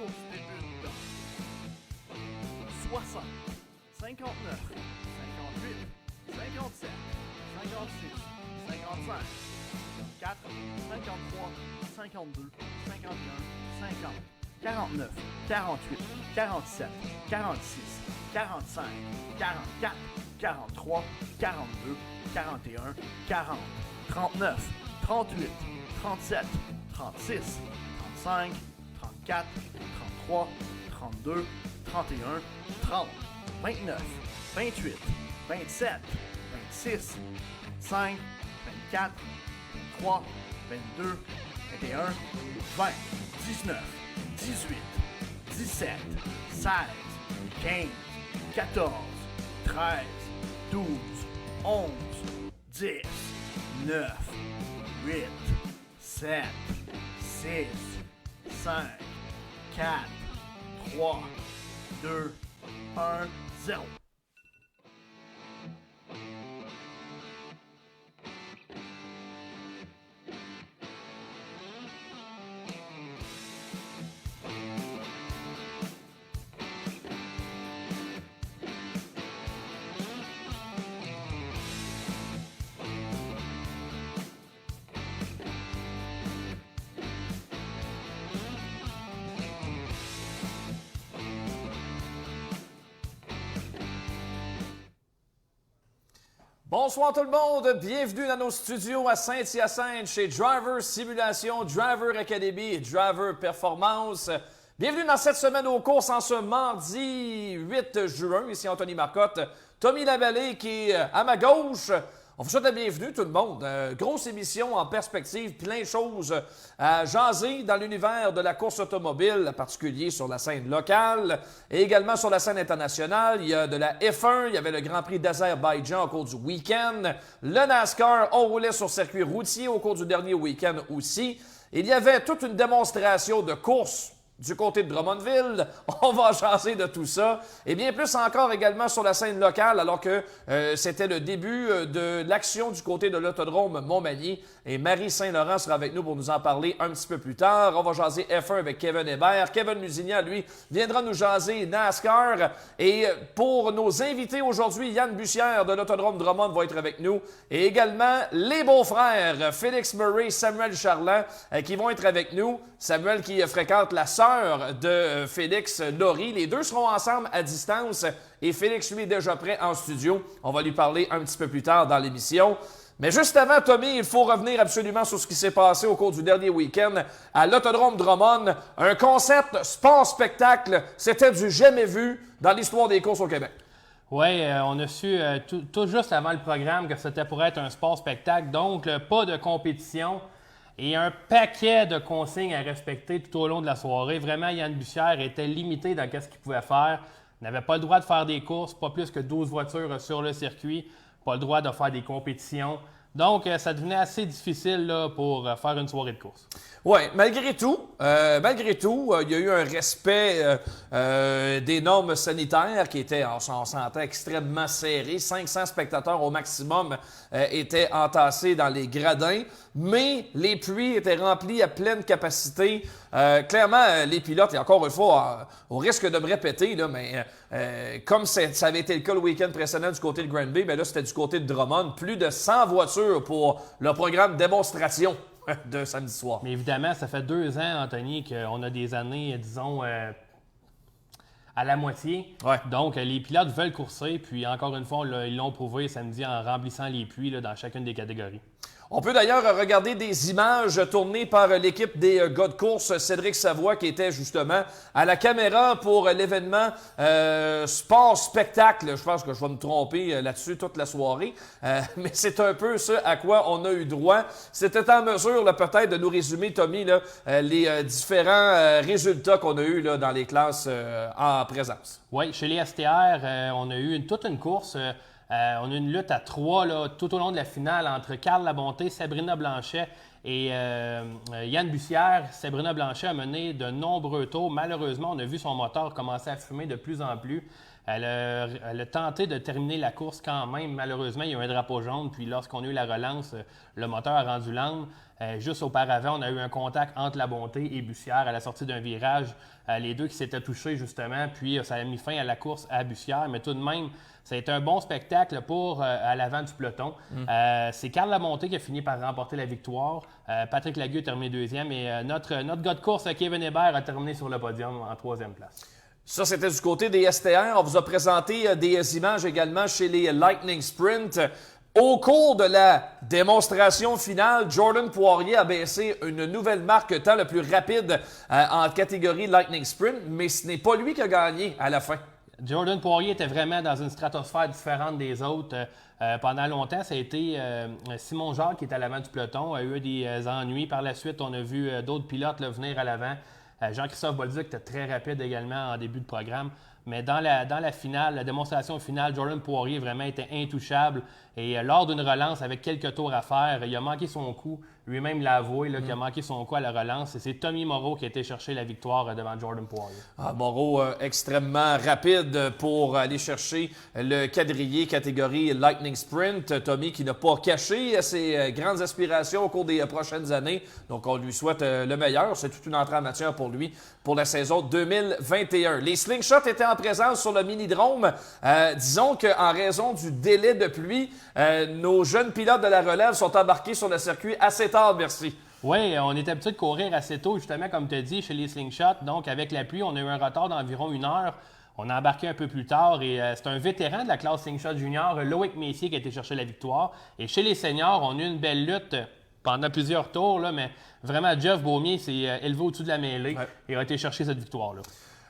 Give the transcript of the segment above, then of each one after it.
course débute dans 60, 59, 58, 57, 56, 55, 54, 53, 52, 51, 50, 49, 48, 47, 46, 45, 44, 43, 42, 41, 40, 39, 38, 37, 36, 35, 34, 33, 32, 31, 30, 29, 28, 27, 26, 25, 24, 23, 22, 21, 20, 19, 18, 17, 16, 15, 14, 13, 12, 11, 10, 9, 8, 7, 6, 5, 4, 3, 2, 1, 0. Bonsoir tout le monde, bienvenue dans nos studios à Saint-Hyacinthe chez Driver Simulation, Driver Academy et Driver Performance. Bienvenue dans cette semaine aux courses en ce mardi 8 juin. Ici Anthony Marcotte, Tommy Lavallée qui est à ma gauche. On vous souhaite la bienvenue tout le monde. Grosse émission en perspective, plein de choses à jaser dans l'univers de la course automobile, en particulier sur la scène locale et également sur la scène internationale. Il y a de la F1, il y avait le Grand Prix d'Azerbaïdjan au cours du week-end. Le NASCAR, on roulait sur circuit routier au cours du dernier week-end aussi. Il y avait toute une démonstration de course du côté de Drummondville. On va jaser de tout ça. Et bien plus encore également sur la scène locale, alors que c'était le début de l'action du côté de l'autodrome Montmagny. Et Marie Saint-Laurent sera avec nous pour nous en parler un petit peu plus tard. On va jaser F1 avec Kevin Hébert. Kevin Musignan, lui, viendra nous jaser NASCAR. Et pour nos invités aujourd'hui, Yann Bussière de l'autodrome Drummond va être avec nous. Et également les beaux-frères Félix Murray et Samuel Charland qui vont être avec nous. Samuel qui fréquente la sœur de Félix, Laurie. Les deux seront ensemble à distance et Félix, lui, est déjà prêt en studio. On va lui parler un petit peu plus tard dans l'émission. Mais juste avant, Tommy, il faut revenir absolument sur ce qui s'est passé au cours du dernier week-end à l'Autodrome Drummond. Un concept sport-spectacle, c'était du jamais vu dans l'histoire des courses au Québec. Oui, on a su tout juste avant le programme que c'était pour être un sport-spectacle, donc pas de compétition. Et un paquet de consignes à respecter tout au long de la soirée. Vraiment, Yann Bussière était limité dans ce qu'il pouvait faire. Il n'avait pas le droit de faire des courses, pas plus que 12 voitures sur le circuit, pas le droit de faire des compétitions. Donc, ça devenait assez difficile là, pour faire une soirée de course. Oui, malgré tout, il y a eu un respect des normes sanitaires qui étaient, on s'entend, extrêmement serrées. 500 spectateurs au maximum étaient entassés dans les gradins, mais les puits étaient remplis à pleine capacité. Clairement, les pilotes, et encore une fois, au risque de me répéter, là, mais comme ça avait été le cas le week-end précédent du côté de Granby, mais là, c'était du côté de Drummond. Plus de 100 voitures pour le programme démonstration de samedi soir. Mais évidemment, ça fait 2 ans, Anthony, qu'on a des années, disons, à la moitié. Ouais. Donc, les pilotes veulent courser, puis encore une fois, ils l'ont prouvé samedi en remplissant les puits là, dans chacune des catégories. On peut d'ailleurs regarder des images tournées par l'équipe des gars de course, Cédric Savoie, qui était justement à la caméra pour l'événement sport-spectacle. Je pense que je vais me tromper là-dessus toute la soirée, mais c'est un peu ce à quoi on a eu droit. C'était en mesure là, peut-être de nous résumer, Tommy, là, les différents résultats qu'on a eus là, dans les classes en présence. Oui, chez les STR, on a eu toute une course. On a une lutte à 3 là, tout au long de la finale entre Carl Labonté, Sabrina Blanchet et Yann Bussière. Sabrina Blanchet a mené de nombreux tours. Malheureusement, on a vu son moteur commencer à fumer de plus en plus. Elle a tenté de terminer la course quand même. Malheureusement, il y a eu un drapeau jaune. Puis lorsqu'on a eu la relance, le moteur a rendu l'âme. Juste auparavant, on a eu un contact entre La Bonté et Bussière à la sortie d'un virage. Les deux qui s'étaient touchés justement. Puis ça a mis fin à la course à Bussière. Mais tout de même, ça a été un bon spectacle pour à l'avant du peloton. C'est Carl Lamonté qui a fini par remporter la victoire. Patrick Lagueux a terminé deuxième. Et notre gars de course, Kevin Hébert, a terminé sur le podium en troisième place. Ça, c'était du côté des STR. On vous a présenté des images également chez les Lightning Sprint. Au cours de la démonstration finale, Jordan Poirier a baissé une nouvelle marque temps le plus rapide en catégorie Lightning Sprint, mais ce n'est pas lui qui a gagné à la fin. Jordan Poirier était vraiment dans une stratosphère différente des autres. Pendant longtemps, ça a été Simon Jacques qui était à l'avant du peloton, a eu des ennuis. Par la suite, on a vu d'autres pilotes venir à l'avant. Jean-Christophe Bolduc était très rapide également en début de programme. Mais dans la finale, la démonstration finale, Jordan Poirier vraiment était intouchable. Et lors d'une relance avec quelques tours à faire, il a manqué son coup. Lui-même l'a avoué qu'il a manqué son coup à la relance. Et c'est Tommy Moreau qui a été chercher la victoire devant Jordan Poirier. Moreau extrêmement rapide pour aller chercher le quadrillé catégorie Lightning Sprint. Tommy qui n'a pas caché ses grandes aspirations au cours des prochaines années. Donc on lui souhaite le meilleur. C'est toute une entrée en matière pour lui pour la saison 2021. Les slingshots étaient en présence sur le mini-drome. Disons qu'en raison du délai de pluie, nos jeunes pilotes de la relève sont embarqués sur le circuit assez tard, merci. Oui, on est habitué de courir assez tôt, justement, comme tu as dit, chez les slingshots. Donc, avec la pluie, on a eu un retard d'environ 1 heure. On a embarqué un peu plus tard et c'est un vétéran de la classe slingshot junior, Loïc Messier, qui a été chercher la victoire. Et chez les seniors, on a eu une belle lutte pendant plusieurs tours, mais vraiment, Jeff Beaumier s'est élevé au-dessus de la mêlée et a été chercher cette victoire-là.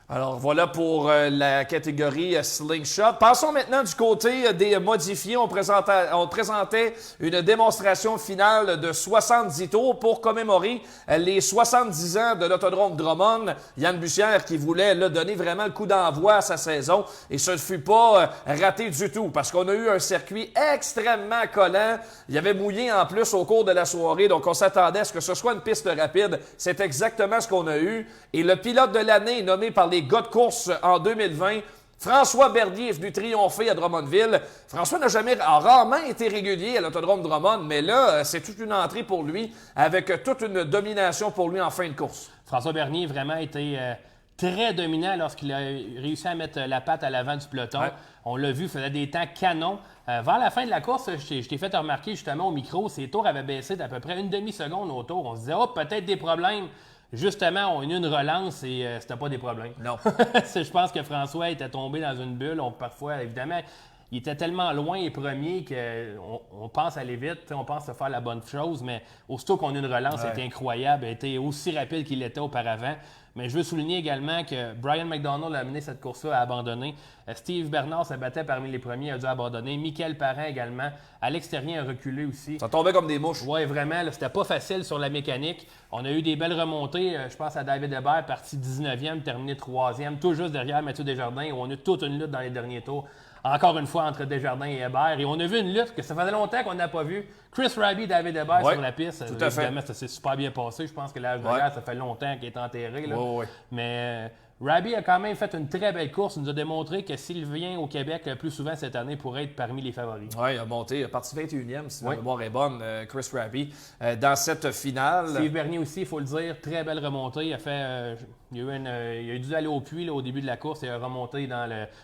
Alors voilà pour la catégorie Slingshot. Passons maintenant du côté des modifiés. On présentait une démonstration finale de 70 tours pour commémorer les 70 ans de l'autodrome Drummond. Yann Bussière qui voulait donner vraiment le coup d'envoi à sa saison et ce ne fut pas raté du tout parce qu'on a eu un circuit extrêmement collant. Il y avait mouillé en plus au cours de la soirée, donc on s'attendait à ce que ce soit une piste rapide. C'est exactement ce qu'on a eu. Et le pilote de l'année nommé par les gars de course en 2020, François Bernier est venu triompher à Drummondville. François a rarement été régulier à l'autodrome Drummond, mais là, c'est toute une entrée pour lui, avec toute une domination pour lui en fin de course. François Bernier vraiment été très dominant lorsqu'il a réussi à mettre la patte à l'avant du peloton. Ouais. On l'a vu, il faisait des temps canons. Vers la fin de la course, je t'ai fait remarquer justement au micro, ses tours avaient baissé d'à peu près une demi-seconde au tour. On se disait, oh, peut-être des problèmes. Justement, on a eu une relance et c'était pas des problèmes. Non. Je pense que François était tombé dans une bulle. Parfois, évidemment, il était tellement loin et premier qu'on pense aller vite, on pense faire la bonne chose, mais aussitôt qu'on a une relance, c'était incroyable, il était aussi rapide qu'il l'était auparavant. Mais je veux souligner également que Brian McDonald a amené cette course-là à abandonner. Steve Bernard se battait parmi les premiers, a dû abandonner. Michael Parent également. Alex Terrien a reculé aussi. Ça tombait comme des mouches. Oui, vraiment. C'était pas facile sur la mécanique. On a eu des belles remontées. Je pense à David Hébert, parti 19e, terminé 3e, tout juste derrière Mathieu Desjardins, où on a eu toute une lutte dans les derniers tours. Encore une fois, entre Desjardins et Hébert. Et on a vu une lutte que ça faisait longtemps qu'on n'a pas vu. Chris Raby, David Hébert sur la piste. Tout à fait. Évidemment, ça s'est super bien passé. Je pense que l'âge de guerre, ça fait longtemps qu'il est enterré. Là. Ouais. Mais Raby a quand même fait une très belle course. Il nous a démontré que s'il vient au Québec plus souvent cette année, pourrait être parmi les favoris. Oui, il a monté, il a parti 21e, si ma mémoire est bonne, Chris Raby, dans cette finale. Steve Bernier aussi, il faut le dire, très belle remontée. Il a dû aller au puits au début de la course et a remonté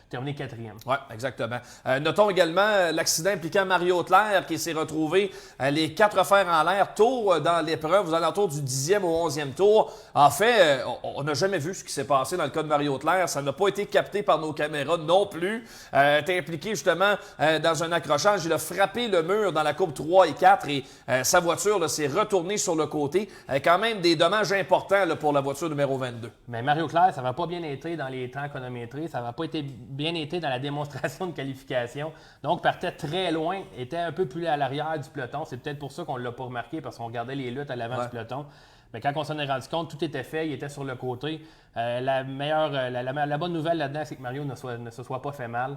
terminé 4e. Oui, exactement. Notons également l'accident impliquant Mario Claire qui s'est retrouvé les 4 fers en l'air tôt dans l'épreuve, aux alentours du 10e au 11e tour. En fait, on n'a jamais vu ce qui s'est passé dans le cas de Mario Claire. Ça n'a pas été capté par nos caméras non plus. Il était impliqué justement dans un accrochage. Il a frappé le mur dans la courbe 3 et 4 et sa voiture s'est retournée sur le côté. Quand même des dommages importants pour la voiture numéro 22. Mais Mario Claire, ça va pas bien été dans les temps chronométrés. Ça va pas bien été dans la démonstration de qualification. Donc, partait très loin, était un peu plus à l'arrière du peloton. C'est peut-être pour ça qu'on ne l'a pas remarqué parce qu'on regardait les luttes à l'avant du peloton. Mais quand on s'en est rendu compte, tout était fait, il était sur le côté. La bonne nouvelle là-dedans, c'est que Mario ne se soit pas fait mal.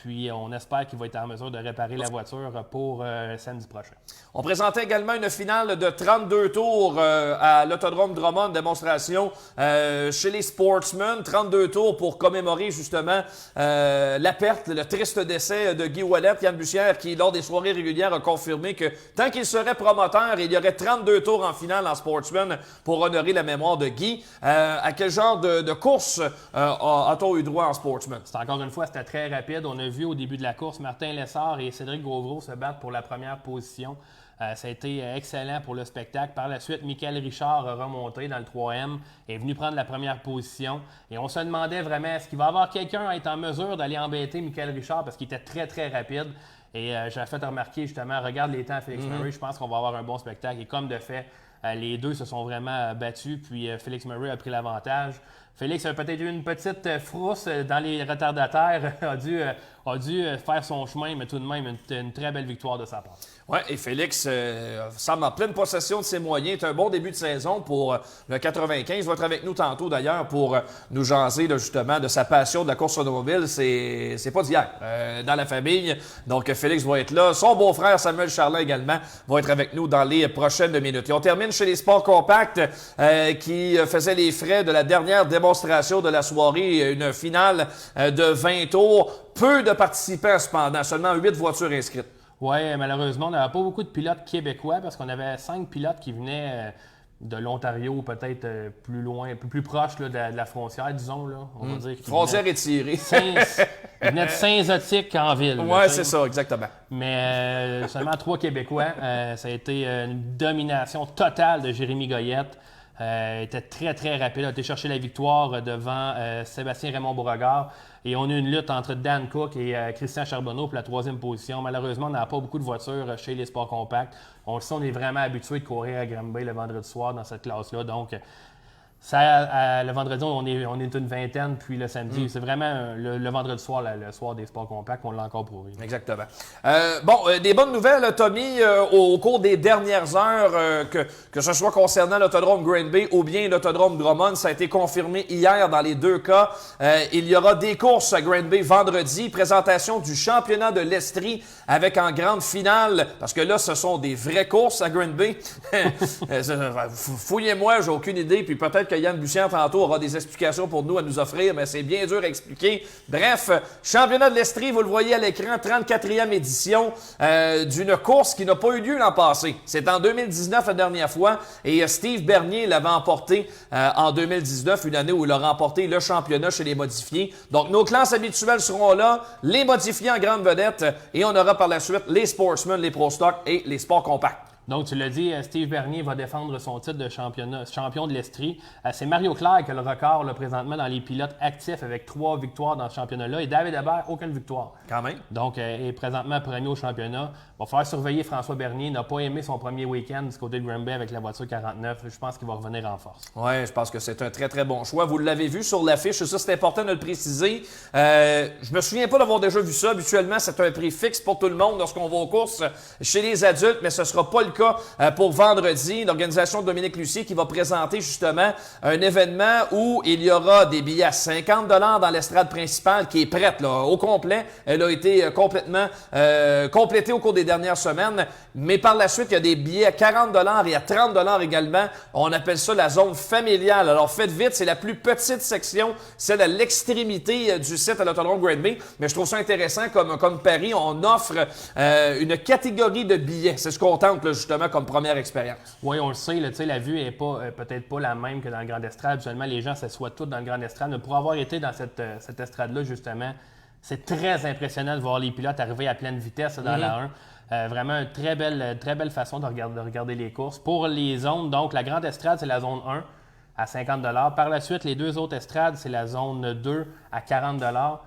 Puis on espère qu'il va être en mesure de réparer la voiture pour samedi prochain. On présentait également une finale de 32 tours à l'Autodrome Drummond, démonstration chez les Sportsmen. 32 tours pour commémorer justement la perte, le triste décès de Guy Ouellet. Yann Bussière qui, lors des soirées régulières, a confirmé que tant qu'il serait promoteur, il y aurait 32 tours en finale en Sportsman pour honorer la mémoire de Guy. À quel genre de course a-t-on eu droit en Sportsman? C'est encore une fois, c'était très rapide. On a vu au début de la course Martin Lessard et Cédric Gauvreau se battre pour la première position. Ça a été excellent pour le spectacle. Par la suite, Michael Richard a remonté dans le 3M, est venu prendre la première position. Et on se demandait vraiment, est-ce qu'il va y avoir quelqu'un à être en mesure d'aller embêter Michael Richard parce qu'il était très, très rapide. Et j'avais fait remarquer justement, regarde les temps à Félix Murray, je pense qu'on va avoir un bon spectacle. Et comme de fait, les deux se sont vraiment battus, puis Félix Murray a pris l'avantage. Félix a peut-être eu une petite frousse dans les retardataires, a dû faire son chemin, mais tout de même une très belle victoire de sa part. Oui, et Félix semble en pleine possession de ses moyens. C'est un bon début de saison pour le 95. Il va être avec nous tantôt d'ailleurs pour nous jaser là, justement de sa passion de la course automobile. C'est pas d'hier dans la famille. Donc Félix va être là. Son beau-frère Samuel Charlin également va être avec nous dans les prochaines minutes. Et on termine chez les Sports Compacts qui faisaient les frais de la dernière démonstration de la soirée. Une finale de 20 tours. Peu de participants cependant. Seulement 8 voitures inscrites. Oui, malheureusement, on n'avait pas beaucoup de pilotes québécois parce qu'on avait 5 pilotes qui venaient de l'Ontario, peut-être plus loin, plus proche là, de la frontière, disons. Là, on va dire frontière étirée. Ils venaient de Saint-Zotique en ville. Oui, c'est ça, exactement. Mais seulement 3 Québécois. Ça a été une domination totale de Jérémy Goyette. Il était très, très rapide. Il a été chercher la victoire devant Sébastien Raymond-Beauregard. Et on a eu une lutte entre Dan Cook et Christian Charbonneau pour la 3e position. Malheureusement, on n'a pas beaucoup de voitures chez les Sports Compacts. On est vraiment habitué de courir à Granby le vendredi soir dans cette classe-là. Donc, le vendredi, on est une vingtaine, puis le samedi, c'est vraiment le vendredi soir, le soir des Sports Compacts, on l'a encore prouvé. Exactement. Des bonnes nouvelles, Tommy, au cours des dernières heures, que ce soit concernant l'Autodrome Granby ou bien l'Autodrome Drummond, ça a été confirmé hier dans les deux cas. Il y aura des courses à Granby vendredi, présentation du championnat de l'Estrie avec en grande finale, parce que là, ce sont des vraies courses à Granby. Fouillez-moi, j'ai aucune idée, puis peut-être que Yann Bussière, tantôt, aura des explications pour nous à nous offrir, mais c'est bien dur à expliquer. Bref, championnat de l'Estrie, vous le voyez à l'écran, 34e édition d'une course qui n'a pas eu lieu l'an passé. C'est en 2019 la dernière fois, et Steve Bernier l'avait emporté en 2019, une année où il a remporté le championnat chez les modifiés. Donc, nos classes habituelles seront là, les modifiés en grande vedette, et on aura par la suite les Sportsmen, les Pro Stock et les Sports Compacts. Donc, tu l'as dit, Steve Bernier va défendre son titre de champion de l'Estrie. C'est Mario Claire qui a le record là, présentement dans les pilotes actifs avec 3 victoires dans ce championnat-là. Et David Hébert, aucune victoire. Quand même. Donc, est présentement premier au championnat. Il va falloir surveiller François Bernier. Il n'a pas aimé son premier week-end du côté de Granby avec la voiture 49. Je pense qu'il va revenir en force. Oui, je pense que c'est un très, très bon choix. Vous l'avez vu sur l'affiche. Ça, c'est important de le préciser. Je me souviens pas d'avoir déjà vu ça. Habituellement, c'est un prix fixe pour tout le monde lorsqu'on va aux courses chez les adultes, mais ce sera pas le cas pour vendredi. L'organisation de Dominique Lucier qui va présenter justement un événement où il y aura des billets à 50 $ dans l'estrade principale qui est prête là, au complet. Elle a été complètement complétée au cours des dernières semaines. Mais par la suite, il y a des billets à 40 $ et à 30 $ également. On appelle ça la zone familiale. Alors faites vite, c'est la plus petite section, celle à l'extrémité du site à l'Autodrome Granby. Mais je trouve ça intéressant comme pari. On offre une catégorie de billets. C'est ce qu'on tente là, justement comme première expérience. Oui, on le sait, là, la vue n'est peut-être pas la même que dans le Grand Estrade. Seulement, les gens s'assoient tous dans le Grand Estrade. Mais pour avoir été dans cette estrade-là, justement, c'est très impressionnant de voir les pilotes arriver à pleine vitesse dans la 1. Vraiment une très belle façon de regarder les courses. Pour les zones, donc, la Grande Estrade, c'est la zone 1 à 50 $. Par la suite, les deux autres estrades, c'est la zone 2 à 40 $.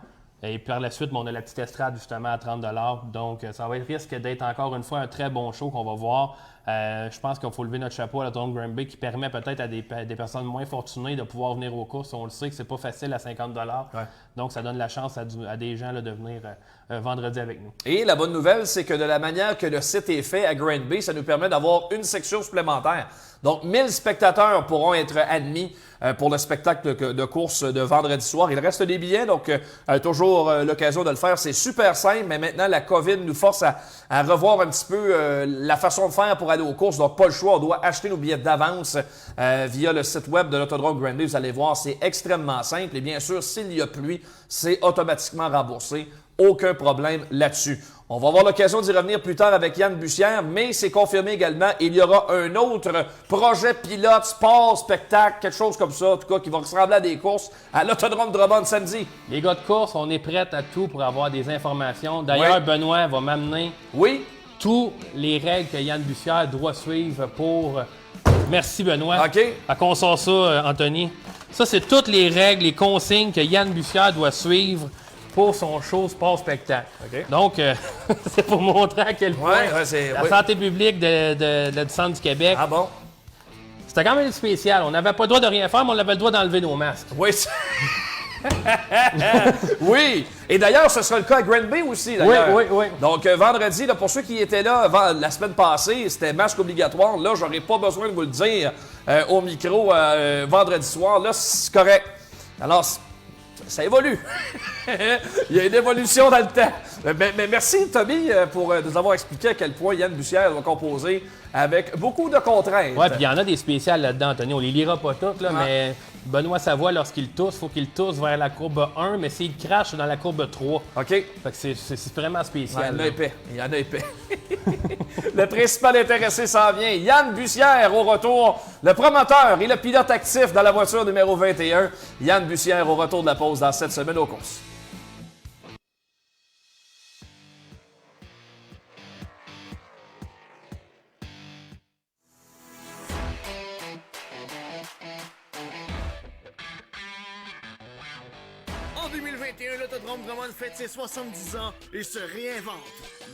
Et par la suite, on a la petite estrade justement à 30 $. Donc, ça va être risque d'être encore une fois un très bon show qu'on va voir. Je pense qu'il faut lever notre chapeau à l'autodrome Granby qui permet peut-être à des personnes moins fortunées de pouvoir venir aux courses. On le sait que c'est pas facile à 50 $. Ouais. Donc, ça donne la chance à des gens là, de venir vendredi avec nous. Et la bonne nouvelle, c'est que de la manière que le site est fait à Granby, ça nous permet d'avoir une section supplémentaire. Donc, 1000 spectateurs pourront être admis pour le spectacle de course de vendredi soir. Il reste des billets, donc toujours l'occasion de le faire. C'est super simple, mais maintenant, la COVID nous force à revoir un petit peu la façon de faire pour aller aux courses. Donc, pas le choix. On doit acheter nos billets d'avance via le site web de l'Autodrome Granby. Vous allez voir, c'est extrêmement simple. Et bien sûr, s'il y a pluie, c'est automatiquement remboursé. Aucun problème là-dessus. On va avoir l'occasion d'y revenir plus tard avec Yann Bussière, mais c'est confirmé également, il y aura un autre projet pilote, sport, spectacle, quelque chose comme ça, en tout cas, qui va ressembler à des courses à l'Autodrome Drummond samedi. Les gars de course, on est prêts à tout pour avoir des informations. D'ailleurs, Ouais. Benoît va m'amener toutes les règles que Yann Bussière doit suivre pour... Merci, Benoît. OK. Fait qu'on sort ça, Anthony. Ça, c'est toutes les règles, les consignes que Yann Bussière doit suivre pour son show sport-spectacle. OK. Donc, c'est pour montrer à quel point la santé publique du Centre du Québec, Ah bon? c'était quand même spécial. On n'avait pas le droit de rien faire, mais on avait le droit d'enlever nos masques. Oui. Oui. Et d'ailleurs, ce sera le cas à Granby aussi, d'ailleurs. Oui. Donc, vendredi, là, pour ceux qui étaient là la semaine passée, c'était masque obligatoire. Là, j'aurais pas besoin de vous le dire au micro vendredi soir. Là, c'est correct. Alors, ça évolue. Il y a une évolution dans le temps. Mais merci, Tommy, pour nous avoir expliqué à quel point Yann Bussière va composer avec beaucoup de contraintes. Oui, puis il y en a des spéciales là-dedans, Anthony. On les lira pas toutes, là, mais Benoît Savoie, lorsqu'il tousse, il faut qu'il tousse vers la courbe 1, mais s'il crache dans la courbe 3. OK. Fait que c'est vraiment spécial. Il y en a épais. Le principal intéressé s'en vient. Yann Bussière au retour. Le promoteur et le pilote actif dans la voiture numéro 21. Yann Bussière au retour de la pause dans cette semaine aux courses. En 2021, l'Autodrome Drummond fête ses 70 ans et se réinvente.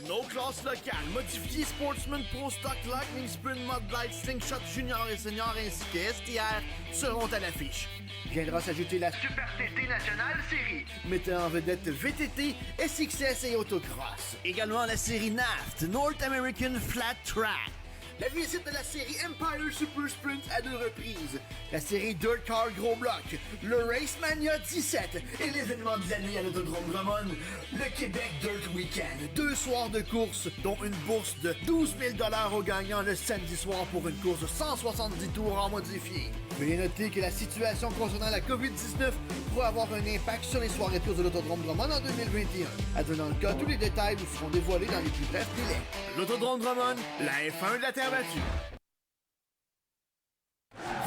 Nos classes locales, modifiées Sportsman Pro Stock, Lightning Sprint, Mud Light, Slingshot Junior et Senior ainsi que STR seront à l'affiche. Viendra s'ajouter la Super TT Nationale Série, mettant en vedette VTT, SXS et Autocross. Également la série NAFT, North American Flat Track. La visite de la série Empire Super Sprint à 2 reprises, la série Dirt Car Gros Bloc, le Race Mania 17 et l'événement de l'année à l'Autodrome Drummond, le Québec Dirt Weekend. 2 soirs de course, dont une bourse de 12 000 $ aux gagnants le samedi soir pour une course de 170 tours en modifié. Veuillez noter que la situation concernant la COVID-19 pourrait avoir un impact sur les soirées courses de l'Autodrome Drummond en 2021. Advenant le cas, tous les détails vous seront dévoilés dans les plus brefs délais. L'Autodrome Drummond, la F1 de la Terre battue.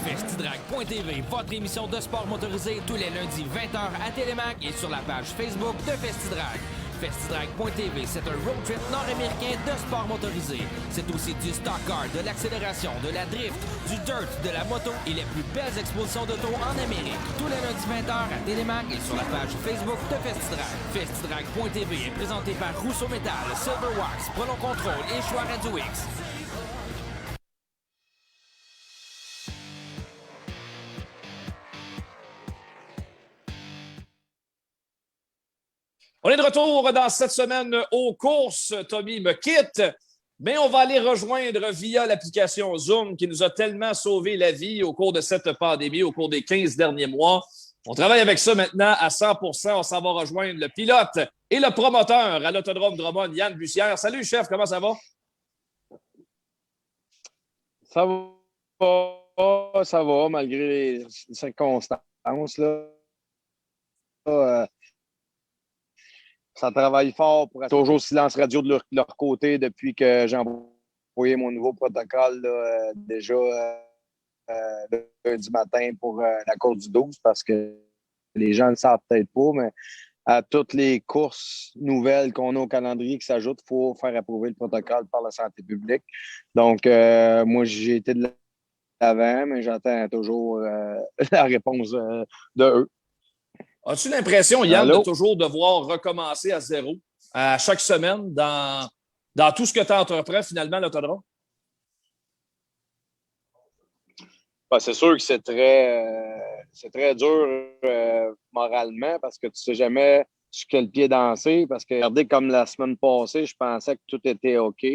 Festidrag.tv, votre émission de sport motorisé tous les lundis 20h à Télémac et sur la page Facebook de Festidrag. Festidrag.tv, c'est un road trip nord-américain de sport motorisé. C'est aussi du stock car, de l'accélération, de la drift, du dirt, de la moto et les plus belles expositions d'auto en Amérique. Tous les lundis 20h à Télémac et sur la page Facebook de Festidrag. Festidrag.tv est présenté par Rousseau Metal, Silverwax, Prolon Control et Choix Radio X. On est de retour dans cette semaine aux courses. Tommy me quitte, mais on va aller rejoindre via l'application Zoom qui nous a tellement sauvé la vie au cours de cette pandémie, au cours des 15 derniers mois. On travaille avec ça maintenant à 100%. On s'en va rejoindre le pilote et le promoteur à l'Autodrome Drummond, Yann Bussière. Salut, chef, comment ça va? Ça va, malgré les circonstances. Là. Ça travaille fort pour être toujours silence radio de leur côté depuis que j'ai envoyé mon nouveau protocole là, déjà lundi matin pour la course du 12 parce que les gens ne le savent peut-être pas, mais à toutes les courses nouvelles qu'on a au calendrier qui s'ajoutent, il faut faire approuver le protocole par la santé publique. Donc, moi, j'ai été de l'avant, mais j'attends toujours la réponse de eux. As-tu l'impression, Yann, Allô? de toujours devoir recommencer à zéro à chaque semaine dans tout ce que tu entreprends finalement à l'Autodrome? C'est sûr que c'est très dur moralement parce que tu ne sais jamais sur quel pied danser. Parce que, regardez, comme la semaine passée, je pensais que tout était OK.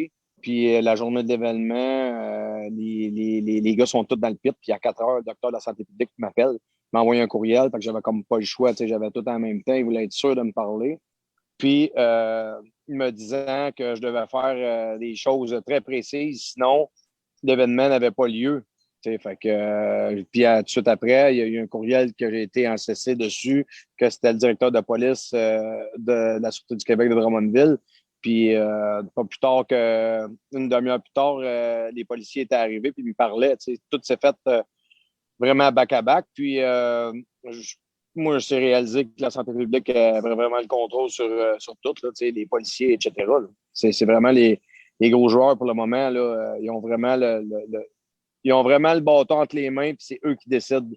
Puis la journée de l'événement, les gars sont tous dans le pit. Puis à 4 heures, le docteur de la santé publique m'appelle, m'a envoyé un courriel. Fait que j'avais comme pas le choix. J'avais tout en même temps. Il voulait être sûr de me parler. Puis il me disant que je devais faire des choses très précises. Sinon, l'événement n'avait pas lieu. Fait que, puis tout de suite après, il y a eu un courriel que j'ai été en CC dessus, que c'était le directeur de police de la Sûreté du Québec de Drummondville. Puis pas plus tard qu'une demi-heure plus tard, les policiers étaient arrivés puis ils me parlaient. Tout s'est fait vraiment back-à-back. Puis moi, je suis réalisé que la santé publique avait vraiment le contrôle sur tout, là, les policiers, etc. Là. C'est vraiment les gros joueurs pour le moment. Là, ils ont vraiment ils ont vraiment le bâton entre les mains, puis c'est eux qui décident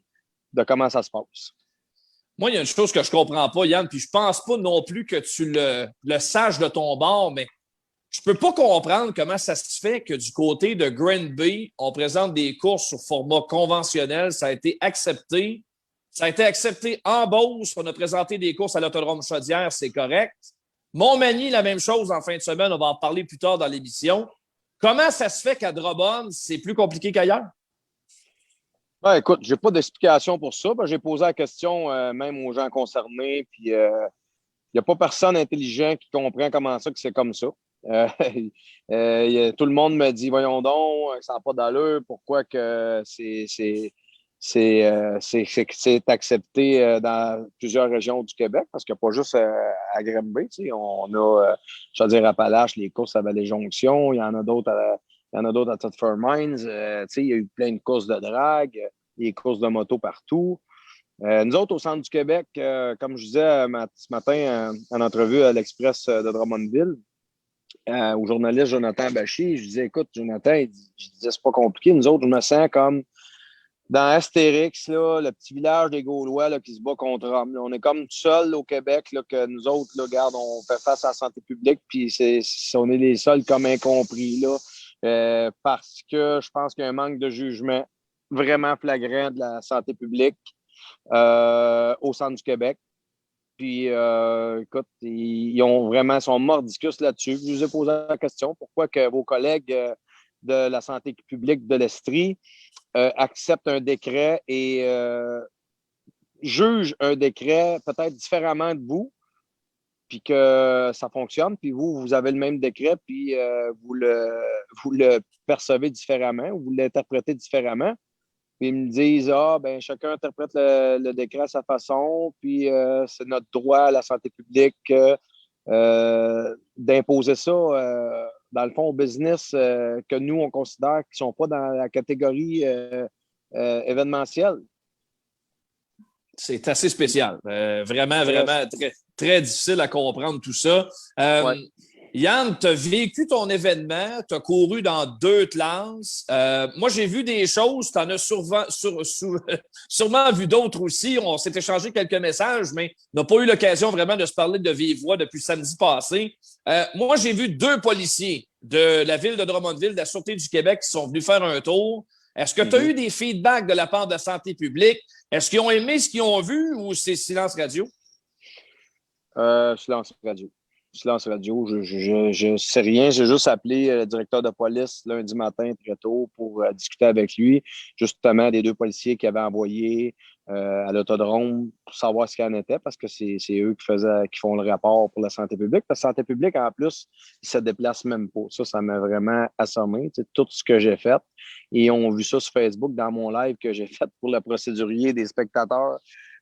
de comment ça se passe. Moi, il y a une chose que je comprends pas, Yann, puis je pense pas non plus que tu le saches de ton bord, mais je peux pas comprendre comment ça se fait que du côté de Granby, on présente des courses sur format conventionnel. Ça a été accepté. Ça a été accepté en Beauce. On a présenté des courses à l'Autodrome Chaudière, c'est correct. Montmagny, la même chose en fin de semaine. On va en parler plus tard dans l'émission. Comment ça se fait qu'à Drummond, c'est plus compliqué qu'ailleurs? Écoute, j'ai pas d'explication pour ça. J'ai posé la question même aux gens concernés, puis il n'y a pas personne intelligent qui comprend comment ça que c'est comme ça. Tout le monde me dit, voyons donc, ça n'a pas d'allure, pourquoi que c'est accepté dans plusieurs régions du Québec, parce qu'il n'y a pas juste à Granby. On a, je veux dire, à Appalaches, les courses à Vallée-Jonction, il y en a d'autres à Thetford Mines. Il y a eu plein de courses de drague, des courses de moto partout. Nous autres, au centre du Québec, comme je disais ce matin en entrevue à l'Express de Drummondville, au journaliste Jonathan Bachy, je disais, écoute, Jonathan, je disais, c'est pas compliqué. Nous autres, je me sens comme dans Astérix, là, le petit village des Gaulois là, qui se bat contre Rome. On est comme tout seul au Québec, là, que nous autres, là, regarde, on fait face à la santé publique, puis on est les seuls comme incompris, là, parce que je pense qu'il y a un manque de jugement vraiment flagrant de la santé publique au centre du Québec. Puis, écoute, ils sont mordicus là-dessus. Je vous ai posé la question, pourquoi que vos collègues de la santé publique de l'Estrie acceptent un décret et jugent un décret peut-être différemment de vous, puis que ça fonctionne, puis vous avez le même décret, puis vous le percevez différemment, ou vous l'interprétez différemment. Puis ils me disent, chacun interprète le décret à sa façon, puis c'est notre droit à la santé publique d'imposer ça, dans le fond, au business que nous, on considère qu'ils ne sont pas dans la catégorie événementielle. C'est assez spécial. Vraiment très, très difficile à comprendre tout ça. Ouais. Yann, tu as vécu ton événement, tu as couru dans 2 classes. Moi, j'ai vu des choses, tu en as sûrement vu d'autres aussi. On s'est échangé quelques messages, mais on n'a pas eu l'occasion vraiment de se parler de vive voix depuis samedi passé. Moi, j'ai vu 2 policiers de la ville de Drummondville, de la Sûreté du Québec, qui sont venus faire un tour. Est-ce que tu as eu des feedbacks de la part de la santé publique? Est-ce qu'ils ont aimé ce qu'ils ont vu ou c'est silence radio? Silence radio. Silence radio, je sais rien. J'ai juste appelé le directeur de police lundi matin très tôt pour discuter avec lui, justement des 2 policiers qu'il avait envoyés à l'autodrome pour savoir ce qu'il en était, parce que c'est eux qui font le rapport pour la santé publique. La santé publique, en plus, ils ne se déplacent même pas. Ça m'a vraiment assommé, tout ce que j'ai fait. Et ils ont vu ça sur Facebook dans mon live que j'ai fait pour le procédurier des spectateurs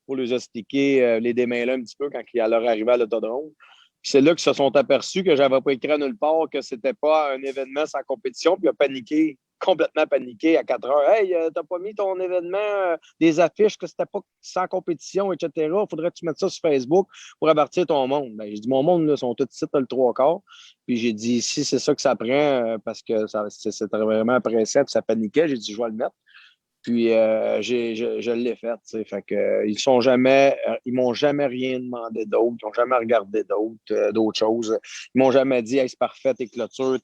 pour les expliquer, les démêler un petit peu quand il leur arrivait à l'autodrome. C'est là qu'ils se sont aperçus que j'avais pas écrit à nulle part que c'était pas un événement sans compétition, puis complètement paniqué à 4 heures. « Hey, t'as pas mis ton événement, des affiches que c'était pas sans compétition, etc. Faudrait que tu mettes ça sur Facebook pour avertir ton monde. » J'ai dit, mon monde, là, sont tous ici, t'as le 3/4. Puis j'ai dit, si c'est ça que ça prend, parce que c'était vraiment pressé, puis ça paniquait, j'ai dit, je vais le mettre. Puis je l'ai fait. Fait que, ils m'ont jamais rien demandé d'autre. Ils n'ont jamais regardé d'autres choses. Ils m'ont jamais dit, hey, c'est parfait, tes clôtures,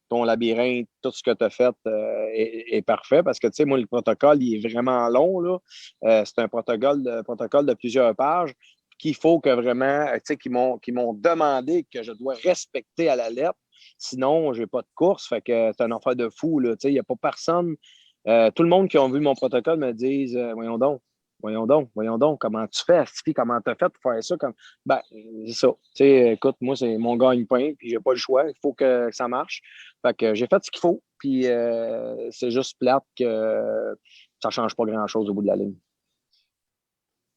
ton labyrinthe, tout ce que tu as fait est parfait parce que, tu sais, moi, le protocole, il est vraiment long, là. C'est un protocole de plusieurs pages qu'il faut que vraiment, tu sais, qu'ils m'ont demandé que je dois respecter à la lettre. Sinon, je n'ai pas de course. Fait que c'est un affaire de fou, là. Tu sais, il n'y a pas personne. Tout le monde qui a vu mon protocole me disent voyons donc, comment tu fais, Stifi, comment tu as fait pour faire ça? Ben, c'est ça. Tu sais, écoute, moi, c'est mon gagne-pain, puis j'ai pas le choix. Il faut que ça marche. Fait que j'ai fait ce qu'il faut, puis c'est juste plate que ça change pas grand-chose au bout de la ligne.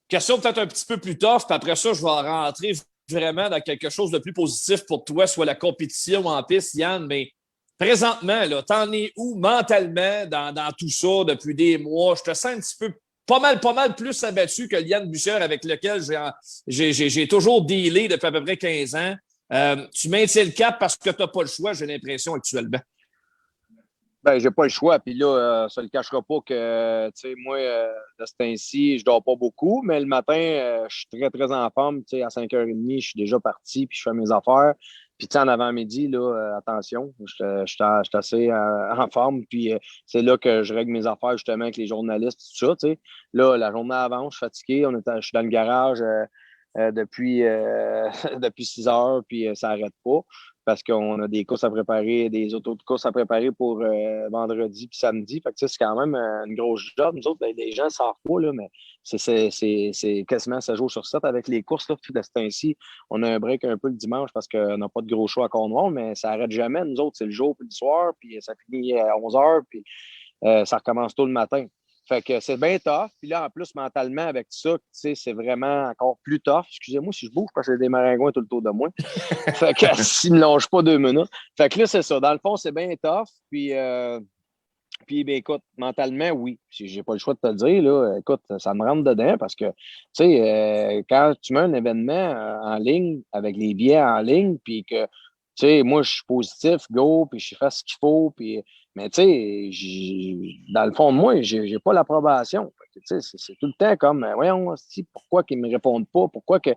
Question peut-être un petit peu plus tough, puis après ça, je vais rentrer vraiment dans quelque chose de plus positif pour toi, soit la compétition en piste, Yann, mais présentement, là, t'en es où mentalement dans tout ça depuis des mois? Je te sens un petit peu pas mal plus abattu que Yann Boucher avec lequel j'ai toujours dealé depuis à peu près 15 ans. Tu maintiens le cap parce que tu n'as pas le choix, j'ai l'impression, actuellement. Ben, j'ai pas le choix. Puis là, ça ne le cachera pas que, tu sais, moi, de ce temps-ci, je dors pas beaucoup, mais le matin, je suis très, très en forme. Tu sais, à 5h30, je suis déjà parti, puis je fais mes affaires. Puis, tu sais, en avant-midi, là, attention, je suis assez en forme. Puis, c'est là que je règle mes affaires, justement, avec les journalistes, tout ça, tu sais. Là, la journée avant, je suis fatigué. Je suis dans le garage depuis 6 heures, puis ça n'arrête pas parce qu'on a des courses à préparer, des autos de courses à préparer pour vendredi puis samedi. Fait que, c'est quand même une grosse job. Nous autres, les gens ne savent pas, là, mais c'est quasiment 7 jours sur 7 avec les courses. Là, puis de ce temps-ci, on a un break un peu le dimanche parce qu'on n'a pas de gros show à Cornwall, mais ça n'arrête jamais. Nous autres, c'est le jour puis le soir, puis ça finit à 11 heures, puis ça recommence tôt le matin. Fait que c'est bien tough. Puis là, en plus, mentalement, avec ça, tu sais, c'est vraiment encore plus tough. Excusez-moi si je bouge parce que j'ai des maringouins tout le tour de moi. Fait que s'ils ne me lâchent pas 2 minutes. Fait que là, c'est ça. Dans le fond, c'est bien tough. Puis ben, écoute, mentalement, oui. J'ai pas le choix de te le dire, là. Écoute, ça me rentre dedans parce que, tu sais, quand tu mets un événement en ligne, avec les billets en ligne, puis que, tu sais, moi, je suis positif, go, puis je fais ce qu'il faut, puis... Mais tu sais, dans le fond de moi, j'ai pas l'approbation. C'est tout le temps comme, voyons, pourquoi qu'ils me répondent pas? Pourquoi qu'ils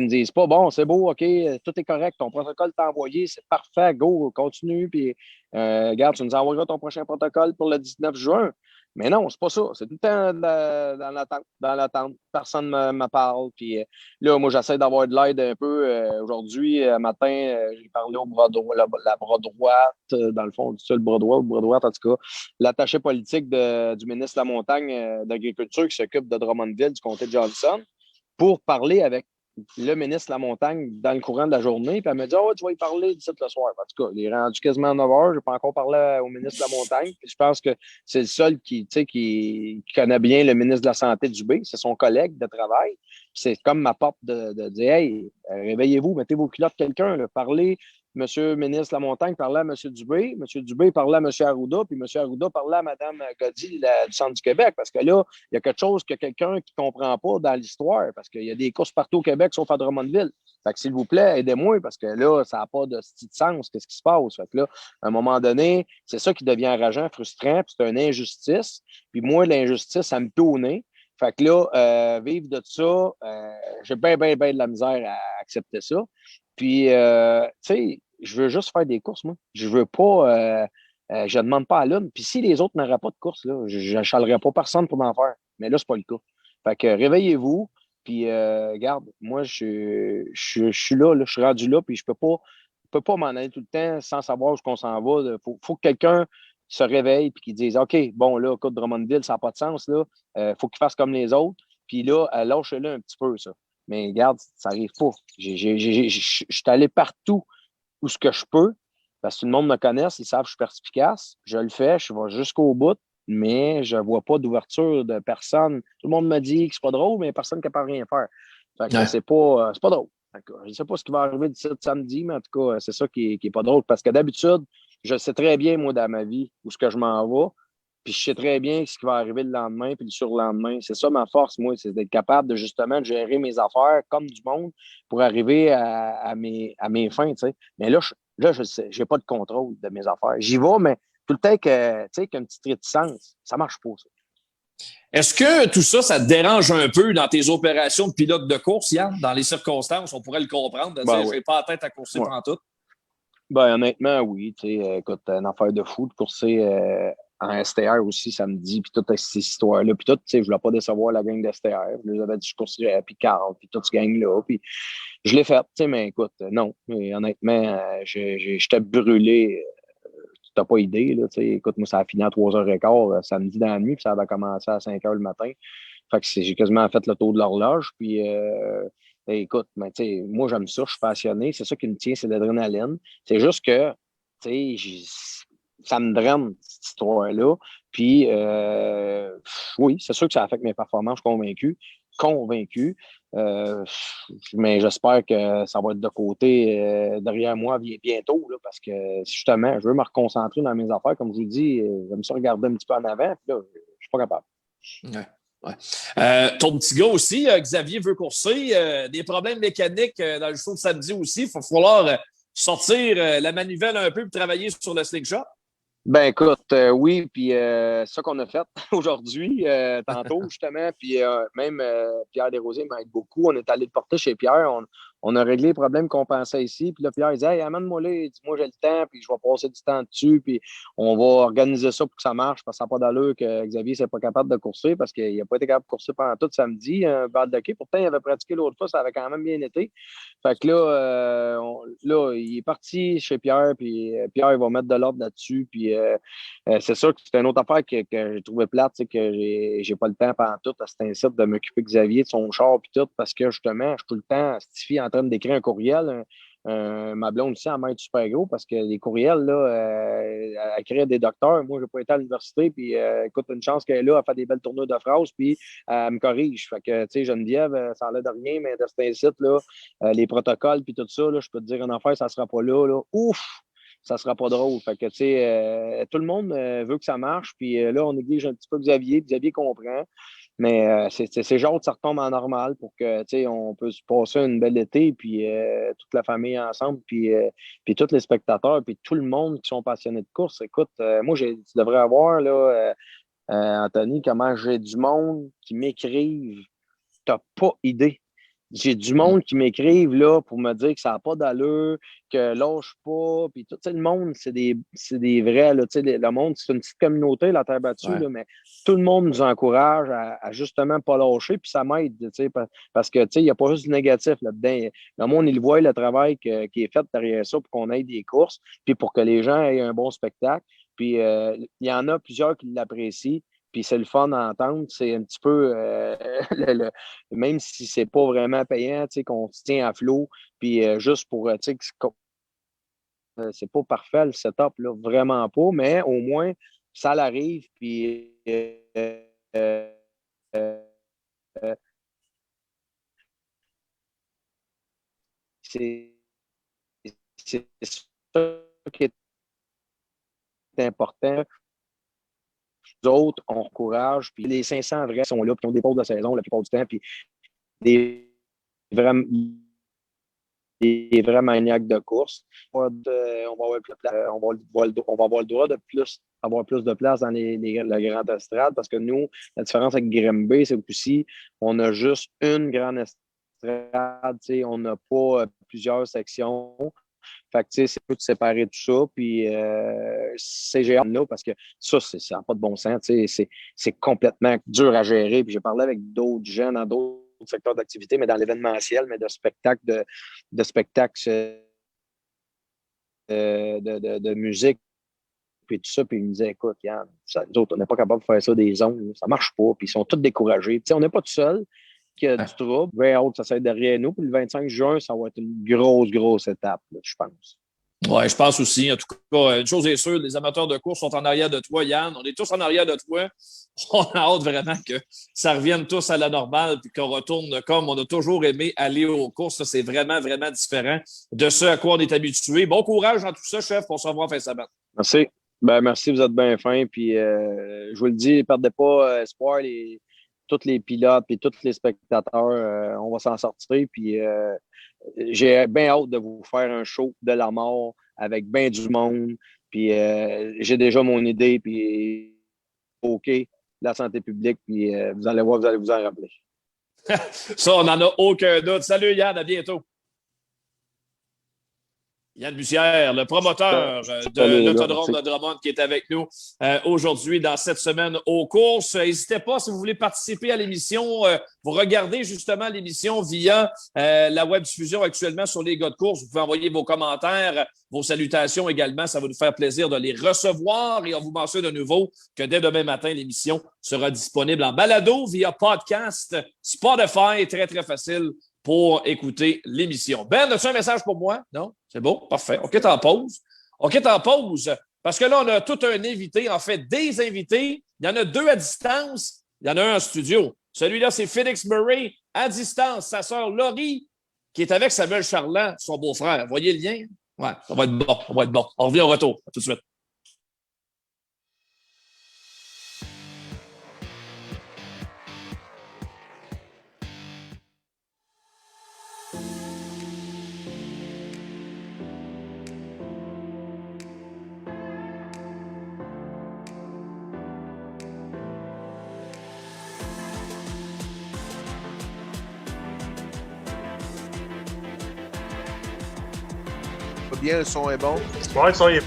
me disent pas, bon, c'est beau, OK, tout est correct, ton protocole t'a envoyé, c'est parfait, go, continue, puis regarde, tu nous envoieras ton prochain protocole pour le 19 juin. Mais non, c'est pas ça. C'est tout le temps dans l'attente. Personne ne me parle. Puis là, moi, j'essaie d'avoir de l'aide un peu. Aujourd'hui, matin, j'ai parlé au bras droit, la bras droite, dans le fond, le bras droit ou le bras droit, en tout cas, l'attaché politique du ministre de la Montagne d'Agriculture qui s'occupe de Drummondville, du comté de Johnson, pour parler avec le ministre de la Montagne dans le courant de la journée. Puis elle me dit, tu vas y parler d'ici le soir. En tout cas, il est rendu quasiment à 9 h. Je n'ai pas encore parlé au ministre de la Montagne. Puis je pense que c'est le seul qui connaît bien le ministre de la Santé du B. C'est son collègue de travail. Puis c'est comme ma porte de dire, hey, réveillez-vous, mettez vos culottes quelqu'un, là, parlez. Monsieur le ministre de la Montagne parlait à M. Dubé, M. Dubé parlait à M. Arruda, puis M. Arruda parlait à Mme Goddy du Centre du Québec, parce que là, il y a quelque chose que quelqu'un qui ne comprend pas dans l'histoire, parce qu'il y a des courses partout au Québec, sauf à Drummondville. Fait que s'il vous plaît, aidez-moi, parce que là, ça n'a pas de sens, qu'est-ce qui se passe? Fait que là, à un moment donné, c'est ça qui devient enrageant, frustrant, puis c'est une injustice. Puis moi, l'injustice, ça me tournait. Fait que là, vivre de ça, j'ai bien de la misère à accepter ça. Puis, tu sais, je veux juste faire des courses, moi. Je veux pas, je demande pas à l'une. Puis si les autres n'auraient pas de course, là, je n'achalerais pas personne pour en faire. Mais là, c'est pas le cas. Fait que réveillez-vous. Puis, regarde, moi, je suis là, je suis rendu là, puis je peux pas m'en aller tout le temps sans savoir où on s'en va. Faut que quelqu'un se réveille puis qu'il dise, OK, bon, là, écoute, Drummondville, ça n'a pas de sens, là. Faut qu'il fasse comme les autres. Puis là, lâche-le un petit peu, ça. Mais regarde, ça n'arrive pas. Je suis allé partout où ce que je peux, parce que tout le monde me connaît, ils savent que je suis perspicace. Je le fais, je vais jusqu'au bout, mais je ne vois pas d'ouverture de personne. Tout le monde me dit que c'est pas drôle, mais il n'y a personne qui ne peut rien faire. Fait que c'est pas drôle. Je ne sais pas ce qui va arriver d'ici samedi, mais en tout cas, c'est ça qui est pas drôle. Parce que d'habitude, je sais très bien, moi, dans ma vie, où ce que je m'en vais. Puis je sais très bien ce qui va arriver le lendemain puis le surlendemain. C'est ça ma force, moi, c'est d'être capable de justement gérer mes affaires comme du monde pour arriver à mes fins, tu sais. Mais là, je sais, j'ai pas de contrôle de mes affaires. J'y vais, mais tout le temps qu'une petite réticence, ça marche pas, ça. Est-ce que tout ça, ça te dérange un peu dans tes opérations de pilote de course, Yann? Dans les circonstances, on pourrait le comprendre, de dire, j'ai pas la tête à courser pendant tout. Ben, honnêtement, oui. Écoute, une affaire de fou de courser en STR aussi samedi, puis toutes ces histoires-là. Puis tout, je voulais pas décevoir la gang d'STR. Je leur avais dit que je courserais à Picard, puis toute cette gang-là. Puis je l'ai fait, mais écoute, non. Mais honnêtement, j'étais brûlé. Tu n'as pas idée, là. Écoute, moi, ça a fini à 3h15 samedi dans la nuit, puis ça avait commencé à 5h le matin. Fait que j'ai quasiment fait le tour de l'horloge. Puis, écoute, moi, j'aime ça, je suis passionné. C'est ça qui me tient, c'est l'adrénaline. C'est juste que, ça me draine, cette histoire-là. Puis, oui, c'est sûr que ça affecte mes performances, je suis convaincu. Convaincu. Mais j'espère que ça va être de côté derrière moi bientôt, là, parce que justement, je veux me reconcentrer dans mes affaires. Comme je vous dis, j'aime ça regarder un petit peu en avant. Puis là, je suis pas capable. Ouais. Ton petit gars aussi, Xavier veut courser. Des problèmes mécaniques dans le show de samedi aussi. Il va falloir sortir la manivelle un peu pour travailler sur le slingshot. Ben écoute, oui, puis ça qu'on a fait aujourd'hui, tantôt justement, puis même Pierre Desrosiers m'aide beaucoup. On est allé le porter chez Pierre, on a réglé les problèmes qu'on pensait ici, puis là Pierre il dit « Hey, amène-moi là, dis-moi j'ai le temps, puis je vais passer du temps dessus, puis on va organiser ça pour que ça marche, parce que ça n'a pas d'allure que Xavier n'est pas capable de courser, parce qu'il n'a pas été capable de courser pendant tout samedi, un bal de hockey. Pourtant, il avait pratiqué l'autre fois, ça avait quand même bien été. Fait que là, là il est parti chez Pierre, puis Pierre il va mettre de l'ordre là-dessus, puis c'est sûr que c'est une autre affaire que j'ai trouvé plate, c'est que j'ai pas le temps pendant tout à cet incite de m'occuper de Xavier, de son char puis tout, parce que justement, je suis tout le temps stifié en train d'écrire un courriel. Ma blonde aussi en être super gros parce que les courriels, là, elle crée des docteurs. Moi, je n'ai pas été à l'université, puis écoute, une chance qu'elle est là, elle fait des belles tournures de phrases, puis elle me corrige. Fait que, tu sais, Geneviève, ça a l'air de rien, mais de cet incite-là, les protocoles, puis tout ça, là, je peux te dire une affaire, ça ne sera pas là, là. Ouf! Ça sera pas drôle. Fait que, tu sais, tout le monde veut que ça marche. Puis là, on néglige un petit peu Xavier. Xavier comprend. Mais c'est genre que ça retombe en normal pour que, tu sais, on peut se passer une belle été. Puis toute la famille ensemble. Puis tous les spectateurs. Puis tout le monde qui sont passionnés de course. Écoute, moi, tu devrais avoir, là, Anthony, comment j'ai du monde qui m'écrivent. T'as pas idée. J'ai du monde qui m'écrivent là pour me dire que ça n'a pas d'allure, que lâche pas. Puis tout le monde, c'est des vrais. Là, le monde, c'est une petite communauté, la Terre battue, Ouais. là, mais tout le monde nous encourage à justement pas lâcher. Puis ça m'aide, parce que il n'y a pas juste du négatif là-dedans. Le monde, il voit le travail qui est fait derrière ça pour qu'on ait des courses, puis pour que les gens aient un bon spectacle. Puis il y en a plusieurs qui l'apprécient. Puis c'est le fun à entendre. C'est un petit peu, même si c'est pas vraiment payant, qu'on se tient à flot. Puis juste pour, c'est pas parfait le setup, là, vraiment pas, mais au moins, ça l'arrive. Puis euh, euh, c'est ça qui est important. Les autres, on encourage. Puis les 500 vrais sont là, puis ont des pauses de saison la plupart du temps. Puis des vrais, des vrais maniaques de course. On va avoir le droit de avoir plus de place dans la grande estrade parce que nous, la différence avec Grimby, c'est aussi on a juste une grande estrade. On n'a pas plusieurs sections. Fait que, c'est tout séparer tout ça. Puis, c'est géant là parce que ça n'a pas de bon sens. C'est complètement dur à gérer. Puis, j'ai parlé avec d'autres gens dans d'autres secteurs d'activité, mais dans l'événementiel, mais de spectacles, de spectacles de musique. Puis tout ça, puis ils me disaient, écoute, Yann, nous autres, on n'est pas capable de faire ça des zones, ça marche pas, puis ils sont tous découragés. Puis, on n'est pas tout seul qui a du trouble. Ça va être derrière nous. Puis le 25 juin, ça va être une grosse étape, là, je pense. Oui, je pense aussi. En tout cas, une chose est sûre, les amateurs de course sont en arrière de toi, Yann. On est tous en arrière de toi. On a hâte vraiment que ça revienne tous à la normale puis qu'on retourne comme on a toujours aimé aller aux courses. Ça, c'est vraiment, vraiment différent de ce à quoi on est habitué. Bon courage dans tout ça, chef. On se revoit en fin de semaine. Merci. Ben, merci, vous êtes bien fins. Puis, je vous le dis, ne perdez pas espoir. Tous les pilotes et tous les spectateurs, on va s'en sortir. Puis, j'ai bien hâte de vous faire un show de la mort avec bien du monde. Puis, j'ai déjà mon idée. Puis, OK, la santé publique. Puis, vous allez voir, vous allez vous en rappeler. Ça, on n'en a aucun doute. Salut Yann, à bientôt. Yann Bussière, le promoteur de l'Autodrome de Drummond qui est avec nous aujourd'hui dans cette semaine aux courses. N'hésitez pas, si vous voulez participer à l'émission, vous regardez justement l'émission via la web diffusion actuellement sur les gars de course. Vous pouvez envoyer vos commentaires, vos salutations également. Ça va nous faire plaisir de les recevoir et on vous mentionne de nouveau que dès demain matin, l'émission sera disponible en balado via podcast, Spotify, très, très facile pour écouter l'émission. Ben, as-tu un message pour moi? Non? C'est beau? Parfait. OK, t'en pause. Parce que là, on a tout un invité, en fait, des invités. Il y en a 2 à distance. Il y en a un en studio. Celui-là, c'est Félix Murray, à distance. Sa sœur Laurie, qui est avec Samuel Charland, son beau-frère. Voyez le lien? Ouais, ça va être bon. On revient au retour. À tout de suite. Bien, le son est bon. Ouais, le son est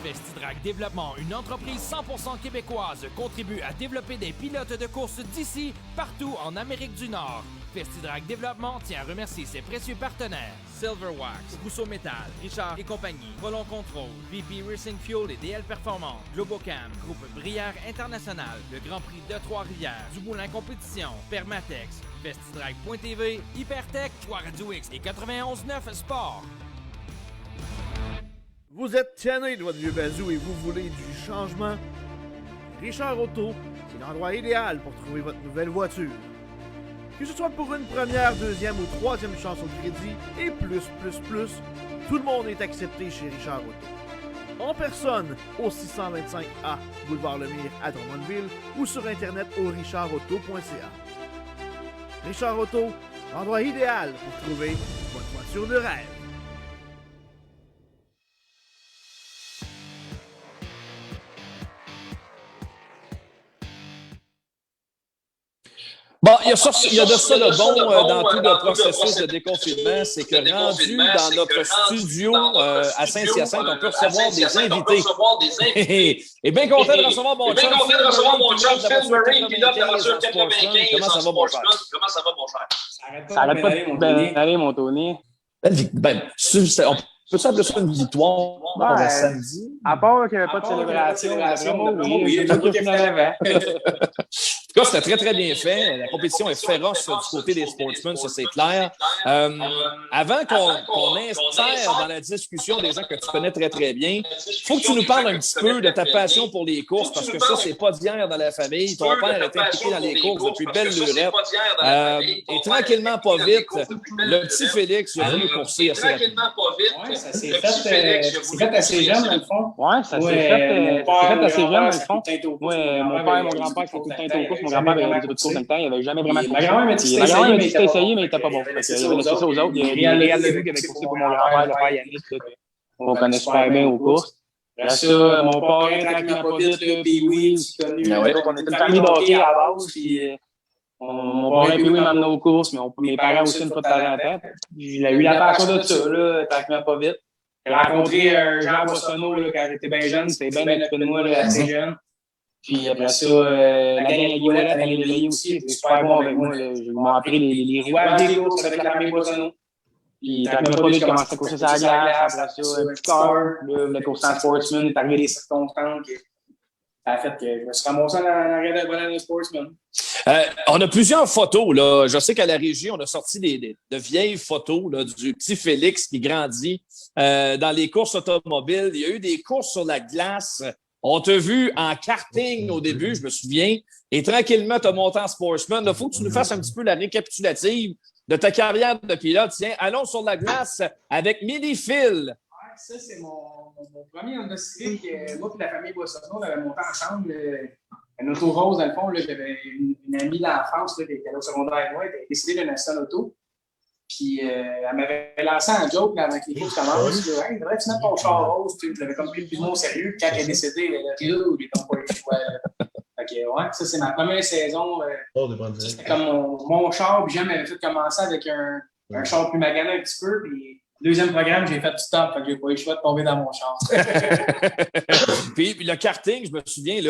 Vestidrag Développement, une entreprise 100% québécoise, contribue à développer des pilotes de course d'ici, partout en Amérique du Nord. Vestidrag Développement tient à remercier ses précieux partenaires. Silverwax, Rousseau Métal, Richard et compagnie, Volon Control, VP Racing Fuel et DL Performance, Globocam, Groupe Brière International, le Grand Prix de Trois-Rivières, Dumoulin Compétition, Permatex, Vestidrag.tv, Hypertech, Choix Radio X et 91.9 Sport. Vous êtes tanné de votre vieux bazou et vous voulez du changement? Richard Auto, c'est l'endroit idéal pour trouver votre nouvelle voiture. Que ce soit pour une première, deuxième ou troisième chance au crédit et plus, tout le monde est accepté chez Richard Auto. En personne, au 625A Boulevard Lemire à Drummondville ou sur Internet au richardauto.ca. Richard Auto, l'endroit idéal pour trouver votre voiture de rêve. Bon, il y a de ça le bon dans tout le processus de déconfinement, c'est que rendu dans notre studio à Saint-Hyacinthe, on peut recevoir des invités. Et bien content de recevoir mon chum, Phil Murray, pilote de la voiture 95. Comment ça va, mon cher? Ça arrête pas de aller, mon Tony. On peut appeler ça une victoire le samedi? À part qu'il n'y avait pas de célébration, vraiment, oui. En tout cas, c'était très, très bien fait. La compétition est féroce du côté des sportsmen, ça c'est clair. Avant qu'on insère dans la discussion des gens que tu connais très, très bien, il faut que tu nous parles un petit peu de ta passion pour les courses, parce que ça, c'est pas d'hier dans la famille. Ton père est impliqué dans les courses depuis belle lurette. Et tranquillement, pas vite, le petit Félix a voulu courser assez rapidement. Oui, ça s'est fait assez jeune, dans le fond. Oui, ça s'est fait assez jeune, dans le fond. Oui, mon père et mon grand-père sont tout le temps aux courses. Mon grand-père avait des courses dans le temps, il n'avait jamais vraiment de course. Ma grand-mère m'a dit que c'était essayé, mais il n'était pas bon. Il avait laissé ça aux autres. Il y a Réal Levu qui avait coursé pour mon grand-père, le père Yannick, qu'on connaît super bien aux courses. Après ça, mon parrain, tranquillement pas vite, puis oui, c'est connu. On était une famille de hockey à la base, puis mon parrain, puis oui, m'a amené aux courses, mais mes parents aussi, une fois de temps en temps. J'ai eu la passion de ça, là, tranquillement pas vite. J'ai rencontré Jean Boissonneau là, quand j'étais bien jeune, c'était bien occupé de moi, là, assez jeune. Puis après ça, la gang à Guillaume, elle est réveillée aussi, c'était super bon avec moi. Ils m'ont appris les rouages des courses avec la famille Boissonneau. Puis tranquillement pas vite, j'ai commencé à courser sur la glace, après ça, un petit car, le course en sportsman, est arrivé des circonstances. Ça a fait que je me suis ramassé en arrêt de voler de sportsman. On a plusieurs photos. Là. Je sais qu'à la régie, on a sorti de vieilles photos là, du petit Félix qui grandit dans les courses automobiles. Il y a eu des courses sur la glace. On t'a vu en karting au début, je me souviens. Et tranquillement, tu as monté en sportsman. Il faut que tu nous fasses un petit peu la récapitulative de ta carrière de pilote. Tiens, allons sur la glace avec Mini Phil. Ça, c'est mon premier Honda Civic. Moi et la famille Boissonneau, on avait monté ensemble un auto rose, dans le fond. J'avais une amie d'enfance qui était au secondaire avec moi, elle avait décidé de acheter un auto. Puis elle m'avait lancé un joke avant que les courses commencent. Hey, devrais-tu mettre ton char rose? Je l'avais comme pris plus ou moins au sérieux. Quand elle est décédée, elle a dit là, j'ai comme pas eu le choix. Fait ouais, ça, c'est ma première saison. C'était comme mon char. Puis j'aime m'avait fait commencer avec un char plus magané un petit peu. Puis deuxième programme, j'ai fait du stop, fait que j'ai pas eu le choix de tomber dans mon char. Puis le karting, je me souviens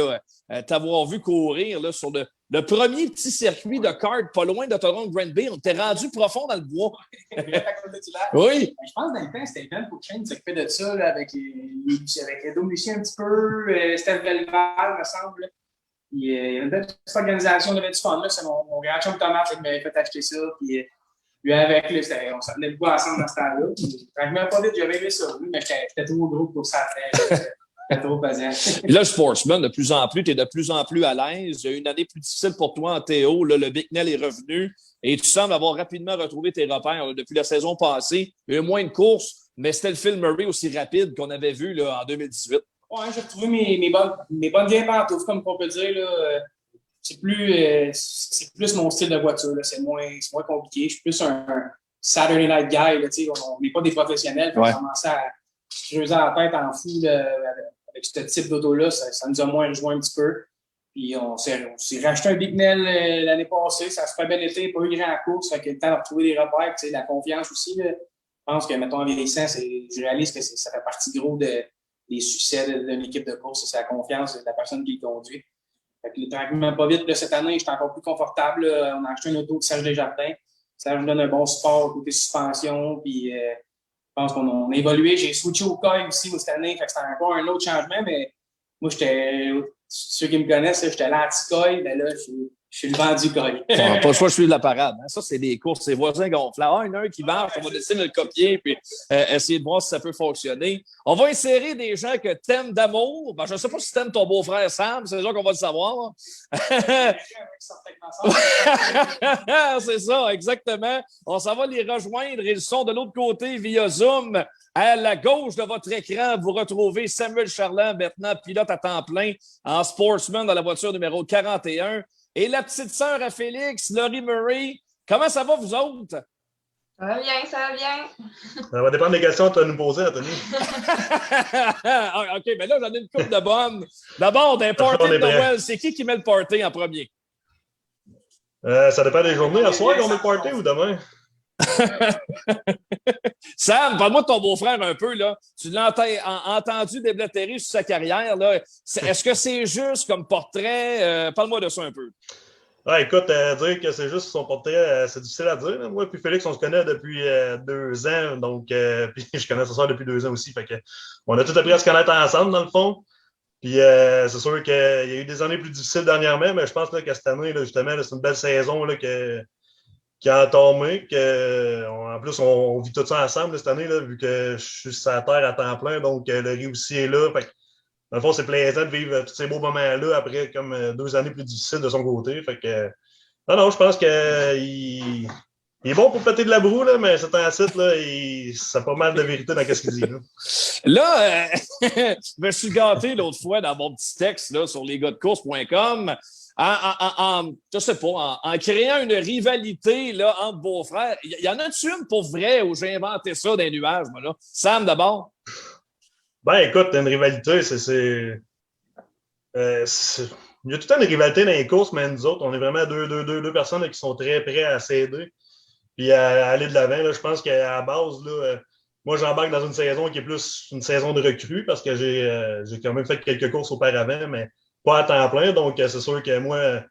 t'avoir vu courir là, sur le premier petit circuit de kart pas loin d'Autodrome Grand Bay. On était rendu profond dans le bois. Oui. Je pense que dans le temps, c'était Ben Pouchon qui s'occupait de ça là, avec Edo Lucien un petit peu, Steph Belval, me semble. Il y avait une belle petite organisation, on avait du fun. Là, c'est mon grand chum Thomas qui m'avait fait acheter ça. Puis, lui avec, là, on s'en tenait beaucoup ensemble dans ce temps-là. Tranquillement pas vite, j'avais aimé ça. Mais j'étais trop gros pour ça. J'étais trop patient. Et là, sportsman, de plus en plus, tu es de plus en plus à l'aise. Il y a eu une année plus difficile pour toi en Théo. Là, le Bicknell est revenu et tu sembles avoir rapidement retrouvé tes repères là, depuis la saison passée. Il y a eu moins de courses, mais c'était le Phil Murray aussi rapide qu'on avait vu là, en 2018. Ouais, j'ai retrouvé mes bonnes vieilles pantoufles, comme on peut dire. Là. C'est plus mon style de voiture. Là. C'est moins compliqué. Je suis plus un Saturday Night Guy. Là, on n'est pas des professionnels. On a commencé à creuser la tête en fou là, avec ce type d'auto-là. Ça nous a moins rejoint un petit peu. Puis on s'est racheté un Bicknell l'année passée. Ça a super bien été. Pas eu grand course. Ça a été le temps de retrouver des repères. La confiance aussi. Là. Je pense que, mettons, en vieillissant, je réalise que ça fait partie gros des succès d'une équipe de course. C'est la confiance de la personne qui le conduit. Fait que tranquillement pas vite, là, cette année, j'étais encore plus confortable. Là. On a acheté une auto de Serge Desjardins. Serge nous donne un bon support côté suspension. Puis, je pense qu'on a évolué. J'ai switché au COI aussi cette année. Fait que c'était encore un autre changement. Mais moi, ceux qui me connaissent, j'étais l'anti-COI. Mais là, je suis le vent du COI. Pas le choix de suivre la parade. Hein? Ça, c'est des courses, c'est voisins gonflables. Il y en a un qui marche, on va décider de le copier puis essayer de voir si ça peut fonctionner. On va insérer des gens que t'aimes d'amour. Ben, je ne sais pas si t'aimes ton beau-frère Sam, c'est déjà qu'on va le savoir. C'est ça, exactement. On s'en va les rejoindre. Ils sont de l'autre côté via Zoom. À la gauche de votre écran, vous retrouvez Samuel Charland, maintenant pilote à temps plein en sportsman dans la voiture numéro 41. Et la petite sœur à Félix, Laurie Murray. Comment ça va, vous autres? Ça va bien, ça va bien. Ça va dépendre des questions que tu vas nous poser, Anthony. OK, mais là, j'en ai une couple de bonnes. D'abord, d'un party de Noël, c'est qui met le party en premier? Ça dépend des journées. À soir, on met le party ou demain? Sam, parle-moi de ton beau-frère un peu. Là. Tu l'as entendu déblatérer sur sa carrière. Là. Est-ce que c'est juste comme portrait? Parle-moi de ça un peu. Ouais, écoute, dire que c'est juste son portrait, c'est difficile à dire. Là. Moi et Félix, on se connaît depuis 2 ans. Donc, puis je connais sa soeur depuis 2 ans aussi. Fait que, on a tout appris à se connaître ensemble, dans le fond. Puis c'est sûr qu'il y a eu des années plus difficiles dernièrement, mais je pense là, que cette année, là, justement, là, c'est une belle saison là, qui a entamé. En plus, on vit tout ça ensemble là, cette année, là, vu que je suis sur la terre à temps plein. Donc, le riz aussi est là. Fait que, dans le fond, c'est plaisant de vivre tous ces beaux moments-là après comme 2 années plus difficiles de son côté. Fait que, non, je pense qu'il est bon pour péter de la broue, là, mais cet incite, là, ça a pas mal de vérité dans ce qu'il dit. Là, je me suis gâté l'autre fois dans mon petit texte là, sur lesgosdecourse.com. Je sais pas, en créant une rivalité là, entre beaux-frères. Il y en a-tu une pour vrai où j'ai inventé ça dans les nuages, moi, là? Sam, d'abord? Ben, écoute, une rivalité, il y a tout le temps une rivalité dans les courses, mais nous autres, on est vraiment deux personnes là, qui sont très prêts à s'aider puis à aller de l'avant. Là. Je pense qu'à la base, là, moi, j'embarque dans une saison qui est plus une saison de recrue parce que j'ai quand même fait quelques courses auparavant, mais pas à temps plein. Donc, c'est sûr que moi,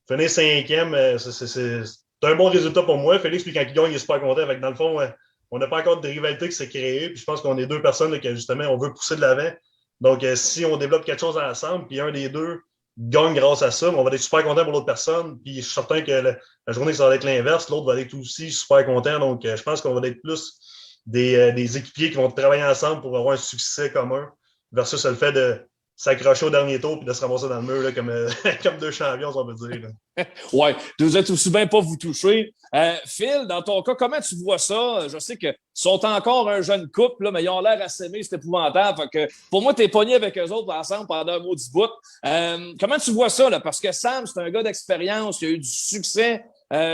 finir 5e, c'est un bon résultat pour moi. Félix, lui, quand il gagne, il est super content. Fait que dans le fond, on n'a pas encore de rivalité qui s'est créée. Puis je pense qu'on est deux personnes là, qui, justement, on veut pousser de l'avant. Donc, si on développe quelque chose ensemble, puis un des deux gagne grâce à ça, on va être super content pour l'autre personne. Puis je suis certain que la journée, ça va être l'inverse. L'autre va être aussi super content. Donc, je pense qu'on va être plus des équipiers qui vont travailler ensemble pour avoir un succès commun versus le fait de s'accrocher au dernier tour puis de se ramasser dans le mur là, comme deux champions, on peut dire. Oui, vous êtes aussi bien pas vous toucher. Phil, dans ton cas, comment tu vois ça? Je sais qu'ils sont encore un jeune couple, là, mais ils ont l'air à s'aimer, c'est épouvantable. Fait que, pour moi, tu es pogné avec eux autres ensemble pendant un maudit bout. Comment tu vois ça? Là? Parce que Sam, c'est un gars d'expérience, il a eu du succès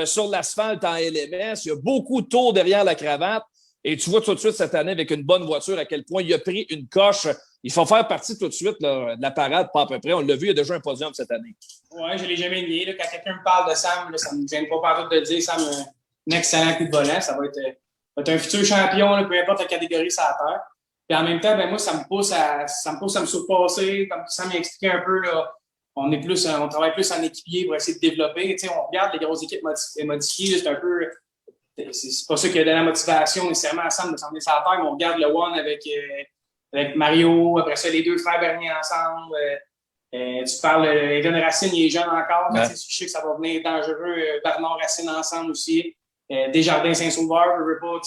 sur l'asphalte en LMS, il y a beaucoup de tours derrière la cravate. Et tu vois tout de suite cette année avec une bonne voiture à quel point il a pris une coche. Il faut faire partie tout de suite là, de la parade, pas à peu près. On l'a vu, il y a déjà un podium cette année. Oui, je ne l'ai jamais nié. Là. Quand quelqu'un me parle de Sam, là, ça ne me gêne pas partout de le dire. Sam, un excellent coup de volant. Ça va être un futur champion, là, peu importe la catégorie sur la terre. Puis en même temps, ben, moi, ça me pousse à me surpasser. Comme Sam m'a expliqué un peu, là, on travaille plus en équipier pour essayer de développer. Tu sais, on regarde les grosses équipes modifiées. Là, c'est un peu. C'est pas ça qui a donné la motivation nécessairement à Sam de s'emmener sur la terre, mais on regarde le One avec Mario, après ça, les deux frères Bernier ensemble. Tu parles, Evan Racine, il est jeune encore, mais je sais que ça va venir dangereux. Bernard Racine ensemble aussi. Desjardins Saint-Sauveur, je veux pas,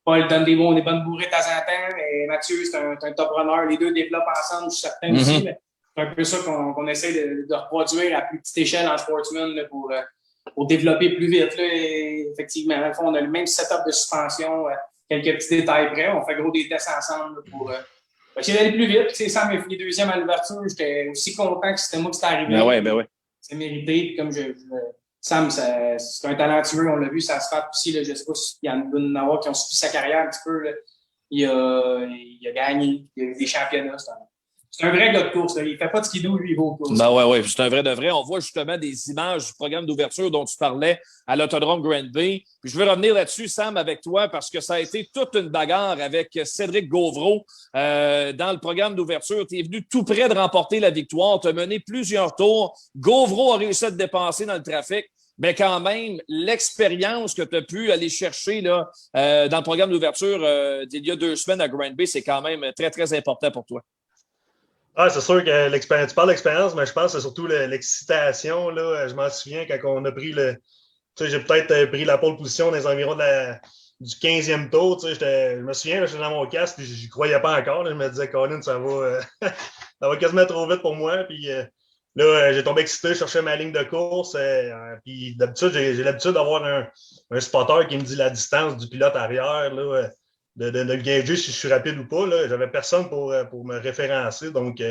Paul donne des bonnes bourrées de temps en temps. Et Mathieu, c'est un top runner. Les deux développent ensemble, je suis certain aussi. Mais c'est un peu ça qu'on essaie de reproduire à plus petite échelle en sportsman là, pour développer plus vite. Là. Et effectivement, dans le fond, on a le même setup de suspension, quelques petits détails près. On fait gros des tests ensemble là, pour essayer d'aller plus vite. Puis, Sam a fini deuxième à l'ouverture. J'étais aussi content que c'était moi qui c'était arrivé. Ben ouais. C'est mérité. Puis comme Sam, c'est un talentueux, on l'a vu, ça se fait aussi. Là, je ne sais pas s'il y en a qui ont suivi sa carrière un petit peu. Là. Il a gagné, il a eu des championnats. C'est un vrai gars de course. Là. Il ne fait pas de skidoo, lui, il va aux courses. Ben ouais, c'est un vrai de vrai. On voit justement des images du programme d'ouverture dont tu parlais à l'Autodrome Granby. Puis je veux revenir là-dessus, Sam, avec toi, parce que ça a été toute une bagarre avec Cédric Gauvreau dans le programme d'ouverture. Tu es venu tout près de remporter la victoire. Tu as mené plusieurs tours. Gauvreau a réussi à te dépasser dans le trafic. Mais quand même, l'expérience que tu as pu aller chercher là, dans le programme d'ouverture d'il y a 2 semaines à Granby, c'est quand même très, très important pour toi. Ah, c'est sûr que l'expérience, tu parles d'expérience, mais je pense que c'est surtout l'excitation. Là. Je m'en souviens quand on a pris tu sais, j'ai peut-être pris la pole position dans les environs du 15e tour. Tu sais, je me souviens, j'étais dans mon casque et je n'y croyais pas encore. Là. Je me disais, Colin, ça va quasiment trop vite pour moi. Puis là, j'ai tombé excité, je cherchais ma ligne de course. Puis d'habitude, j'ai l'habitude d'avoir un spotter qui me dit la distance du pilote arrière. Là, de le gager si je suis rapide ou pas. Je n'avais personne pour me référencer. Donc,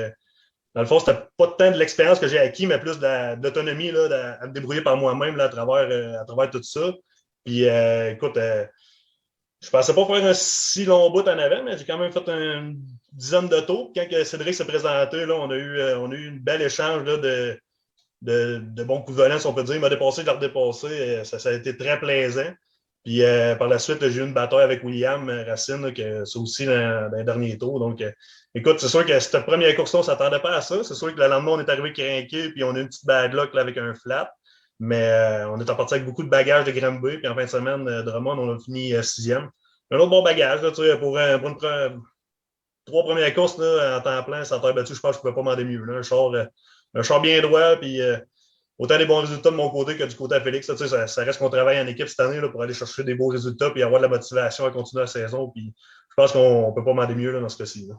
dans le fond, c'était pas tant de l'expérience que j'ai acquis, mais plus de l'autonomie à me débrouiller par moi-même là, à travers tout ça. Puis, écoute, je pensais pas faire un si long bout en avant, mais j'ai quand même fait une dizaine de tours. Quand Cédric s'est présenté, là, on a eu une belle échange là, de bons coups de volant, si on peut dire. Il m'a dépassé, je l'ai redépassé. Ça a été très plaisant. Puis par la suite, j'ai eu une bataille avec William Racine, que c'est aussi dans les derniers tours. Donc, écoute, c'est sûr que cette première course-là, on ne s'attendait pas à ça. C'est sûr que le lendemain, on est arrivé craqué, puis on a eu une petite bad luck là, avec un flat. Mais on est parti avec beaucoup de bagages de Granby. Puis en fin de semaine, Drummond, on a fini 6e. Un autre bon bagage, là, tu sais, pour une 3 premières courses là, en temps plein, sans terre battue, je pense que je ne pouvais pas demander mieux. Là. Un char bien droit, puis autant des bons résultats de mon côté que du côté à Félix. Là, tu sais, ça reste qu'on travaille en équipe cette année là, pour aller chercher des beaux résultats et avoir de la motivation à continuer la saison. Puis je pense qu'on ne peut pas demander mieux là, dans ce cas-ci. Là.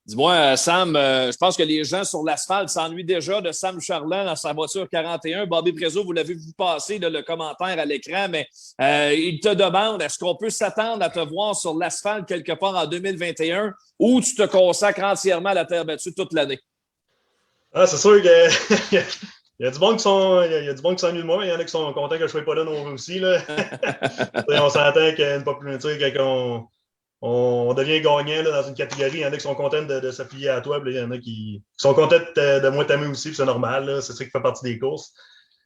Dis-moi, Sam, je pense que les gens sur l'asphalte s'ennuient déjà de Sam Charland dans sa voiture 41. Bobby Prézo, vous l'avez vu passer le commentaire à l'écran, mais il te demande, est-ce qu'on peut s'attendre à te voir sur l'asphalte quelque part en 2021 ou tu te consacres entièrement à la terre battue toute l'année? Ah, c'est sûr que... Il y a du bon qui s'ennuient de moi, mais il y en a qui sont contents que je ne sois pas là non plus aussi. Là. On s'entend qu'il n'y a pas plus. on devient gagnant là, dans une catégorie. Il y en a qui sont contents de s'affilier à toi, puis il y en a qui sont contents de moins t'aimer aussi, puis c'est normal. Là, c'est ça qui fait partie des courses.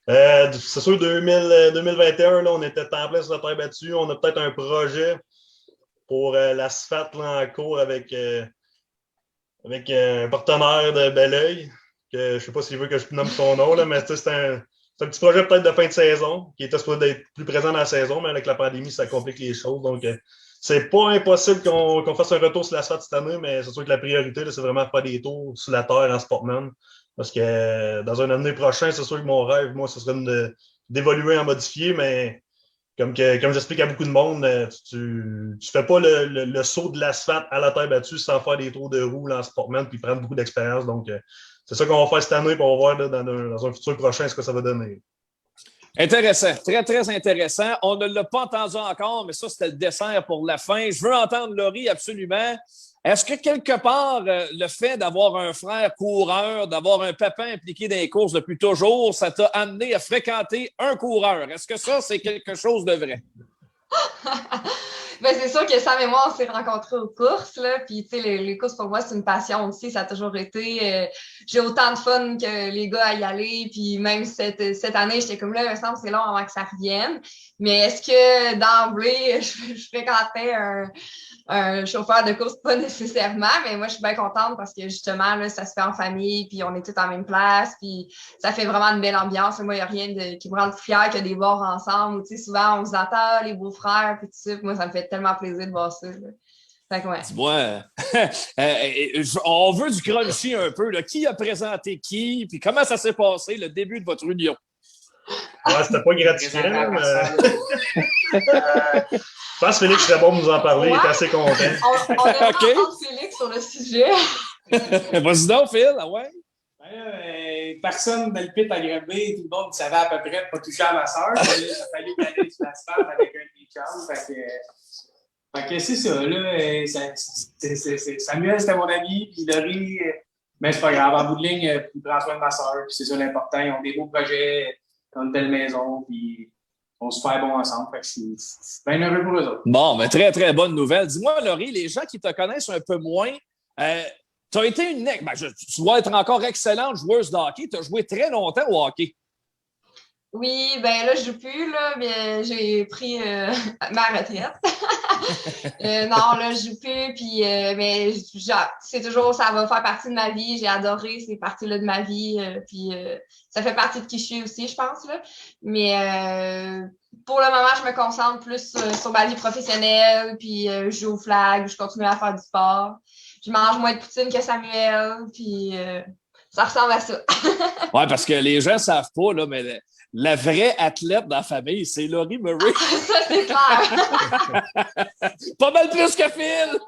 C'est sûr, 2021, là, on était en plein sur la terre battue. On a peut-être un projet pour l'asphalte en cours avec un partenaire de Belleuil, que je ne sais pas s'il veut que je nomme son nom, là, mais c'est un petit projet peut-être de fin de saison, qui était supposé être plus présent dans la saison, mais avec la pandémie, ça complique les choses. Donc, c'est pas impossible qu'on fasse un retour sur l'asphalte cette année, mais c'est sûr que la priorité, là, c'est vraiment de faire des tours sur la terre en Sportman. Parce que dans un avenir prochain, c'est sûr que mon rêve, moi, ce serait d'évoluer en modifié, mais comme j'explique à beaucoup de monde, tu fais pas le saut de l'asphalte à la terre battue sans faire des tours de roue en Sportman puis prendre beaucoup d'expérience. Donc, c'est ça qu'on va faire cette année, puis on va voir là, dans un futur prochain ce que ça va donner. Intéressant, très, très intéressant. On ne l'a pas entendu encore, mais ça, c'était le dessert pour la fin. Je veux entendre Laurie, absolument. Est-ce que quelque part, le fait d'avoir un frère coureur, d'avoir un papa impliqué dans les courses depuis toujours, ça t'a amené à fréquenter un coureur? Est-ce que ça, c'est quelque chose de vrai? Ben, c'est sûr que Sam et moi, on s'est rencontrés aux courses, là. Puis, tu sais, les courses, pour moi, c'est une passion aussi. Ça a toujours été. J'ai autant de fun que les gars à y aller. Puis, même cette année, j'étais comme là, il me semble que c'est long avant que ça revienne. Mais est-ce que d'emblée, je fréquentais un chauffeur de course? Pas nécessairement, mais moi, je suis bien contente parce que justement, là, ça se fait en famille, puis on est tous en même place, puis ça fait vraiment une belle ambiance. Moi, il n'y a rien qui me rend plus fière que des bords ensemble. Tu sais, souvent, on se attend, les beaux-frères, puis tout ça. Puis moi, ça me fait tellement plaisir de voir ça, là. Fait que, ouais. Dis-moi, on veut du crunchy un peu, là. Qui a présenté qui, puis comment ça s'est passé, le début de votre union? Ouais, c'était pas gratifiant, mais... Je pense que Félix serait bon de nous en parler, il est assez content. On a entendre Félix sur le sujet. Vas-y donc, Phil, ah ouais? Personne ne le pite à grimper, tout le monde savait à peu près de pas toucher à ma soeur. Ça a fallu aller sur l'asphalte avec un de mes chums. Fait que c'est ça, là. Samuel, c'était mon ami, puis Laurie, mais c'est pas grave. En bout de ligne, il prend soin de ma soeur, puis c'est ça l'important. Ils ont des beaux projets, ils ont une belle maison, puis on se fait bon ensemble. Fait que c'est bien heureux pour eux autres. Bon, mais très, très bonne nouvelle. Dis-moi, Laurie, les gens qui te connaissent un peu moins, tu as été tu dois être encore excellente joueuse de hockey. Tu as joué très longtemps au hockey. Oui, ben là, je joue plus, là, mais j'ai pris ma retraite. Non, là, je joue plus, puis mais genre, c'est toujours, ça va faire partie de ma vie. J'ai adoré ces parties-là de ma vie, puis ça fait partie de qui je suis aussi, je pense, là. Mais pour le moment, je me concentre plus sur ma vie professionnelle, puis je joue au flag, je continue à faire du sport. Je mange moins de poutine que Samuel, puis ça ressemble à ça. Oui, parce que les gens ne savent pas, là, mais la vraie athlète dans la famille, c'est Laurie Murray. Ça, c'est clair. Pas mal plus que Phil.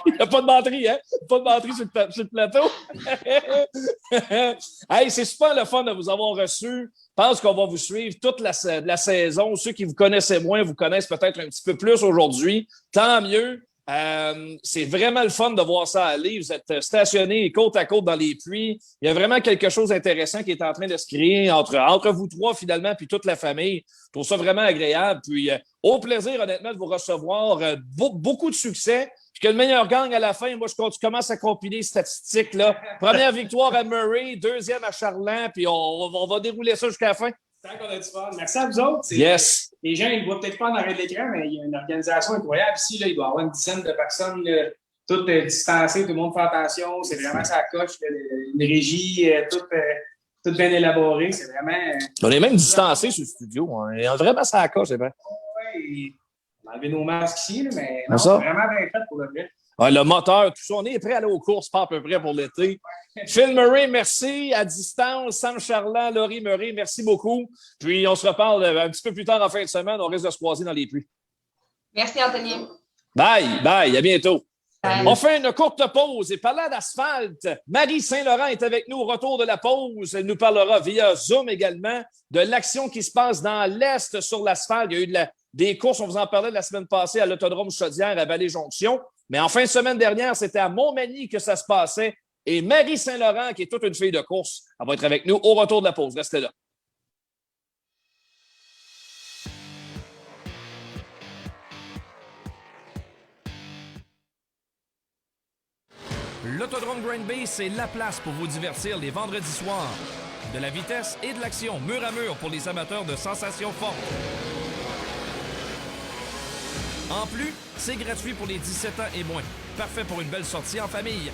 Il n'y a pas de menterie, hein? Pas de menterie sur le plateau. Hey, c'est super le fun de vous avoir reçu. Je pense qu'on va vous suivre toute la saison. Ceux qui vous connaissaient moins vous connaissent peut-être un petit peu plus aujourd'hui. Tant mieux. C'est vraiment le fun de voir ça aller. Vous êtes stationnés côte à côte dans les pluies. Il y a vraiment quelque chose d'intéressant qui est en train de se créer entre vous trois, finalement, puis toute la famille. Je trouve ça vraiment agréable. Puis, au plaisir, honnêtement, de vous recevoir. Beaucoup de succès. Puis que le meilleur gang à la fin, moi, je commence à compiler les statistiques, là. Première victoire à Murray, deuxième à Charland, puis on va dérouler ça jusqu'à la fin. Tant qu'on a du fun. Merci à vous autres. Yes. Les gens, ils ne voient peut-être pas en arrière de l'écran, mais il y a une organisation incroyable. Ici, là, il doit y avoir une dizaine de personnes, là, toutes distancées, tout le monde fait attention. C'est vraiment ça coche. Là, une régie, toute bien élaborée. C'est vraiment. On est même distancés sur le studio. Hein. Vraiment ça coche, c'est vrai. Oui, on a enlevé nos masques ici, là, mais non, c'est vraiment bien fait pour le vrai. Ah, le moteur, tout ça, on est prêt à aller aux courses, pas à peu près pour l'été. Phil Murray, merci. À distance, Sam Charland, Laurie Murray, merci beaucoup. Puis on se reparle un petit peu plus tard en fin de semaine. On risque de se croiser dans les pluies. Merci, Anthony. Bye, bye, à bientôt. Bye. On fait une courte pause et parlant d'asphalte, Marie Saint-Laurent est avec nous au retour de la pause. Elle nous parlera via Zoom également de l'action qui se passe dans l'Est sur l'asphalte. Il y a eu des courses, on vous en parlait la semaine passée à l'Autodrome Chaudière à Vallée-Jonction. Mais en fin de semaine dernière, c'était à Montmagny que ça se passait. Et Marie Saint-Laurent, qui est toute une fille de course, elle va être avec nous au retour de la pause. Restez là. L'Autodrome Granby, c'est la place pour vous divertir les vendredis soirs. De la vitesse et de l'action mur à mur pour les amateurs de sensations fortes. En plus, c'est gratuit pour les 17 ans et moins. Parfait pour une belle sortie en famille.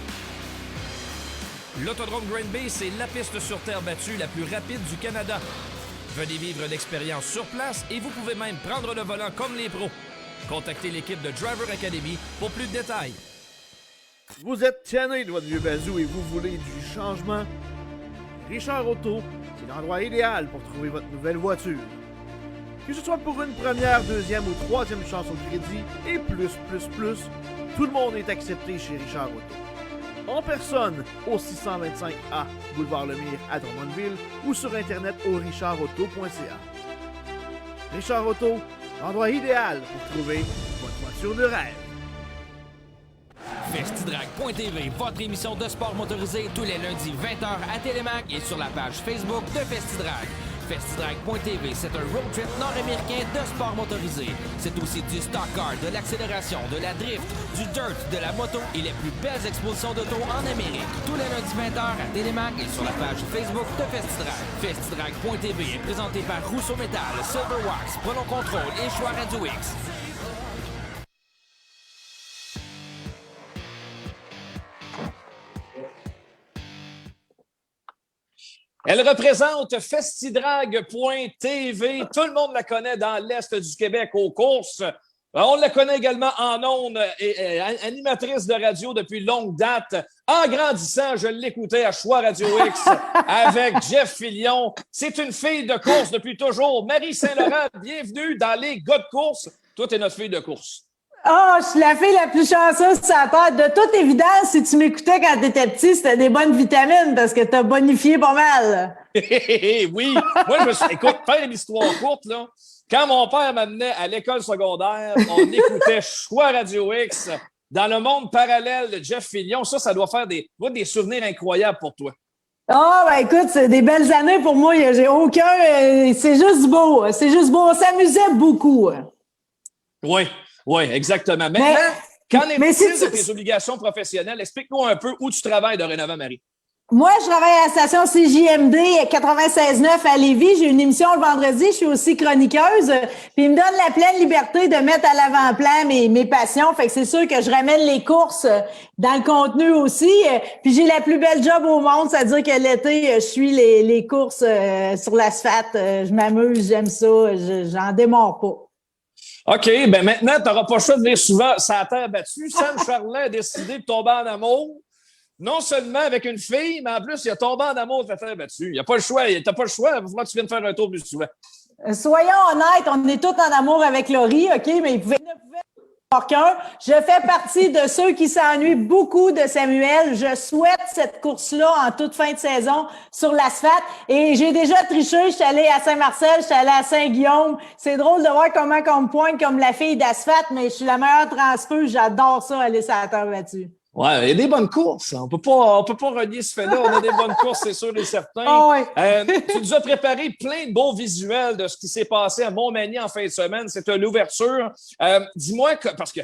L'Autodrome Granby, c'est la piste sur terre battue la plus rapide du Canada. Venez vivre l'expérience sur place et vous pouvez même prendre le volant comme les pros. Contactez l'équipe de Driver Academy pour plus de détails. Vous êtes tanné de votre vieux bazou et vous voulez du changement? Richard Auto, c'est l'endroit idéal pour trouver votre nouvelle voiture. Que ce soit pour une première, deuxième ou troisième chance au crédit et plus, tout le monde est accepté chez Richard Auto. En personne au 625A Boulevard Lemire à Drummondville ou sur internet au richardauto.ca. Richard Auto, l'endroit idéal pour trouver votre voiture de rêve. Festidrag.tv, votre émission de sport motorisé tous les lundis 20h à Télémac et sur la page Facebook de Festidrag. Festidrag.tv, c'est un road trip nord-américain de sport motorisé. C'est aussi du stock car, de l'accélération, de la drift, du dirt, de la moto et les plus belles expositions d'auto en Amérique. Tous les lundis 20h à Télémac et sur la page Facebook de Festidrag. Festidrag.tv est présenté par Rousseau Metal, Silverwax, Prenons Contrôle et Choix Radio X. Elle représente Festidrag.tv. Tout le monde la connaît dans l'Est du Québec aux courses. On la connaît également en ondes et animatrice de radio depuis longue date. En grandissant, je l'écoutais à Choix Radio X avec Jeff Fillion. C'est une fille de course depuis toujours. Marie Saint-Laurent, bienvenue dans les gars de course. Toi, t'es notre fille de course. Oh, je suis la fille la plus chanceuse sur la terre. De toute évidence, si tu m'écoutais quand t'étais petit, c'était des bonnes vitamines parce que t'as bonifié pas mal. Oui. Moi, écoute, faire une histoire courte, là. Quand mon père m'amenait à l'école secondaire, on écoutait Choix Radio X dans le monde parallèle de Jeff Fillion. Ça doit faire des souvenirs incroyables pour toi. Oh, ben écoute, c'est des belles années pour moi. J'ai aucun... c'est juste beau. C'est juste beau. On s'amusait beaucoup. Oui, exactement. Maintenant, qu'en est-il de tes obligations professionnelles? Explique-nous un peu où tu travailles dorénavant, Marie. Moi, je travaille à la station CJMD 96.9 à Lévis. J'ai une émission le vendredi. Je suis aussi chroniqueuse. Puis, il me donne la pleine liberté de mettre à l'avant-plan mes passions. Fait que c'est sûr que je ramène les courses dans le contenu aussi. Puis, j'ai la plus belle job au monde. C'est-à-dire que l'été, je suis les courses sur l'asphalte. Je m'amuse, j'aime ça. J'en démords pas. OK, ben maintenant, tu n'auras pas le choix de venir souvent sur la terre battue. Sam Charlet a décidé de tomber en amour, non seulement avec une fille, mais en plus, il a tombé en amour de la terre battue. Il n'a pas le choix. Tu n'as pas le choix. Il va falloir que tu viennes faire un tour plus souvent. Soyons honnêtes, on est tous en amour avec Laurie, OK, mais il ne pouvait qu'un. Je fais partie de ceux qui s'ennuient beaucoup de Samuel. Je souhaite cette course-là en toute fin de saison sur l'asphalte. Et j'ai déjà triché. Je suis allée à Saint-Marcel, je suis allée à Saint-Guillaume. C'est drôle de voir comment on me pointe comme la fille d'asphalte, mais je suis la meilleure transfeuse. J'adore ça, aller sur la terre battue. Ouais, il y a des bonnes courses. On peut pas renier ce fait-là. On a des bonnes courses, c'est sûr et certain. Oh oui. Tu nous as préparé plein de beaux visuels de ce qui s'est passé à Montmagny en fin de semaine. C'était l'ouverture. Dis-moi, parce que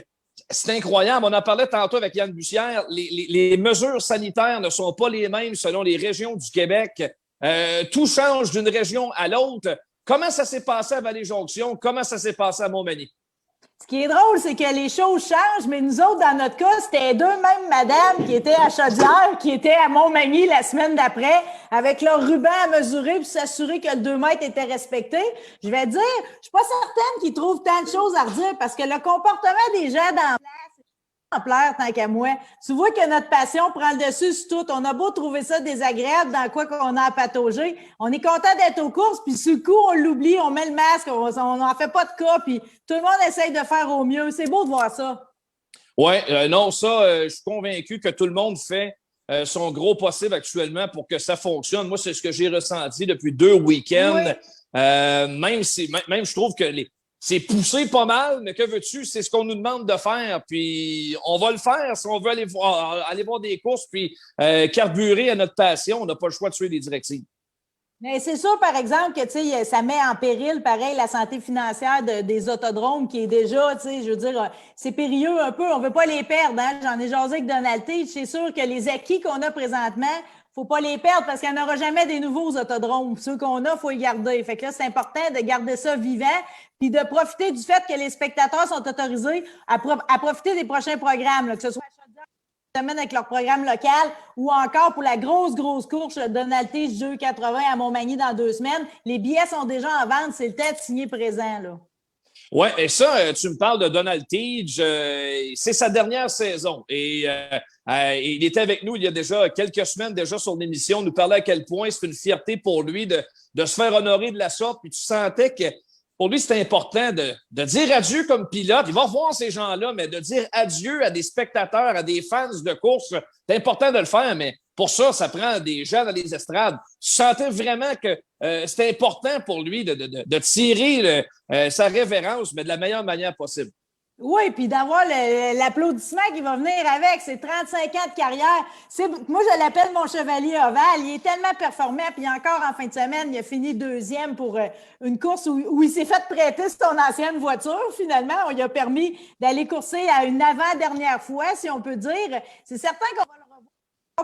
c'est incroyable. On en parlait tantôt avec Yann Bussière. Les mesures sanitaires ne sont pas les mêmes selon les régions du Québec. Tout change d'une région à l'autre. Comment ça s'est passé à Vallée-Jonction? Comment ça s'est passé à Montmagny? Ce qui est drôle, c'est que les choses changent, mais nous autres, dans notre cas, c'était deux mêmes madames qui étaient à Chaudière, qui étaient à Montmagny la semaine d'après, avec leur ruban à mesurer pour s'assurer que le 2 mètres était respecté. Je vais dire, je suis pas certaine qu'ils trouvent tant de choses à redire parce que le comportement des gens dans la place, exemplaire tant qu'à moi. Tu vois que notre passion prend le dessus sur tout. On a beau trouver ça désagréable dans quoi qu'on a à patauger. On est content d'être aux courses, puis sur le coup, on l'oublie, on met le masque, on n'en fait pas de cas, puis tout le monde essaye de faire au mieux. C'est beau de voir ça. Oui, non, ça, je suis convaincu que tout le monde fait son gros possible actuellement pour que ça fonctionne. Moi, c'est ce que j'ai ressenti depuis 2 week-ends. Oui. Même je trouve que c'est poussé pas mal, mais que veux-tu? C'est ce qu'on nous demande de faire, puis on va le faire si on veut aller voir des courses, puis carburer à notre passion. On n'a pas le choix de suivre les directives. Mais c'est sûr, par exemple, que ça met en péril, pareil, la santé financière des autodromes qui est déjà, je veux dire, c'est périlleux un peu. On ne veut pas les perdre. Hein? J'en ai jasé avec Donald Tige. C'est sûr que les acquis qu'on a présentement, il ne faut pas les perdre parce qu'il n'y en aura jamais des nouveaux autodromes. Ceux qu'on a, il faut les garder. Fait que là, c'est important de garder ça vivant puis de profiter du fait que les spectateurs sont autorisés à profiter des prochains programmes, là, que ce soit avec leur programme local ou encore pour la grosse course Donald Tige 280 à Montmagny dans 2 semaines. Les billets sont déjà en vente. C'est le temps de signer présent, là. Oui, et ça, tu me parles de Donald Tige. C'est sa dernière saison. Et il était avec nous il y a déjà quelques semaines, déjà sur l'émission, nous parlait à quel point c'est une fierté pour lui de se faire honorer de la sorte. Puis tu sentais que pour lui, c'est important de dire adieu comme pilote. Il va revoir ces gens-là, mais de dire adieu à des spectateurs, à des fans de course, c'est important de le faire, mais pour ça, ça prend des gens dans les estrades. Tu sentais vraiment que c'était important pour lui de tirer sa révérence, mais de la meilleure manière possible. Oui, puis d'avoir l'applaudissement qui va venir avec, c'est 35 ans de carrière. Moi, je l'appelle mon chevalier ovale. Il est tellement performant, puis encore en fin de semaine, il a fini 2e pour une course où il s'est fait prêter son ancienne voiture, finalement. On lui a permis d'aller courser à une avant-dernière fois, si on peut dire. C'est certain qu'on va le revoir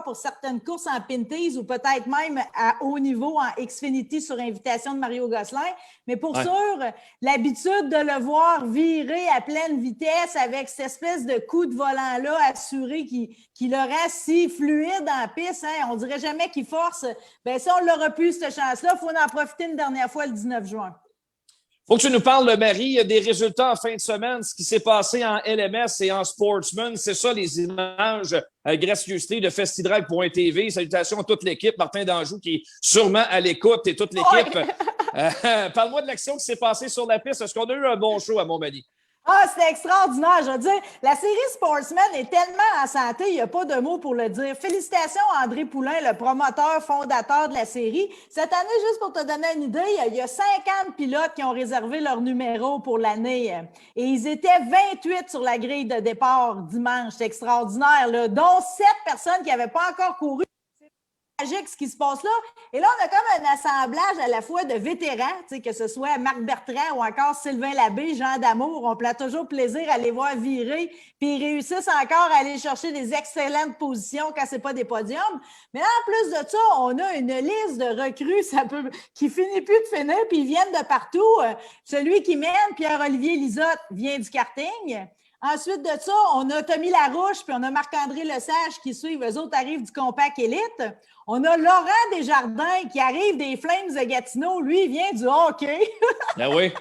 pour certaines courses en Pinties ou peut-être même à haut niveau en Xfinity sur invitation de Mario Gosselin. Mais pour sûr, l'habitude de le voir virer à pleine vitesse avec cette espèce de coup de volant-là assuré qui le rend si fluide en piste, hein, on dirait jamais qu'il force. Bien, si on l'aura plus, cette chance-là, il faut en profiter une dernière fois le 19 juin. Faut que tu nous parles, Marie, des résultats en fin de semaine, ce qui s'est passé en LMS et en Sportsman. C'est ça, les images gracieuseté de festidrag.tv. Salutations à toute l'équipe. Martin Danjou qui est sûrement à l'écoute et toute l'équipe. Parle-moi de l'action qui s'est passée sur la piste. Est-ce qu'on a eu un bon show à Montmagny? Ah, c'était extraordinaire, je veux dire. La série Sportsman est tellement en santé, il n'y a pas de mots pour le dire. Félicitations à André Poulain, le promoteur, fondateur de la série. Cette année, juste pour te donner une idée, il y a 50 pilotes qui ont réservé leur numéro pour l'année. Et ils étaient 28 sur la grille de départ dimanche. C'est extraordinaire, là, dont 7 personnes qui n'avaient pas encore couru. Magique ce qui se passe là. Et là, on a comme un assemblage à la fois de vétérans, que ce soit Marc Bertrand ou encore Sylvain Labbé, Jean Damour. On prend toujours plaisir à les voir virer, puis ils réussissent encore à aller chercher des excellentes positions quand c'est pas des podiums. Mais là, en plus de ça, on a une liste de recrues qui finit plus de finir, puis ils viennent de partout. Celui qui mène, Pierre-Olivier Lisotte, vient du karting. Ensuite de ça, on a Tommy Larouche puis on a Marc-André Lesage qui suivent. Eux autres arrivent du Compact Élite. On a Laurent Desjardins qui arrive des Flames de Gatineau. Lui, il vient du hockey. Ah oui.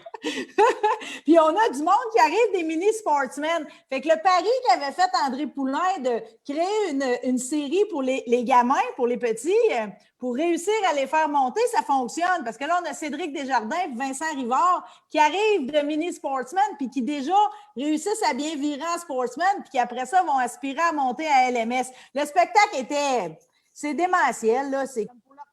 Puis on a du monde qui arrive des mini sportsmen. Fait que le pari qu'avait fait André Poulain de créer une série pour les gamins, pour les petits, pour réussir à les faire monter, ça fonctionne. Parce que là, on a Cédric Desjardins et Vincent Rivard qui arrivent de mini sportsmen puis qui déjà réussissent à bien virer en sportsman puis qui après ça vont aspirer à monter à LMS. Le spectacle c'est démentiel, là. C'est comme pour leur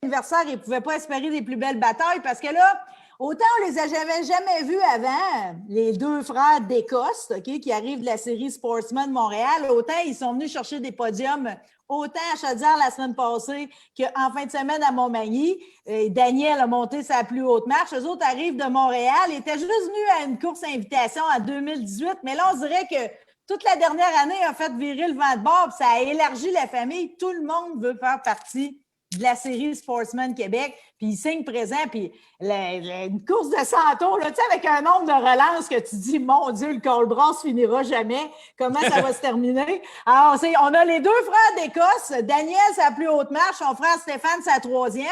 anniversaire, ils ne pouvaient pas espérer des plus belles batailles parce que là, autant on les avait jamais vus avant, les deux frères d'Écosse, OK, qui arrivent de la série Sportsman Montréal, autant ils sont venus chercher des podiums, autant à Chaudière la semaine passée qu'en fin de semaine à Montmagny. Daniel a monté sa plus haute marche. Eux autres arrivent de Montréal. Ils étaient juste venus à une course invitation en 2018, mais là, on dirait que toute la dernière année a fait virer le vent de bord, puis ça a élargi la famille. Tout le monde veut faire partie de la série Sportsman Québec, puis ils signent présent, puis une course de 100 tours, là, tu sais, avec un nombre de relances que tu dis, mon Dieu, le col brass finira jamais. Comment ça va se terminer? Alors, on a les deux frères d'Écosse. Daniel, sa plus haute marche, son frère Stéphane, sa 3e.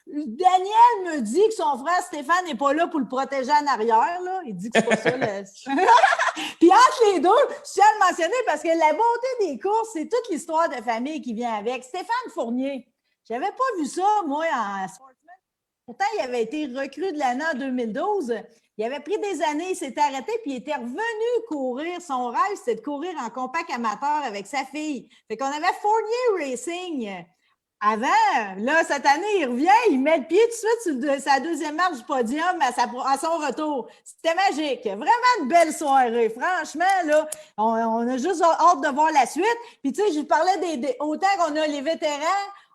Daniel me dit que son frère Stéphane n'est pas là pour le protéger en arrière. Là. Il dit que c'est pas ça. Puis entre les deux, je tiens à le mentionner parce que la beauté des courses, c'est toute l'histoire de famille qui vient avec. Stéphane Fournier, j'avais pas vu ça, moi, en Sportsman. Pourtant, il avait été recrue de l'année en 2012. Il avait pris des années, il s'était arrêté, puis il était revenu courir. Son rêve, c'était de courir en compact amateur avec sa fille. Fait qu'on avait Fournier Racing avant. Là, cette année, il revient, il met le pied tout de suite sur sa deuxième marche du podium à son retour. C'était magique. Vraiment une belle soirée. Franchement, là, on a juste hâte de voir la suite. Puis, tu sais, je parlais autant qu'on a les vétérans,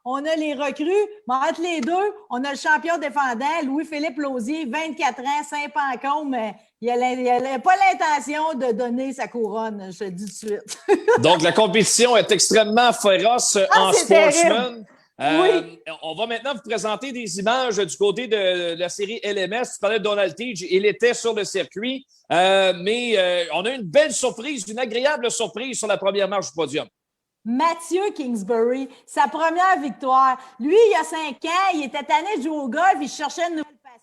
on a les recrues, mais entre les deux, on a le champion défendant, Louis-Philippe Lausier, 24 ans, Saint-Pancombe, mais il n'a pas l'intention de donner sa couronne, je te dis tout de suite. Donc, la compétition est extrêmement féroce en Sportsman. Oui. On va maintenant vous présenter des images du côté de la série LMS. Tu parlais de Donald Tige, il était sur le circuit, mais on a une belle surprise, une agréable surprise sur la première marche du podium. Mathieu Kingsbury, sa première victoire. Lui, il y a 5 ans, il était tanné de jouer au golf, il cherchait une nouvelle passion.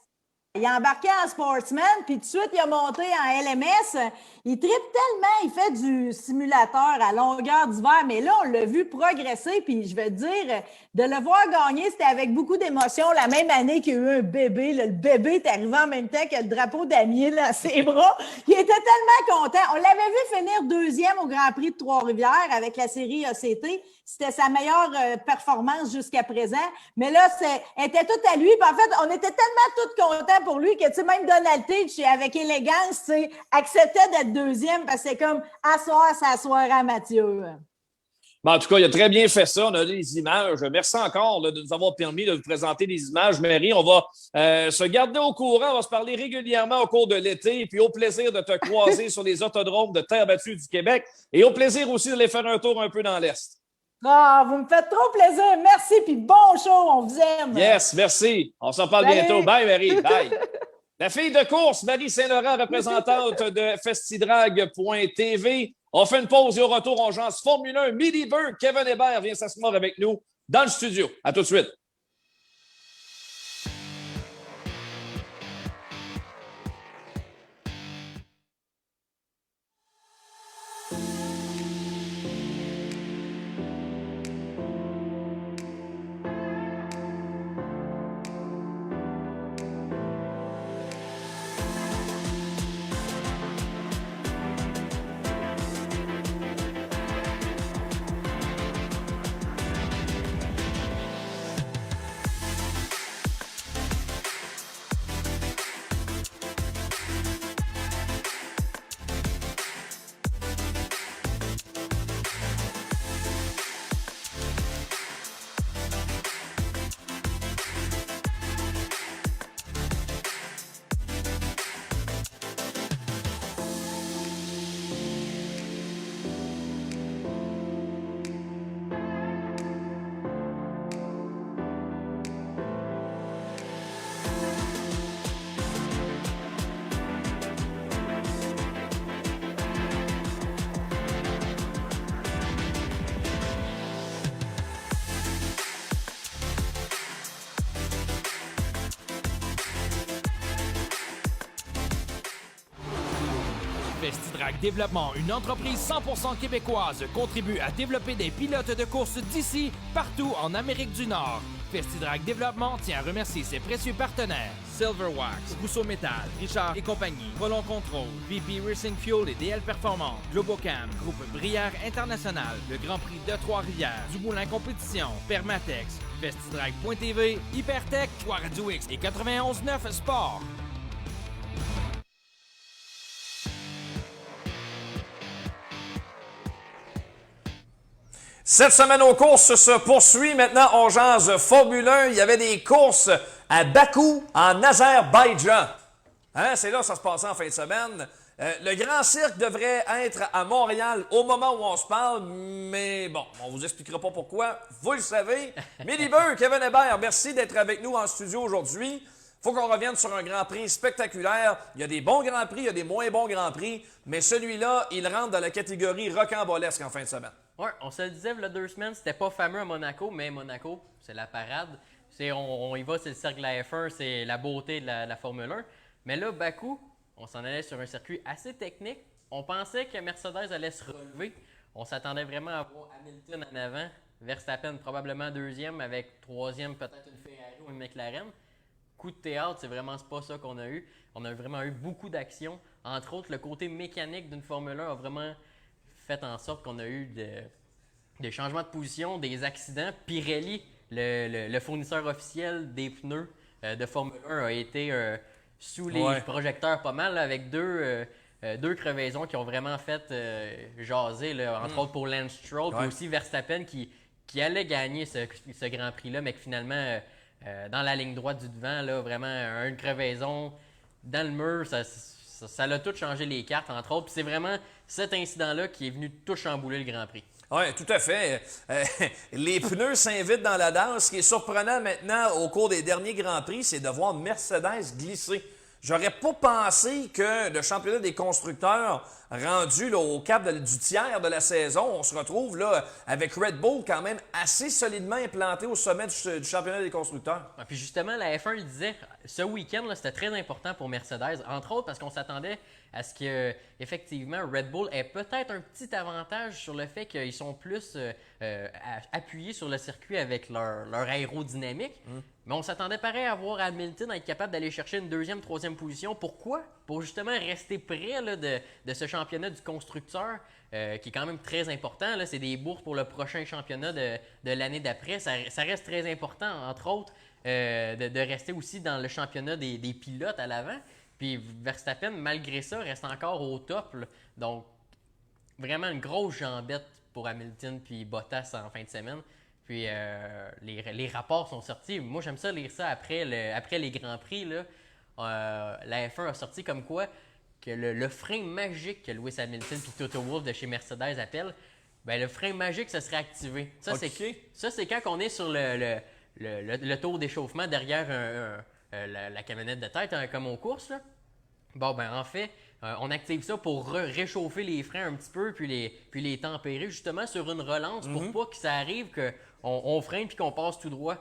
Il a embarqué en Sportsman, puis tout de suite, il a monté en LMS. Il tripe tellement, il fait du simulateur à longueur d'hiver, mais là, on l'a vu progresser, puis je vais te dire, de le voir gagner, c'était avec beaucoup d'émotion. La même année qu'il y a eu un bébé, là, le bébé est arrivé en même temps que le drapeau d'Amier dans ses bras. Il était tellement content. On l'avait vu finir 2e au Grand Prix de Trois-Rivières avec la série ACT. C'était sa meilleure performance jusqu'à présent. Mais là, elle était toute à lui. Puis en fait, on était tellement tous contents pour lui que, tu sais, même Donald Tige, avec élégance, tu sais, acceptait d'être 2e parce que c'est comme asseoir sa soirée à Mathieu. Ben, en tout cas, il a très bien fait ça. On a des images. Merci encore de nous avoir permis de vous présenter des images. Mary, on va se garder au courant. On va se parler régulièrement au cours de l'été. Puis au plaisir de te croiser sur les autodromes de terre battue du Québec. Et au plaisir aussi d'aller faire un tour un peu dans l'Est. Ah, vous me faites trop plaisir. Merci, puis bon show. On vous aime. Yes, merci. On s'en parle bientôt. Bye, Marie. Bye. La fille de course, Marie Saint-Laurent, représentante de festidrag.tv. On fait une pause et au retour, on jase Formule 1. Millie Burke, Kevin Hébert vient s'asseoir avec nous dans le studio. À tout de suite. Festidrag Développement, une entreprise 100% québécoise, contribue à développer des pilotes de course d'ici, partout en Amérique du Nord. Festidrag Développement tient à remercier ses précieux partenaires Silverwax, Rousseau Métal, Richard et compagnie, Volon Control, VP Racing Fuel et DL Performance, Globocam, Groupe Brière International, le Grand Prix de Trois-Rivières, Dumoulin Compétition, Permatex, Festidrag.tv, Hypertech, Radio X et 91.9 Sport. Cette semaine aux courses se poursuit. Maintenant, on jase Formule 1. Il y avait des courses à Bakou, en Azerbaïdjan. Hein, c'est là que ça se passait en fin de semaine. Le Grand Cirque devrait être à Montréal au moment où on se parle, mais bon, on vous expliquera pas pourquoi. Vous le savez. Millie Burke, Kevin Hébert, merci d'être avec nous en studio aujourd'hui. Faut qu'on revienne sur un Grand Prix spectaculaire. Il y a des bons Grands Prix, il y a des moins bons Grands Prix, mais celui-là, il rentre dans la catégorie rocambolesque en fin de semaine. Ouais, on se le disait il y a 2 semaines, c'était pas fameux à Monaco, mais Monaco, c'est la parade. On y va, c'est le cercle de la F1, c'est la beauté de la Formule 1. Mais là, Bakou, on s'en allait sur un circuit assez technique. On pensait que Mercedes allait se relever. On s'attendait vraiment à voir Hamilton en avant, Verstappen probablement 2e, avec 3e peut-être une Ferrari ou une McLaren. Coup de théâtre, c'est vraiment pas ça qu'on a eu. On a vraiment eu beaucoup d'actions. Entre autres, le côté mécanique d'une Formule 1 a vraiment fait en sorte qu'on a eu des changements de position, des accidents. Pirelli, le fournisseur officiel des pneus de Formule 1, a été sous les projecteurs pas mal, là, avec deux crevaisons qui ont vraiment fait jaser, là, entre autres pour Lance Stroll, puis aussi Verstappen qui qui allait gagner ce Grand Prix-là, mais que finalement, dans la ligne droite du devant, là, vraiment une crevaison dans le mur, ça a tout changé les cartes, entre autres. Puis c'est vraiment cet incident-là qui est venu tout chambouler le Grand Prix. Oui, tout à fait. Les pneus s'invitent dans la danse. Ce qui est surprenant maintenant au cours des derniers Grands Prix, c'est de voir Mercedes glisser. J'aurais pas pensé que le championnat des constructeurs, rendu là, au cap du tiers de la saison, on se retrouve là, avec Red Bull quand même assez solidement implanté au sommet du championnat des constructeurs. Ah, puis justement, la F1 le disait, ce week-end, c'était très important pour Mercedes, entre autres parce qu'on s'attendait à ce que, effectivement, Red Bull ait peut-être un petit avantage sur le fait qu'ils sont plus appuyés sur le circuit avec leur aérodynamique. Mais on s'attendait pareil à voir Hamilton être capable d'aller chercher une deuxième, troisième position. Pourquoi? Pour justement rester près là, de ce championnat du constructeur qui est quand même très important. Là. C'est des bourses pour le prochain championnat de l'année d'après. Ça reste très important, entre autres, de rester aussi dans le championnat des pilotes à l'avant. Puis Verstappen, malgré ça, reste encore au top. Là. Donc, vraiment une grosse jambette pour Hamilton puis Bottas en fin de semaine. Puis les rapports sont sortis. Moi, j'aime ça lire ça après les Grands Prix. Là. La F1 a sorti comme quoi que le frein magique que Lewis Hamilton et Toto Wolff de chez Mercedes appellent, ben, le frein magique, ça serait activé. Ça, c'est quand on est sur le tour d'échauffement derrière la camionnette de tête, hein, comme aux courses. Là. Bon, ben en fait, on active ça pour réchauffer les freins un petit peu puis les tempérer justement sur une relance pour pas que ça arrive qu'on freine puis qu'on passe tout droit.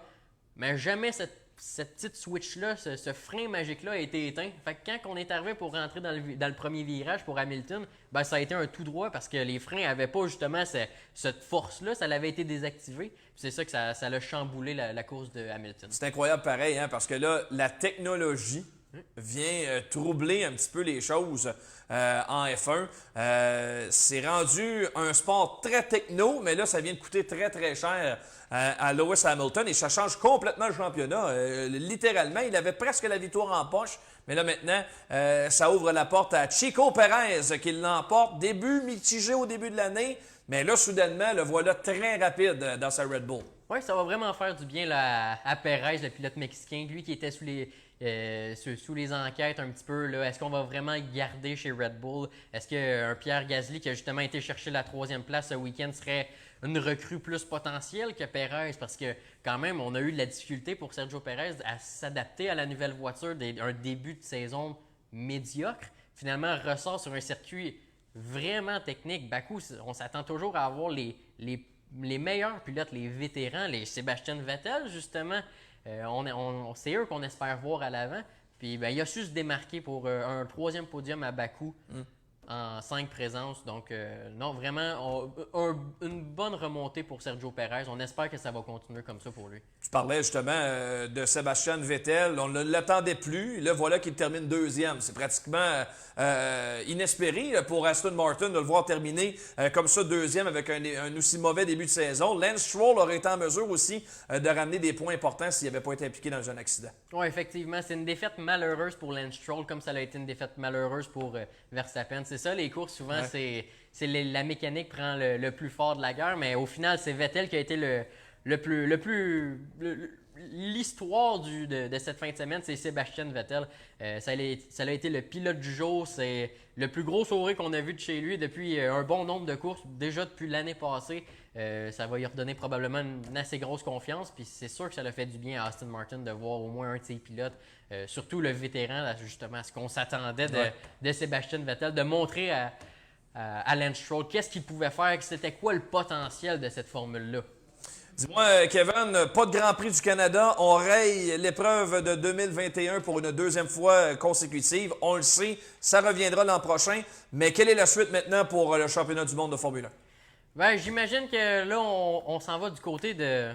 Mais jamais cette petite switch-là, ce frein magique-là a été éteint. Fait que quand on est arrivé pour rentrer dans le premier virage pour Hamilton, ben ça a été un tout droit parce que les freins n'avaient pas justement cette force-là, ça l'avait été désactivé. C'est ça que ça a chamboulé la course de Hamilton. C'est incroyable pareil, hein, parce que là, la technologie vient troubler un petit peu les choses en F1. C'est rendu un sport très techno, mais là, ça vient de coûter très, très cher à Lewis Hamilton et ça change complètement le championnat. Littéralement, il avait presque la victoire en poche, mais là, maintenant, ça ouvre la porte à Checo Pérez qui l'emporte. Début mitigé au début de l'année, mais là, soudainement, le voilà très rapide dans sa Red Bull. Oui, ça va vraiment faire du bien là, à Pérez, le pilote mexicain, lui qui était sous les enquêtes un petit peu. Est-ce qu'on va vraiment garder chez Red Bull? Est-ce qu'un Pierre Gasly qui a justement été chercher la 3e place ce week-end serait une recrue plus potentielle que Pérez? Parce que quand même, on a eu de la difficulté pour Sergio Pérez à s'adapter à la nouvelle voiture d'un début de saison médiocre. Finalement, ressort sur un circuit vraiment technique. Bakou, on s'attend toujours à avoir les meilleurs pilotes, les vétérans, les Sébastien Vettel, justement. C'est eux qu'on espère voir à l'avant. Puis ben, il a su se démarquer pour un 3e podium à Bakou en 5 présences. Donc, non, vraiment, une bonne remontée pour Sergio Pérez. On espère que ça va continuer comme ça pour lui. Tu parlais justement de Sébastien Vettel. On ne l'attendait plus. Là, voilà qu'il termine 2e. C'est pratiquement inespéré pour Aston Martin de le voir terminer comme ça 2e avec un aussi mauvais début de saison. Lance Stroll aurait été en mesure aussi de ramener des points importants s'il n'avait pas été impliqué dans un accident. Oui, effectivement. C'est une défaite malheureuse pour Lance Stroll comme ça a été une défaite malheureuse pour Verstappen. C'est ça, les courses, souvent, c'est la mécanique prend le plus fort de la guerre, mais au final, c'est Vettel qui a été l'histoire de cette fin de semaine, c'est Sébastien Vettel. Ça a été le pilote du jour. C'est le plus gros sourire qu'on a vu de chez lui depuis un bon nombre de courses, déjà depuis l'année passée. Ça va lui redonner probablement une assez grosse confiance. Puis c'est sûr que ça l'a fait du bien à Aston Martin de voir au moins un de ses pilotes, surtout le vétéran, justement, ce qu'on s'attendait de Sébastien Vettel, de montrer à Lance Stroll qu'est-ce qu'il pouvait faire, c'était quoi le potentiel de cette formule-là. Dis-moi, Kevin, pas de Grand Prix du Canada. On raye l'épreuve de 2021 pour une 2e fois consécutive. On le sait, ça reviendra l'an prochain. Mais quelle est la suite maintenant pour le championnat du monde de Formule 1? Ben, j'imagine que là, on s'en va du côté de...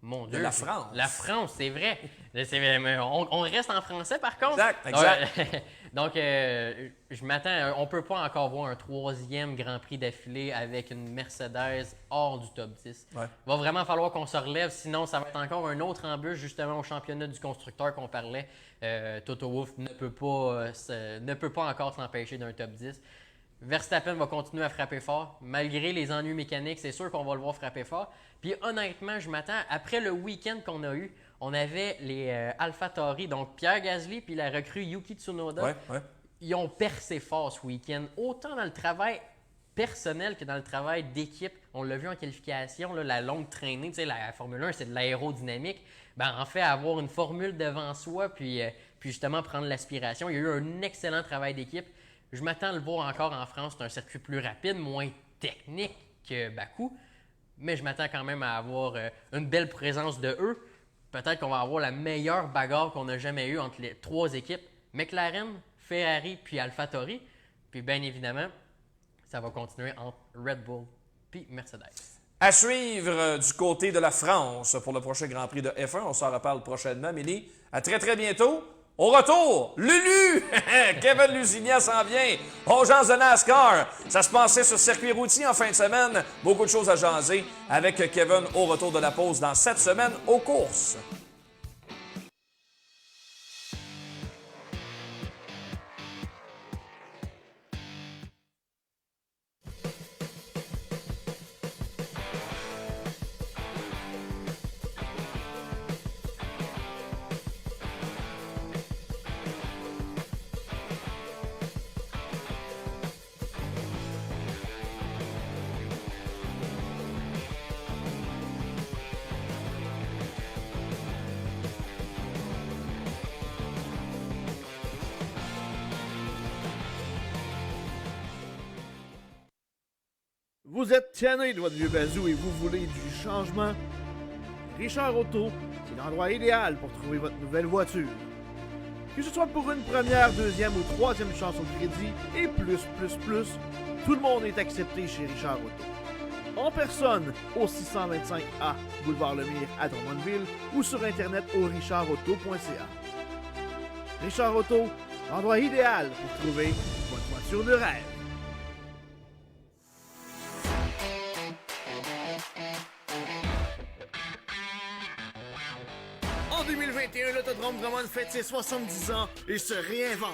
Mon Dieu. De la France. La France, c'est vrai. Mais on reste en français, par contre. Exact. Donc, je m'attends... On peut pas encore voir un 3e Grand Prix d'affilée avec une Mercedes hors du top 10. Ouais. Il va vraiment falloir qu'on se relève, sinon ça va être encore un autre embûche, justement, au championnat du constructeur qu'on parlait. Toto Wolff ne peut pas encore s'empêcher d'un top 10. Verstappen va continuer à frapper fort. Malgré les ennuis mécaniques, c'est sûr qu'on va le voir frapper fort. Puis honnêtement, je m'attends, après le week-end qu'on a eu, on avait les AlphaTauri, donc Pierre Gasly puis la recrue Yuki Tsunoda. Ils ont percé fort ce week-end, autant dans le travail personnel que dans le travail d'équipe. On l'a vu en qualification, là, la longue traînée, tu sais, la Formule 1, c'est de l'aérodynamique. Ben, en fait, avoir une formule devant soi, puis justement prendre l'aspiration. Il y a eu un excellent travail d'équipe. Je m'attends à le voir encore en France. C'est un circuit plus rapide, moins technique que Bakou, mais je m'attends quand même à avoir une belle présence de eux. Peut-être qu'on va avoir la meilleure bagarre qu'on a jamais eue entre les trois équipes, McLaren, Ferrari puis AlphaTauri. Puis bien évidemment, ça va continuer entre Red Bull puis Mercedes. À suivre du côté de la France pour le prochain Grand Prix de F1. On s'en reparle prochainement. Mélie, à très très bientôt. Au retour, Lulu! Kevin Lusignan s'en vient. On jase de NASCAR. Ça se passait sur circuit routier en fin de semaine. Beaucoup de choses à jaser avec Kevin au retour de la pause dans cette semaine aux courses. Vous êtes tanné de votre vieux bazou et vous voulez du changement? Richard Auto, c'est l'endroit idéal pour trouver votre nouvelle voiture. Que ce soit pour une première, deuxième ou troisième chance au crédit et plus, tout le monde est accepté chez Richard Auto. En personne, au 625A Boulevard Lemire à Drummondville ou sur Internet au richardauto.ca. Richard Auto, l'endroit idéal pour trouver votre voiture de rêve. En 2021, l'Autodrome Drummond fête ses 70 ans et se réinvente.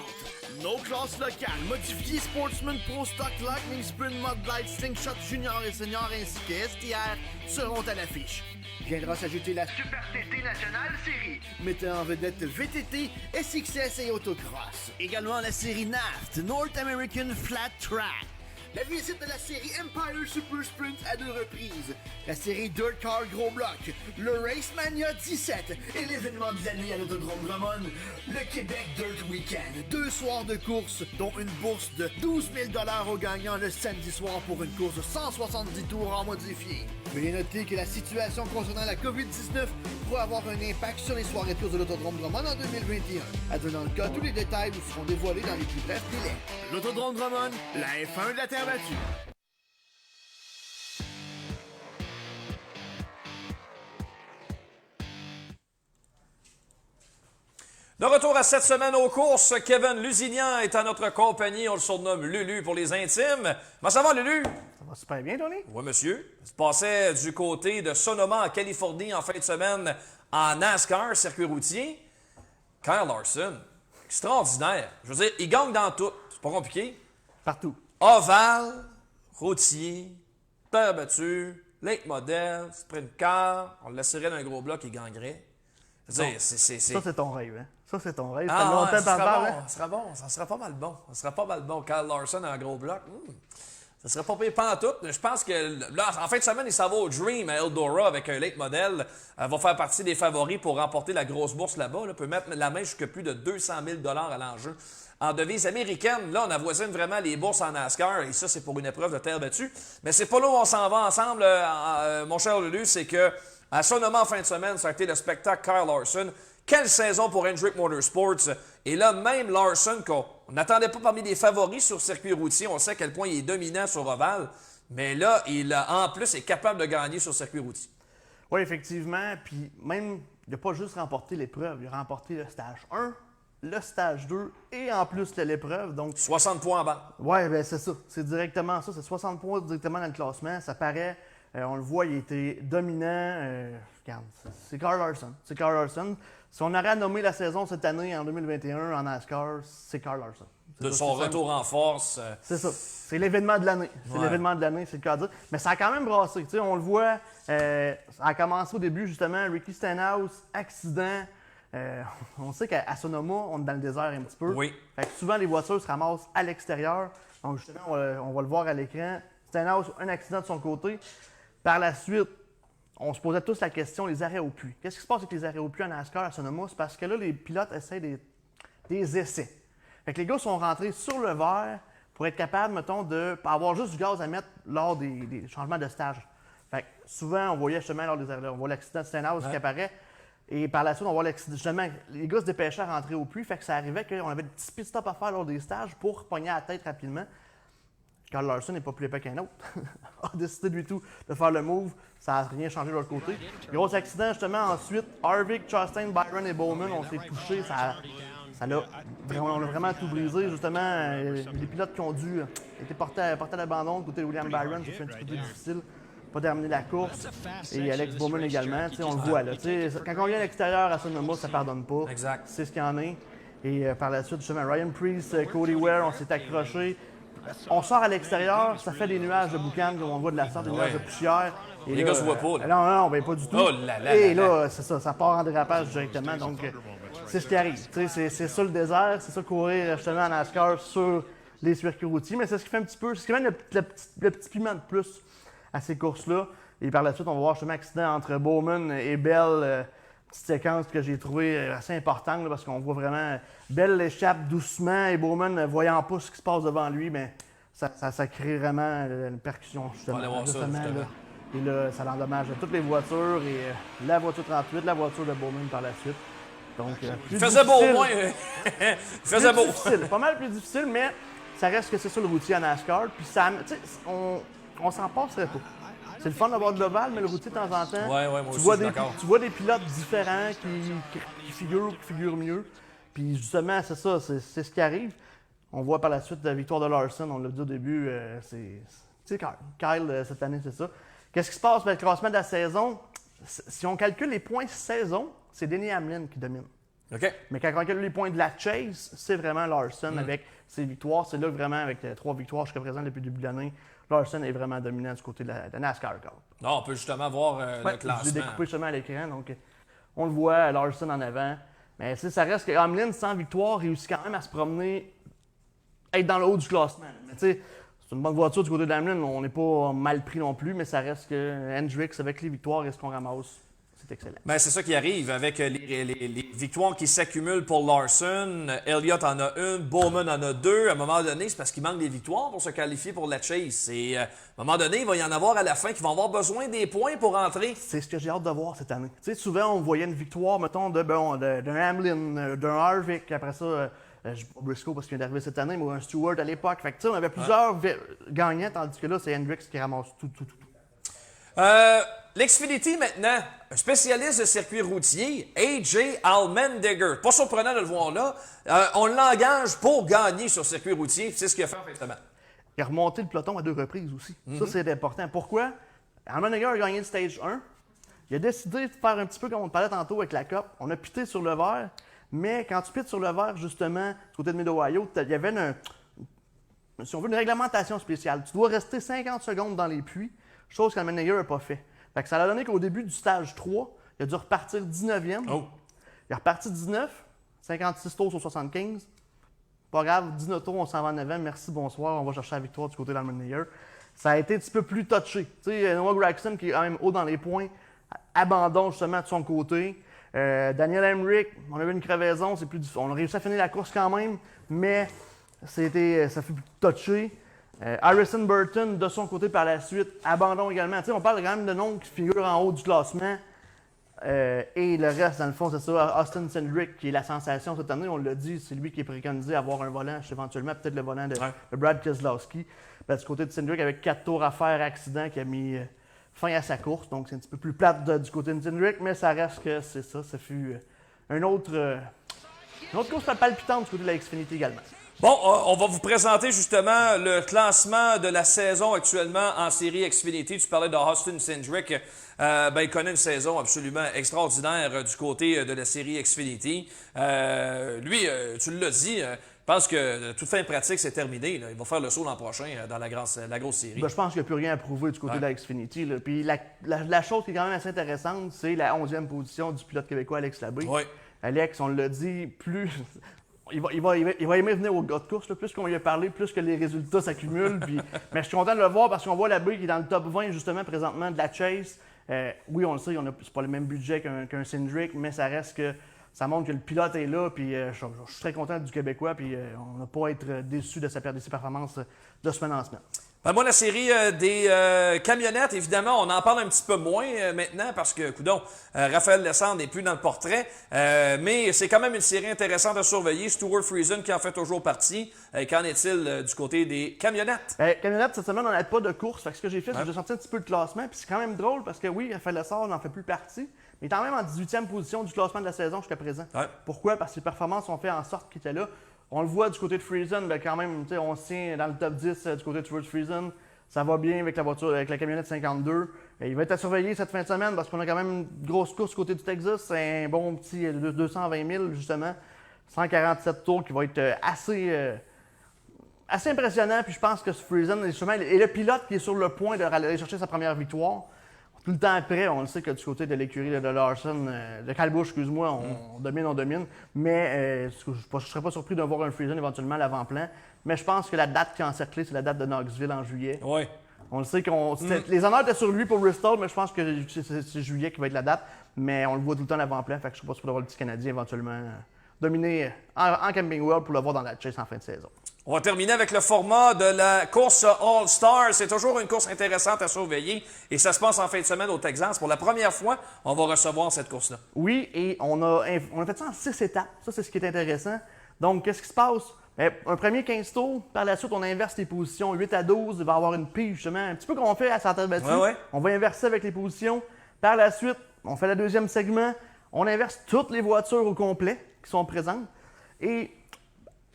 Nos classes locales, modifiées Sportsman, Pro Stock, Lightning Sprint, Mud Light, Slingshot Junior et Senior ainsi que STR seront à l'affiche. Viendra s'ajouter la Super TT Nationale Série, mettant en vedette VTT, SXS et Autocross. Également la série NAFT, North American Flat Track. La visite de la série Empire Super Sprint à 2 reprises, la série Dirt Car Gros Bloc, le Race Mania 17 et l'événement de l'année à l'Autodrome Drummond, le Québec Dirt Weekend. 2 soirs de course, dont une bourse de 12 000 $ aux gagnants le samedi soir pour une course de 170 tours en modifié. Veuillez noter que la situation concernant la COVID-19 pourrait avoir un impact sur les soirées de course de l'Autodrome Drummond en 2021. Advenant le cas, tous les détails vous seront dévoilés dans les plus brefs délais. L'Autodrome Drummond, la F1 de la Terre battue. De retour à cette semaine aux courses, Kevin Lusignan est à notre compagnie. On le surnomme Lulu pour les intimes. Comment ça va, Lulu? Ça va super bien, Tony? Oui, monsieur. Ça se passait du côté de Sonoma, en Californie, en fin de semaine, en NASCAR, circuit routier. Kyle Larson, extraordinaire. Je veux dire, il gagne dans tout. C'est pas compliqué. Partout. Ovale, routier, terre battue, late model, sprint car. On le laisserait d'un gros bloc, il gagnerait. Je veux dire, c'est... Ça, c'est ton rêve, hein? Ça, c'est ton rêve. Ça Ah, fait longtemps ça t'en parles, sera hein? bon, ça sera bon. Ça sera pas mal bon. Ça sera pas mal bon. Kyle Larson en gros bloc. Ça serait pas pire pantoute. Je pense que là, en fin de semaine, il s'en va au Dream à Eldora avec un late model. Elle va faire partie des favoris pour remporter la grosse bourse là-bas. Là. Peut mettre la main jusqu'à plus de 200 000 $ à l'enjeu. En devise américaine, là, on avoisine vraiment les bourses en NASCAR. Et ça, c'est pour une épreuve de terre battue. Mais c'est pas là où on s'en va ensemble, mon cher Lulu. C'est que à Sonoma en fin de semaine, ça a été le spectacle Kyle Larson. Quelle saison pour Hendrick Motorsports! Et là, même Larson, qu'on n'attendait pas parmi les favoris sur circuit routier, on sait à quel point il est dominant sur ovale, mais là, il en plus est capable de gagner sur circuit routier. Oui, effectivement. Puis même, il n'a pas juste remporté l'épreuve, il a remporté le stage 1, le stage 2 et en plus l'épreuve. Donc 60 points en bas. Oui, bien c'est ça. C'est directement ça. C'est 60 points directement dans le classement. Ça paraît, on le voit, il était dominant. Regarde, c'est Kyle Larson. C'est Kyle Larson. Si on aurait à nommer la saison cette année, en 2021, en NASCAR, c'est Kyle Larson. De son retour en force. C'est ça. C'est l'événement de l'année. C'est l'événement de l'année, c'est le cas de dire. Mais ça a quand même brassé. Tu sais, on le voit, ça a commencé au début, justement, Ricky Stenhouse, accident. On sait qu'à Sonoma, on est dans le désert un petit peu. Oui. Fait que souvent, les voitures se ramassent à l'extérieur. Donc, justement, on va le voir à l'écran. Stenhouse, un accident de son côté. Par la suite, on se posait tous la question, les arrêts au puits. Qu'est-ce qui se passe avec les arrêts au puits en NASCAR à Sonoma? C'est parce que là, les pilotes essaient des essais. Fait que les gars sont rentrés sur le verre pour être capables, mettons, de pas avoir juste du gaz à mettre lors des changements de stage. Fait que souvent, on voyait justement lors des arrêts, on voit l'accident de Stenhouse qui apparaît. Et par la suite, on voit l'accident. Justement, les gars se dépêchaient à rentrer au puits. Fait que ça arrivait qu'on avait des petits pit-stops à faire lors des stages pour pogner à la tête rapidement. Carl Larson n'est pas plus épais qu'un autre. A décidé lui tout de faire le move. Ça n'a rien changé de l'autre côté. Gros accident, justement, ensuite. Harvick, Chastain, Byron et Bowman ont été touchés. On a vraiment tout brisé. Justement, les pilotes qui ont dû être portés à l'abandon, côté de William Byron, ça fait un petit peu plus difficile. Pas terminer la course. Et Alex Bowman également. On le voit là. Quand on vient à l'extérieur à Sonoma, ça ne pardonne pas. Exact. C'est ce qu'il y en est. Et par la suite, justement, Ryan Preece, Cody Ware, on s'est accroché. On sort à l'extérieur, ça fait des nuages de boucan, comme on voit de la sorte, des nuages de poussière. Et les là, gars se voient pas. Là. Non, ben pas du tout. Oh là là et là là, c'est ça part en dérapage directement. Donc, c'est ce qui arrive. C'est ça le désert, c'est ça courir justement en NASCAR sur les circuits routiers. Mais c'est ce qui fait un petit peu, c'est ce qui met le petit piment de plus à ces courses-là. Et par la suite, on va voir justement un accident entre Bowman et Bell. Petite séquence que j'ai trouvée assez importante là, parce qu'on voit vraiment Bell échappe doucement et Bowman, voyant pas ce qui se passe devant lui, mais ça crée vraiment une percussion justement. Là. Et là, ça endommage toutes les voitures et la voiture 38, la voiture de Bowman par la suite. Donc, il faisait beau au moins. Il faisait beau. Difficile, pas mal plus difficile, mais ça reste que c'est ça le routier à NASCAR. Puis ça, on s'en passerait pas. C'est le fun d'avoir de l'ovale, mais le routier, de temps en temps, moi aussi, tu vois des pilotes différents qui figurent mieux. Puis justement, c'est ça, c'est ce qui arrive. On voit par la suite la victoire de Larson, on l'a dit au début, c'est Kyle cette année, c'est ça. Qu'est-ce qui se passe avec le classement de la saison? Si on calcule les points saison, c'est Denny Hamlin qui domine. OK. Mais quand on calcule les points de la chase, c'est vraiment Larson avec ses victoires. C'est là vraiment, avec 3 victoires jusqu'à présent depuis le début de l'année, Larson est vraiment dominant du côté de la NASCAR. Non, on peut justement voir le classement. Je l'ai découpé justement à l'écran, donc on le voit, Larson en avant. Mais ça reste que Hamlin, sans victoire, réussit quand même à se promener, être dans le haut du classement. Mais tu sais, c'est une bonne voiture du côté de Hamlin, on n'est pas mal pris non plus, mais ça reste que Hendricks, avec les victoires et ce qu'on ramasse, c'est excellent. Ben, c'est ça qui arrive avec les victoires qui s'accumulent pour Larson. Elliott en a une, Bowman en a 2. À un moment donné, c'est parce qu'il manque des victoires pour se qualifier pour la chase. Et à un moment donné, il va y en avoir à la fin qui vont avoir besoin des points pour entrer. C'est ce que j'ai hâte de voir cette année. Tu sais, souvent, on voyait une victoire, mettons, d'un Hamlin, d'un Harvick, après ça, je dis pas Briscoe parce qu'il vient d'arriver cette année, mais un Stewart à l'époque. Fait que tu sais, on avait plusieurs gagnants, tandis que là, c'est Hendricks qui ramasse tout. L'Xfinity maintenant, un spécialiste de circuit routier, AJ Allmendinger. Pas surprenant de le voir là. On l'engage pour gagner sur circuit routier. C'est ce qu'il a fait effectivement. Il a remonté le peloton à 2 reprises aussi. Ça, c'est important. Pourquoi? Allmendinger a gagné le Stage 1. Il a décidé de faire un petit peu comme on parlait tantôt avec la COP. On a pité sur le vert, mais quand tu pites sur le vert, justement, du côté de Mid-Ohio, il y avait si on veut, une réglementation spéciale. Tu dois rester 50 secondes dans les puits, chose qu'Allmendinger n'a pas fait. Fait que ça a donné qu'au début du stage 3, il a dû repartir 19e. Oh. Il est reparti 19, 56 tours sur 75. Pas grave, 19 tours, on s'en va en 9e. Merci, bonsoir, on va chercher la victoire du côté d'Allmendinger. Ça a été un petit peu plus touché. Tu sais, Noah Gragson, qui est quand même haut dans les points, abandonne justement de son côté. Daniel Hemrick, on a eu une crevaison, c'est plus difficile. On a réussi à finir la course quand même, mais ça fait plus touché. Harrison Burton, de son côté par la suite, abandon également. Tu sais, on parle quand même de noms qui figurent en haut du classement. Et le reste, dans le fond, c'est ça. Austin Cindric, qui est la sensation cette année. On l'a dit, c'est lui qui est préconisé à avoir un volant, éventuellement, peut-être le volant de Brad Keselowski. Ben, du côté de Cindric, avec 4 tours à faire, accident qui a mis fin à sa course. Donc, c'est un petit peu plus plate du côté de Cindric, mais ça reste que c'est ça. Ça fut une autre course palpitante du côté de la Xfinity également. Bon, on va vous présenter justement le classement de la saison actuellement en série Xfinity. Tu parlais de Austin Cindric. Il connaît une saison absolument extraordinaire du côté de la série Xfinity. Lui, tu l'as dit, pense que toute fin pratique, c'est terminé. Là. Il va faire le saut l'an prochain dans la grosse série. Ben, je pense qu'il n'y a plus rien à prouver du côté de la Xfinity. Là. Puis la chose qui est quand même assez intéressante, c'est la 11e position du pilote québécois Alex Labbé. Oui. Alex, on l'a dit, plus... Il va aimer venir au gars de course, là. Plus qu'on lui a parlé, plus que les résultats s'accumulent. Mais je suis content de le voir parce qu'on voit Labbé qui est dans le top 20 justement présentement de la Chase. Oui, on le sait, c'est pas le même budget qu'un Cindric, mais ça reste que ça montre que le pilote est là. Puis je suis très content du Québécois. Puis on n'a pas à être déçu de ses performances de semaine en semaine. Ben moi, la série des camionnettes, évidemment, on en parle un petit peu moins maintenant parce que, coudonc, Raphaël Lessard n'est plus dans le portrait. Mais c'est quand même une série intéressante à surveiller. Stuart Friesen qui en fait toujours partie. Qu'en est-il du côté des camionnettes? Camionnettes, cette semaine, on n'a pas de course. Fait que ce que j'ai fait, c'est que j'ai sorti un petit peu le classement. Puis c'est quand même drôle parce que oui, Raphaël Lessard n'en fait plus partie. Mais il est quand même en 18e position du classement de la saison jusqu'à présent. Ouais. Pourquoi? Parce que ses performances ont fait en sorte qu'il était là. On le voit du côté de Friesen, ben quand même, on se tient dans le top 10 du côté de Stuart Friesen. Ça va bien avec la voiture, avec la camionnette 52. Il va être à surveiller cette fin de semaine parce qu'on a quand même une grosse course du côté du Texas. C'est un bon petit 220 000, justement. 147 tours qui va être assez impressionnant. Puis je pense que Friesen est le pilote qui est sur le point d'aller chercher sa première victoire. Tout le temps après, on le sait que du côté de l'écurie de Larson, de Calbush, excuse-moi, on domine. Mais je ne serais pas surpris de voir un Friesen éventuellement à l'avant-plan. Mais je pense que la date qui est encerclée, c'est la date de Knoxville en juillet. Oui. On le sait les honneurs étaient sur lui pour Bristol, mais je pense que c'est juillet qui va être la date. Mais on le voit tout le temps à l'avant-plan, fait que je ne serais pas surpris de voir le petit Canadien éventuellement dominer en Camping World pour le voir dans la chase en fin de saison. On va terminer avec le format de la course All-Star. C'est toujours une course intéressante à surveiller et ça se passe en fin de semaine au Texas. Pour la première fois, on va recevoir cette course-là. Oui, et on a fait ça en 6 étapes. Ça, c'est ce qui est intéressant. Donc, qu'est-ce qui se passe? Bien, un premier 15 tours. Par la suite, on inverse les positions. 8 à 12, il va y avoir une pige, justement. Un petit peu comme on fait à Santa-Battue. Ouais. On va inverser avec les positions. Par la suite, on fait le deuxième segment. On inverse toutes les voitures au complet qui sont présentes. Et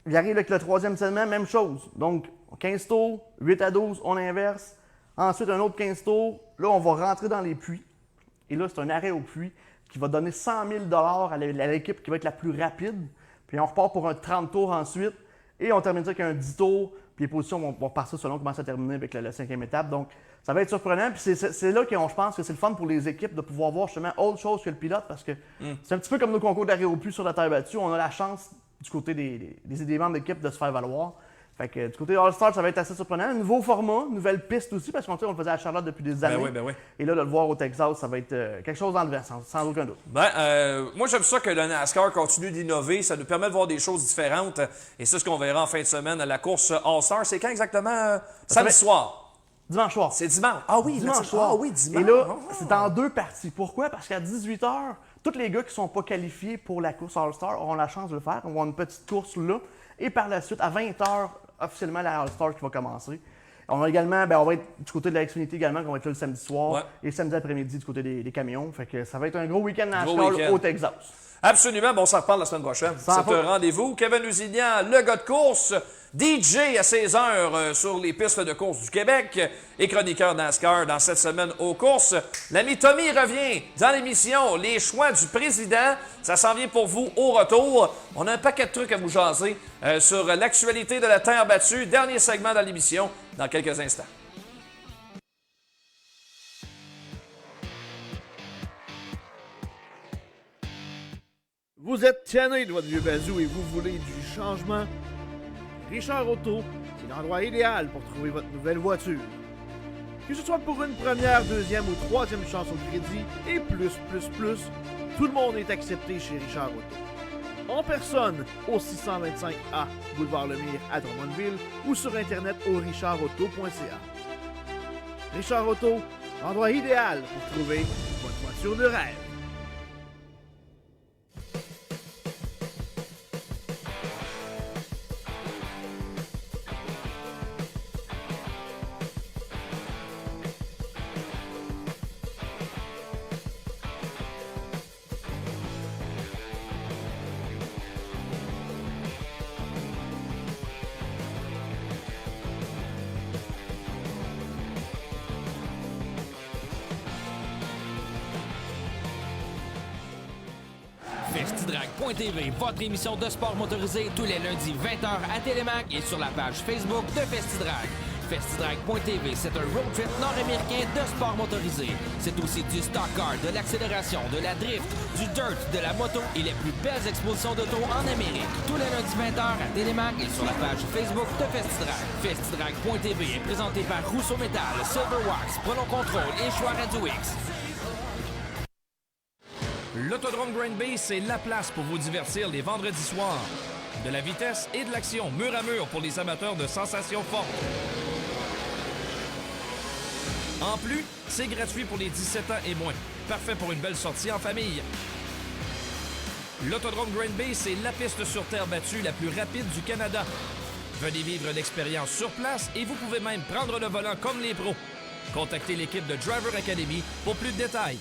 il arrive avec le troisième segment, même chose. Donc, 15 tours, 8 à 12, on inverse. Ensuite, un autre 15 tours. Là, on va rentrer dans les puits. Et là, c'est un arrêt au puits qui va donner 100 000 à l'équipe qui va être la plus rapide. Puis on repart pour un 30 tours ensuite. Et on termine ça avec un 10 tours. Puis les positions vont partir selon comment ça termine avec la 5e étape. Donc, ça va être surprenant. Puis c'est là que je pense que c'est le fun pour les équipes de pouvoir voir justement autre chose que le pilote. Parce que c'est un petit peu comme nos concours d'arrêt au puits sur la terre battue. On a la chance du côté des membres d'équipe de se faire valoir. Fait que du côté All-Star, ça va être assez surprenant. Un nouveau format, nouvelle piste aussi, parce qu'on le faisait à Charlotte depuis des années. Ben oui. Et là, de le voir au Texas, ça va être quelque chose dans le vent, sans aucun doute. Moi, j'aime ça que le NASCAR continue d'innover. Ça nous permet de voir des choses différentes. Et c'est ce qu'on verra en fin de semaine à la course All-Star. C'est quand exactement? Samedi soir. Dimanche soir. C'est dimanche. Ah oui, dimanche soir. Ah oui, dimanche. Et là, c'est en 2 parties. Pourquoi? Parce qu'à 18h, tous les gars qui ne sont pas qualifiés pour la course All-Star auront la chance de le faire. On va avoir une petite course là. Et par la suite, à 20h, officiellement, la All-Star qui va commencer. On a également, on va être du côté de la Xfinity également, qu'on va être là le samedi soir. Et le samedi après-midi du côté des camions. Fait que ça va être un gros week-end NASCAR au Texas. Absolument. On s'en reparle la semaine prochaine. C'est un rendez-vous. Kevin Lusignan, le gars de course, DJ à 16h sur les pistes de course du Québec et chroniqueur NASCAR dans cette semaine aux courses. L'ami Tommy revient dans l'émission Les choix du président. Ça s'en vient pour vous au retour. On a un paquet de trucs à vous jaser sur l'actualité de la terre battue. Dernier segment dans l'émission dans quelques instants. Vous êtes tanné de votre vieux bazou et vous voulez du changement? Richard Auto, c'est l'endroit idéal pour trouver votre nouvelle voiture. Que ce soit pour une première, deuxième ou troisième chance au crédit et plus, tout le monde est accepté chez Richard Auto. En personne au 625A Boulevard Lemire à Drummondville ou sur Internet au richardauto.ca. Richard Auto, l'endroit idéal pour trouver votre voiture de rêve. FestiDrag.tv, votre émission de sport motorisé tous les lundis 20h à Télémac et sur la page Facebook de FestiDrag. FestiDrag.tv, c'est un road trip nord-américain de sport motorisé. C'est aussi du stock car, de l'accélération, de la drift, du dirt, de la moto et les plus belles expositions d'auto en Amérique. Tous les lundis 20h à Télémac et sur la page Facebook de FestiDrag. FestiDrag.tv est présenté par Rousseau Metal, Silverwax, Prenons Contrôle et Choix Radio X. L'Autodrome Green Bay, c'est la place pour vous divertir les vendredis soirs. De la vitesse et de l'action, mur à mur pour les amateurs de sensations fortes. En plus, c'est gratuit pour les 17 ans et moins. Parfait pour une belle sortie en famille. L'Autodrome Green Bay, c'est la piste sur terre battue la plus rapide du Canada. Venez vivre l'expérience sur place et vous pouvez même prendre le volant comme les pros. Contactez l'équipe de Driver Academy pour plus de détails.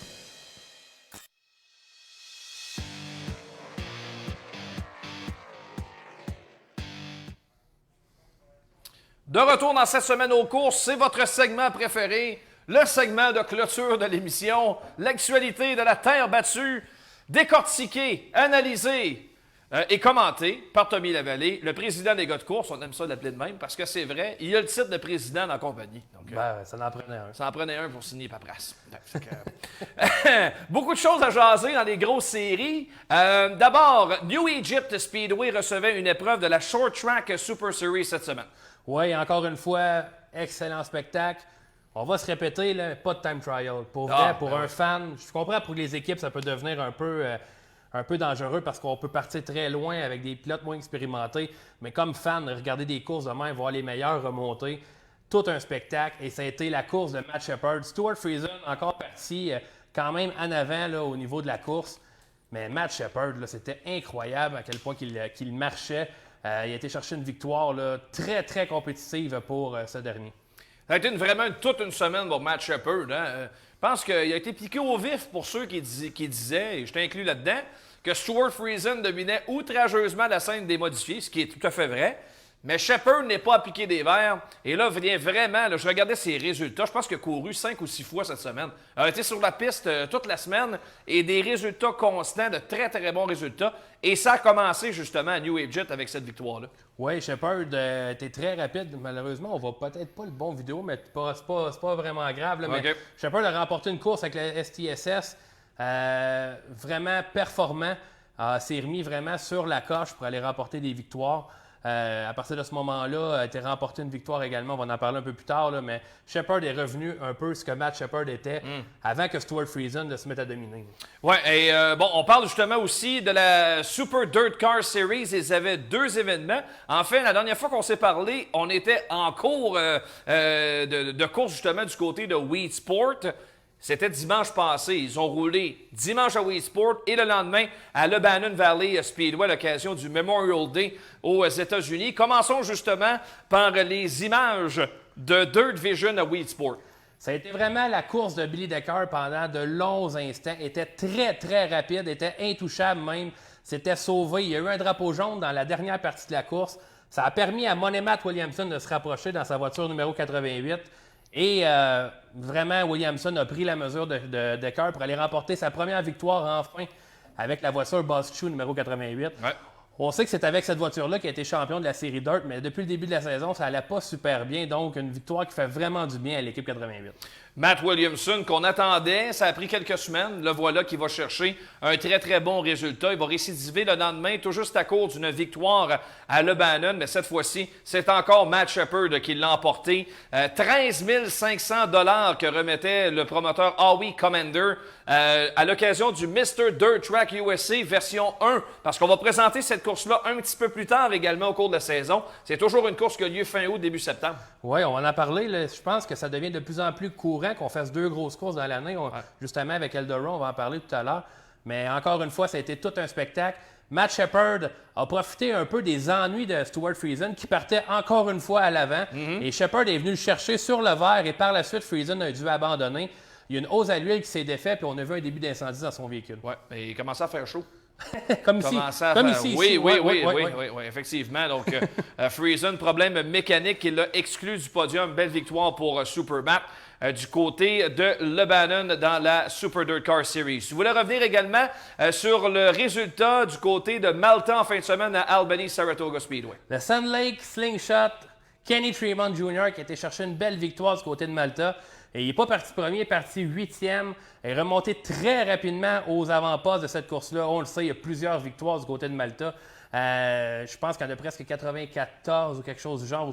De retour dans cette semaine aux courses, c'est votre segment préféré, le segment de clôture de l'émission, l'actualité de la terre battue, décortiquée, analysée et commentée par Tommy Lavallée, le président des gars de course. On aime ça l'appeler de même parce que c'est vrai, il a le titre de président dans la compagnie. Donc, ça en prenait un. Ça en prenait un pour signer paperasse. Beaucoup de choses à jaser dans les grosses séries. D'abord, New Egypt Speedway recevait une épreuve de la Short Track Super Series cette semaine. Oui, encore une fois, excellent spectacle. On va se répéter, là, pas de time trial. Pour vrai, pour un fan, je comprends pour les équipes, ça peut devenir un peu dangereux parce qu'on peut partir très loin avec des pilotes moins expérimentés. Mais comme fan, regarder des courses de même, voir les meilleurs remonter, tout un spectacle. Et ça a été la course de Matt Shepard. Stuart Friesen, encore parti quand même en avant là, au niveau de la course. Mais Matt Shepard, c'était incroyable à quel point qu'il marchait. Il a été chercher une victoire là, très, très compétitive pour ce dernier. Ça a été vraiment toute une semaine pour Matt Shepard. Hein? Je pense qu'il a été piqué au vif pour ceux qui disaient, et je t'inclus là-dedans, que Stuart Friesen dominait outrageusement la scène des modifiés, ce qui est tout à fait vrai. Mais Shepard n'est pas appliqué des verres. Et là, vient vraiment, là, je regardais ses résultats. Je pense qu'il a couru 5 ou 6 fois cette semaine. Il a été sur la piste toute la semaine et des résultats constants, de très, très bons résultats. Et ça a commencé justement à New Egypt avec cette victoire-là. Oui, Shepard était très rapide. Malheureusement, on voit peut-être pas le bon vidéo, mais c'est pas vraiment grave. Là, mais Shepard a remporté une course avec la STSS. Vraiment performant. S'est remis vraiment sur la coche pour aller remporter des victoires. À partir de ce moment-là, a été remporté une victoire également. On va en parler un peu plus tard, là, mais Shepard est revenu un peu ce que Matt Shepard était avant que Stuart Friesen se mette à dominer. Oui, et on parle justement aussi de la Super Dirt Car Series. Ils avaient 2 événements. Enfin, la dernière fois qu'on s'est parlé, on était en cours de course justement du côté de Weed Sport. C'était dimanche passé. Ils ont roulé dimanche à Weedsport et le lendemain à Lebanon Valley Speedway à l'occasion du Memorial Day aux États-Unis. Commençons justement par les images de Dirt Vision à Weedsport. Ça a été vraiment la course de Billy Decker pendant de longs instants. Il était très, très rapide, était intouchable même. S'était sauvé. Il y a eu un drapeau jaune dans la dernière partie de la course. Ça a permis à Matt Williamson de se rapprocher dans sa voiture numéro 88. Et vraiment, Williamson a pris la mesure de Decker pour aller remporter sa première victoire enfin avec la voiture Boss Chu numéro 88. Ouais. On sait que c'est avec cette voiture-là qu'il a été champion de la série Dirt, mais depuis le début de la saison, ça n'allait pas super bien. Donc, une victoire qui fait vraiment du bien à l'équipe 88. Matt Williamson, qu'on attendait, ça a pris quelques semaines. Le voilà qui va chercher un très, très bon résultat. Il va récidiver le lendemain, tout juste à cause d'une victoire à Lebanon. Mais cette fois-ci, c'est encore Matt Shepard qui l'a emporté. 13 500 $ que remettait le promoteur Howie Commander à l'occasion du Mr. Dirt Track USA version 1. Parce qu'on va présenter cette course-là un petit peu plus tard également au cours de la saison. C'est toujours une course qui a lieu fin août, début septembre. Oui, on en a parlé. Là. Je pense que ça devient de plus en plus courant qu'on fasse 2 grosses courses dans l'année. Justement, avec Eldora, on va en parler tout à l'heure. Mais encore une fois, ça a été tout un spectacle. Matt Shepard a profité un peu des ennuis de Stuart Friesen qui partait encore une fois à l'avant. Et Shepard est venu le chercher sur le vert et par la suite, Friesen a dû abandonner. Il y a une hausse à l'huile qui s'est défaite puis on a vu un début d'incendie dans son véhicule. Oui, mais il commençait à faire chaud. Comme ici. Comme ici. Oui, effectivement. Donc, Friesen, problème mécanique qui l'a exclu du podium. Belle victoire pour Supermat du côté de Lebanon dans la Super Dirt Car Series. Je voulais revenir également sur le résultat du côté de Malta en fin de semaine à Albany Saratoga Speedway. Le Sun Lake Slingshot, Kenny Tremont Jr. qui a été chercher une belle victoire du côté de Malta. Et il n'est pas parti premier, il est parti 8e. Il est remonté très rapidement aux avant-postes de cette course-là. On le sait, il y a plusieurs victoires du côté de Malta. Je pense qu'il y en a presque 94 ou quelque chose du genre.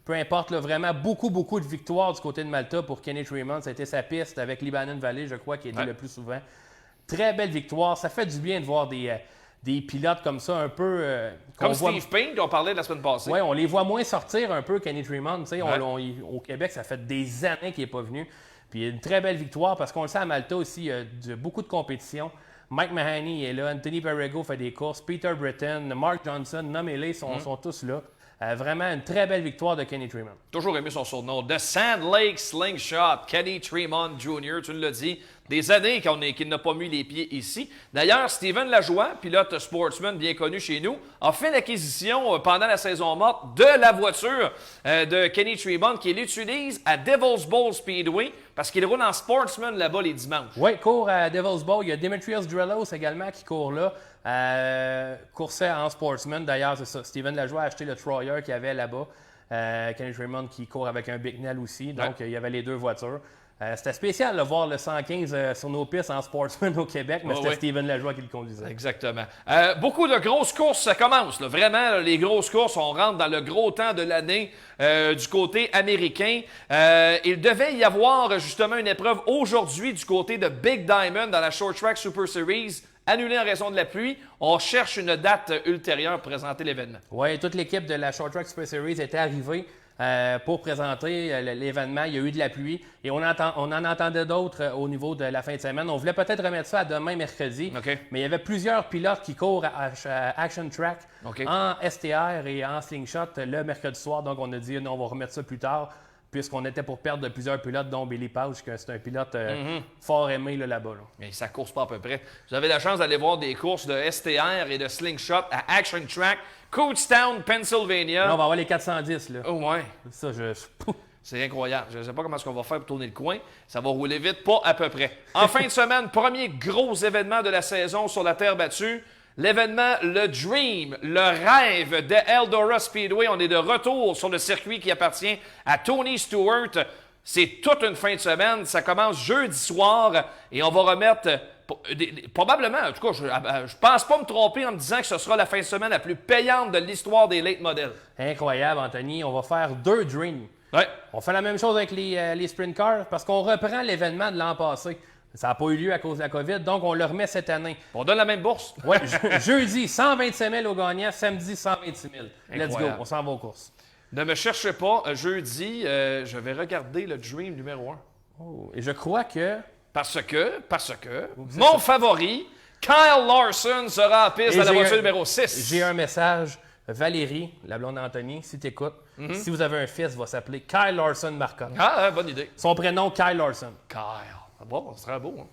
Peu importe, là, vraiment beaucoup de victoires du côté de Malta pour Kenny Tremont. Ça a été sa piste avec Lebanon Valley, je crois, qui a été le plus souvent. Très belle victoire. Ça fait du bien de voir des pilotes comme ça, un peu... comme Steve Payne, dont on parlait la semaine passée. Oui, on les voit moins sortir un peu, Kenny Tremont. Au Québec, ça fait des années qu'il n'est pas venu. Puis une très belle victoire, parce qu'on le sait, à Malta aussi, il y a beaucoup de compétition. Mike Mahoney est là, Anthony Perrego fait des courses, Peter Britton, Mark Johnson, nommez-les, sont tous là. Vraiment une très belle victoire de Kenny Tremont. Toujours aimé son surnom. The Sand Lake Slingshot, Kenny Tremont Jr., tu l'as dit. Des années qu'il n'a pas mis les pieds ici. D'ailleurs, Steven Lajoie, pilote sportsman bien connu chez nous, a fait l'acquisition pendant la saison morte de la voiture de Kenny Tremont qu'il utilise à Devil's Bowl Speedway parce qu'il roule en sportsman là-bas les dimanches. Oui, il court à Devil's Bowl. Il y a Demetrios Drelos également qui court là. Coursait en sportsman. D'ailleurs, c'est ça. Steven Lajoie a acheté le Troyer qu'il y avait là-bas. Kenny Tremont qui court avec un Bicknell aussi. Donc, il y avait les deux voitures. C'était spécial de voir le 115 sur nos pistes en sportsman au Québec, mais c'était Steven Lajoie qui le conduisait. Exactement. Beaucoup de grosses courses, ça commence. Là. Vraiment, là, les grosses courses, on rentre dans le gros temps de l'année du côté américain. Il devait y avoir justement une épreuve aujourd'hui du côté de Big Diamond dans la Short Track Super Series. Annulé en raison de la pluie. On cherche une date ultérieure pour présenter l'événement. Oui, toute l'équipe de la Short Track Super Series était arrivée pour présenter l'événement. Il y a eu de la pluie et on en entendait d'autres au niveau de la fin de semaine. On voulait peut-être remettre ça à demain, mercredi, mais il y avait plusieurs pilotes qui courent à Action Track en STR et en Slingshot le mercredi soir. Donc, on a dit non, on va remettre ça plus tard puisqu'on était pour perdre de plusieurs pilotes, dont Billy Pauch, que c'est un pilote fort aimé là-bas. Là. Mais ça ne course pas à peu près. Vous avez la chance d'aller voir des courses de STR et de Slingshot à Action Track, Coatstown, Pennsylvania. Là, on va avoir les 410. Là. Oh, ouais. Ça, c'est incroyable. Je ne sais pas comment est-ce qu'on va faire pour tourner le coin. Ça va rouler vite, pas à peu près. En fin de semaine, premier gros événement de la saison sur la terre battue. L'événement, le Dream, le rêve de Eldora Speedway. On est de retour sur le circuit qui appartient à Tony Stewart. C'est toute une fin de semaine. Ça commence jeudi soir et on va remettre, probablement, en tout cas, je pense pas me tromper en me disant que ce sera la fin de semaine la plus payante de l'histoire des late models. Incroyable, Anthony. On va faire 2 Dreams. Ouais. On fait la même chose avec les sprint cars parce qu'on reprend l'événement de l'an passé. Ça n'a pas eu lieu à cause de la COVID, donc on le remet cette année. On donne la même bourse? Oui, jeudi, 125 000 au gagnant, samedi, 126 000. Let's go, on s'en va aux courses. Ne me cherchez pas, jeudi, je vais regarder le Dream numéro 1. Oh, et je crois que... Parce que mon favori, Kyle Larson, sera en piste à la voiture numéro 6. J'ai un message. Valérie, la blonde d'Anthony, si tu écoutes, si vous avez un fils, il va s'appeler Kyle Larson Marcotte. Ah, bonne idée. Son prénom, Kyle Larson. Kyle. Bon, c'est très beau. Hein?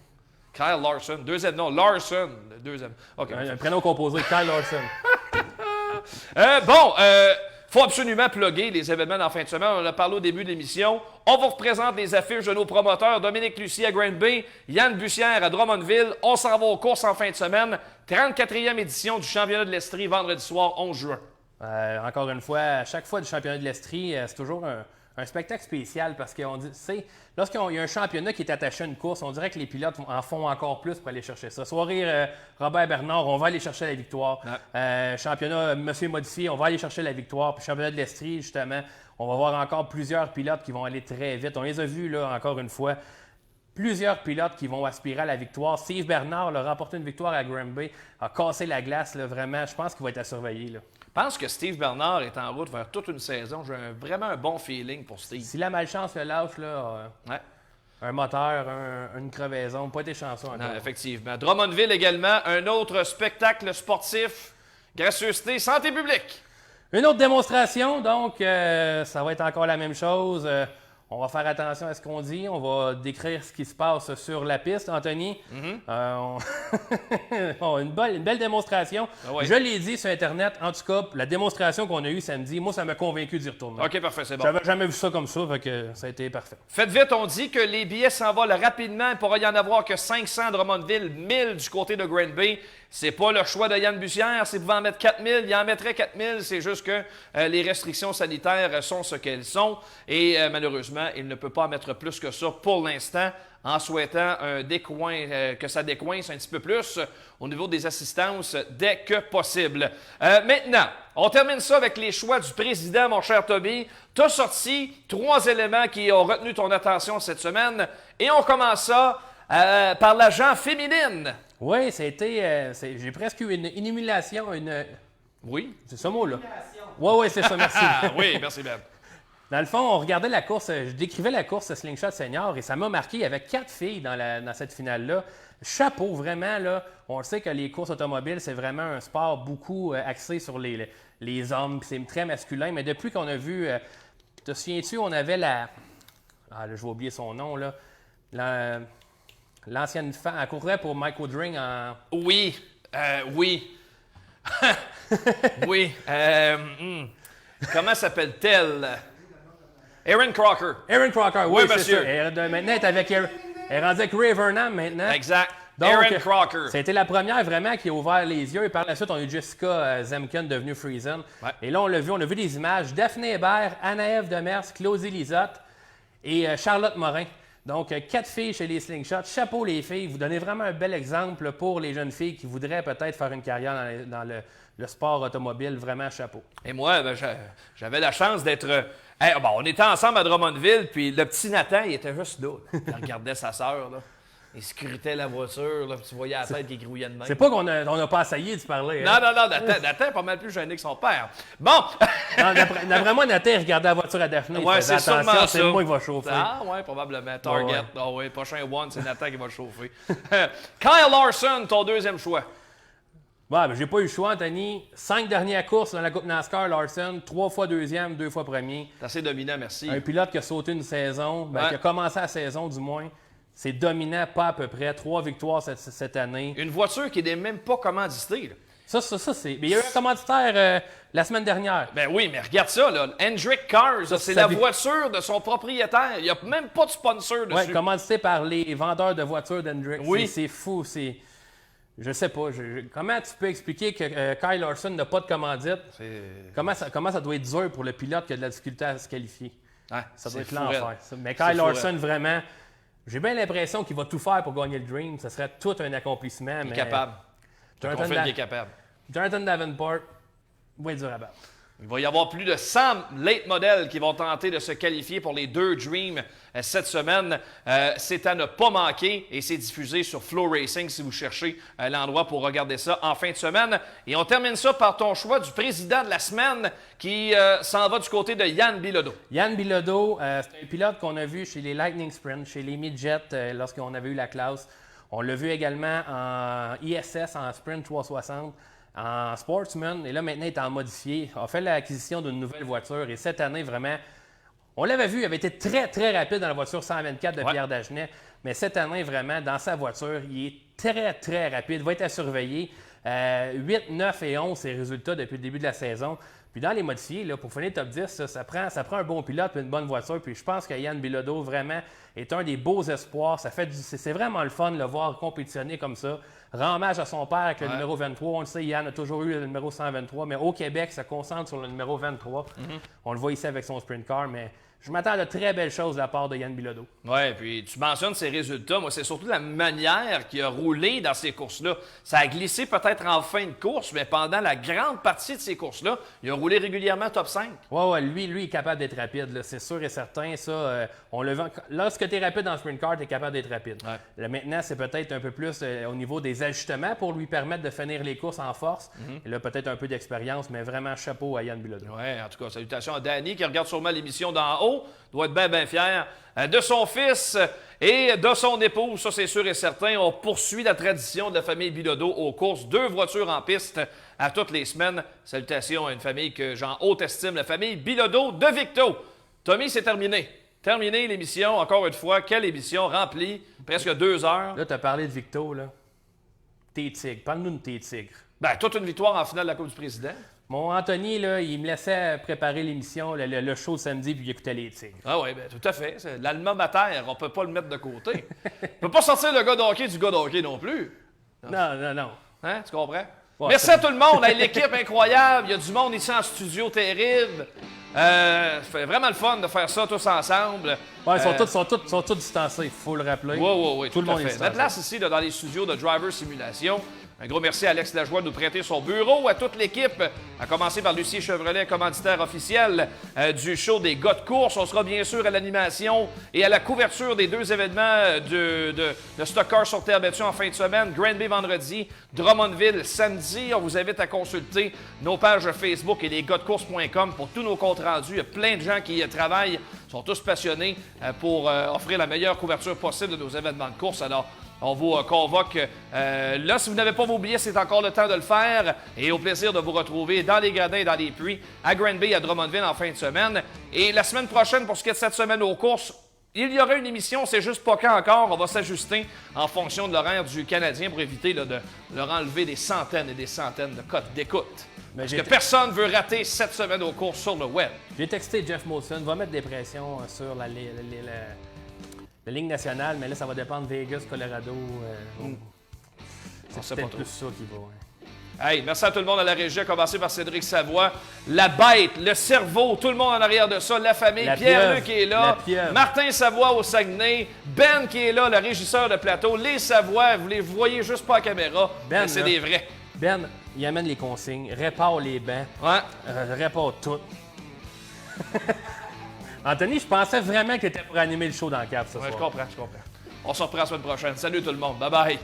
Kyle Larson. Deuxième nom. Larson. Deuxième. OK. Un prénom composé. Kyle Larson. Faut absolument plugger les événements en fin de semaine. On en a parlé au début de l'émission. On vous représente les affiches de nos promoteurs. Dominique Lucie à Grand Bay, Yann Bussière à Drummondville. On s'en va aux courses en fin de semaine. 34e édition du championnat de l'Estrie, vendredi soir, 11 juin. Encore une fois, à chaque fois du championnat de l'Estrie, c'est toujours un spectacle spécial parce qu'on dit, lorsqu'il y a un championnat qui est attaché à une course, on dirait que les pilotes en font encore plus pour aller chercher ça. Soirée Robert Bernard, on va aller chercher la victoire. Championnat Monsieur Modifié, on va aller chercher la victoire. Puis championnat de l'Estrie, justement, on va voir encore plusieurs pilotes qui vont aller très vite. On les a vus, là, encore une fois. Plusieurs pilotes qui vont aspirer à la victoire. Steve Bernard a remporté une victoire à Grand Bay, a cassé la glace, là, vraiment. Je pense qu'il va être à surveiller. Là. Je pense que Steve Bernard est en route vers toute une saison. J'ai vraiment un bon feeling pour Steve. Si la malchance le lâche, là, un moteur, une crevaison, pas été chanceux encore. Non, effectivement. Drummondville également, un autre spectacle sportif. Gracieuseté, santé publique. Une autre démonstration, donc ça va être encore la même chose. On va faire attention à ce qu'on dit. On va décrire ce qui se passe sur la piste, Anthony. Une belle démonstration. Ah ouais. Je l'ai dit sur Internet. En tout cas, la démonstration qu'on a eue samedi, moi, ça m'a convaincu d'y retourner. OK, parfait, c'est bon. J'avais jamais vu ça comme ça, fait que ça a été parfait. Faites vite, on dit que les billets s'envolent rapidement. Il pourra y en avoir que 500 à Drummondville, 1000 du côté de Green Bay. C'est pas le choix de Yann Bussière. S'il pouvait en mettre 4000, il en mettrait 4000. C'est juste que les restrictions sanitaires sont ce qu'elles sont. Et malheureusement, il ne peut pas en mettre plus que ça pour l'instant, en souhaitant que ça décoince un petit peu plus au niveau des assistances dès que possible. Maintenant, on termine ça avec les choix du président, mon cher Toby. Tu as sorti 3 éléments qui ont retenu ton attention cette semaine. Et on commence ça par l'agent féminine. Oui, c'était. J'ai presque eu une émulation, Oui. C'est ce mot-là. Oui, c'est ça, merci. Oui, merci, Ben. Dans le fond, on regardait la course, je décrivais la course Slingshot Senior et ça m'a marqué. Il y avait 4 filles dans cette finale-là. Chapeau, vraiment, là. On sait que les courses automobiles, c'est vraiment un sport beaucoup axé sur les hommes, puis c'est très masculin. Mais depuis qu'on a vu. Te souviens-tu, on avait la. Ah, là, je vais oublier son nom, là. L'ancienne femme, elle courait pour Mike Woodring en... Oui. Oui. Comment s'appelle-t-elle? Erin Crocker. Erin Crocker, oui, monsieur. Maintenant, elle est rendue avec Ray Vernon maintenant. Exact. Donc, Erin Crocker. C'était la première vraiment qui a ouvert les yeux. Et par la suite, on a eu Jessica Zemken devenue Friesen. Ouais. Et là, on a vu des images. Daphné Hébert, Anna-Ève Demers, Claudie Lisotte et Charlotte Morin. Donc, 4 filles chez les Slingshots. Chapeau les filles. Vous donnez vraiment un bel exemple pour les jeunes filles qui voudraient peut-être faire une carrière dans le sport automobile. Vraiment, chapeau. Et moi, j'avais la chance d'être... on était ensemble à Drummondville, puis le petit Nathan, il était juste là. Il regardait sa sœur, là. Il scrutait la voiture, là, puis tu voyais la tête qui grouillait de même. C'est pas qu'on n'a pas essayé de parler. Non, Nathan est pas mal plus gêné que son père. Bon! D'après moi, Nathan, il regardait la voiture à Daphné. Ouais, c'est sûrement ça. C'est moi qui va chauffer. Ah, ouais, probablement. Target. Ah, ouais, prochain one, c'est Nathan qui va le chauffer. Kyle Larson, ton deuxième choix. Ouais, ben, j'ai pas eu le choix, Anthony. 5 dernières courses dans la Coupe NASCAR, Larson. 3 fois deuxième, 2 fois premier. C'est assez dominant, merci. Un pilote qui a sauté une saison, qui a commencé la saison du moins. C'est dominant, pas à peu près. 3 victoires cette année. Une voiture qui n'est même pas commanditée. Là. Ça, c'est... Mais il y a eu un commanditaire la semaine dernière. Ben oui, mais regarde ça, là. Hendrick Cars, c'est la voiture de son propriétaire. Il n'y a même pas de sponsor dessus. Oui, commandité par les vendeurs de voitures d'Hendrick. Oui. C'est fou, c'est... Je sais pas. Comment tu peux expliquer que Kyle Larson n'a pas de commandite? Comment ça doit être dur pour le pilote qui a de la difficulté à se qualifier? Ah, ça doit être l'enfer. Mais Kyle Larson, vraiment, j'ai bien l'impression qu'il va tout faire pour gagner le Dream. Ça serait tout un accomplissement. Il est capable. Il est capable. Jonathan Davenport va être dur à battre. Il va y avoir plus de 100 late modèles qui vont tenter de se qualifier pour les 2 Dreams cette semaine. C'est à ne pas manquer et c'est diffusé sur Flow Racing si vous cherchez l'endroit pour regarder ça en fin de semaine. Et on termine ça par ton choix du président de la semaine qui s'en va du côté de Yann Bilodeau. Yann Bilodeau, c'est un pilote qu'on a vu chez les Lightning Sprint, chez les Midgets lorsqu'on avait eu la classe. On l'a vu également en ISS, en Sprint 360. En Sportsman, et là maintenant il est en modifié, a fait l'acquisition d'une nouvelle voiture et cette année vraiment, on l'avait vu, il avait été très très rapide dans la voiture 124 de Pierre Dagenet, mais cette année vraiment dans sa voiture, il est très très rapide, va être à surveiller. 8, 9 et 11 ses résultats depuis le début de la saison. Puis dans les modifiés, là, pour finir top 10, ça prend un bon pilote et une bonne voiture. Puis je pense que Yann Bilodeau, vraiment, est un des beaux espoirs. C'est vraiment le fun de le voir compétitionner comme ça. Rend hommage à son père avec le numéro 23. On le sait, Yann a toujours eu le numéro 123, mais au Québec, ça concentre sur le numéro 23. On le voit ici avec son sprint car, mais je m'attends à de très belles choses de la part de Yann Bilodeau. Oui, puis tu mentionnes ses résultats. Moi, c'est surtout la manière qu'il a roulé dans ces courses-là. Ça a glissé peut-être en fin de course, mais pendant la grande partie de ces courses-là, il a roulé régulièrement top 5. Oui, lui est capable d'être rapide, là, c'est sûr et certain. Ça, on le vend. Lorsque tu es rapide dans le sprint car, tu es capable d'être rapide. Ouais. Là, maintenant, c'est peut-être un peu plus au niveau des ajustements pour lui permettre de finir les courses en force. Et là, peut-être un peu d'expérience, mais vraiment chapeau à Yann Bilodeau. Oui, en tout cas, salutations à Danny qui regarde sûrement l'émission d'en haut. Doit être bien fier de son fils et de son épouse, ça c'est sûr et certain. On poursuit la tradition de la famille Bilodeau aux courses. 2 voitures en piste à toutes les semaines. Salutations à une famille que j'en haute estime, la famille Bilodeau de Victo. Tommy, c'est terminé. Terminé l'émission, encore une fois. Quelle émission remplie, presque 2 heures. Là, tu as parlé de Victo, là. Tes tigres. Parle-nous de tes tigres. Ben, toute une victoire en finale de la Coupe du Président. Mon Anthony, là, il me laissait préparer l'émission, le show samedi, puis il écoutait les tigres. Ah oui, ben, tout à fait. C'est l'alma mater, on peut pas le mettre de côté. On peut pas sortir le gars de hockey du gars de hockey non plus. Non. Hein, tu comprends? Ouais, merci à tout le monde. Hey, l'équipe incroyable. Il y a du monde ici en studio terrible. Ça fait vraiment le fun de faire ça tous ensemble. Ouais, ils sont tous distancés, il faut le rappeler. Oui, tout le monde est fait. distancé. La place ici, là, dans les studios de Driver Simulation. Un gros merci à Alex Lajoie de nous prêter son bureau, à toute l'équipe, à commencer par Lucie Chevrolet, commanditaire officiel du show des gars de course. On sera bien sûr à l'animation et à la couverture des 2 événements de Stock Car sur terre battue en fin de semaine. Granby vendredi, Drummondville samedi. On vous invite à consulter nos pages Facebook et lesgadsdecourse.com pour tous nos comptes rendus. Il y a plein de gens qui y travaillent, sont tous passionnés pour offrir la meilleure couverture possible de nos événements de course. Alors, on vous convoque. Là, si vous n'avez pas vos billets, c'est encore le temps de le faire. Et au plaisir de vous retrouver dans les gradins et dans les puits à Granby, à Drummondville en fin de semaine. Et la semaine prochaine, pour ce qui est de cette semaine aux courses, il y aura une émission, c'est juste pas quand encore. On va s'ajuster en fonction de l'horaire du Canadien pour éviter là, de leur enlever des centaines et des centaines de cotes d'écoute. Parce que personne ne veut rater cette semaine aux courses sur le web. J'ai texté Jeff Molson, va mettre des pressions sur la Ligue nationale, mais là, ça va dépendre de Vegas, Colorado. C'est peut-être plus ça qui va. Hein. Hey, merci à tout le monde à la régie, à commencer par Cédric Savoie. La bête, le cerveau, tout le monde en arrière de ça, la famille, Pierre-Luc qui est là, Martin Savoie au Saguenay, Ben qui est là, le régisseur de plateau, les Savoie, vous les voyez juste pas à caméra, mais c'est des vrais. Ben, il amène les consignes, répare les bancs, répare tout. Anthony, je pensais vraiment que tu étais pour animer le show dans le cap ce soir. Je comprends. On se reprend la semaine prochaine. Salut tout le monde. Bye bye.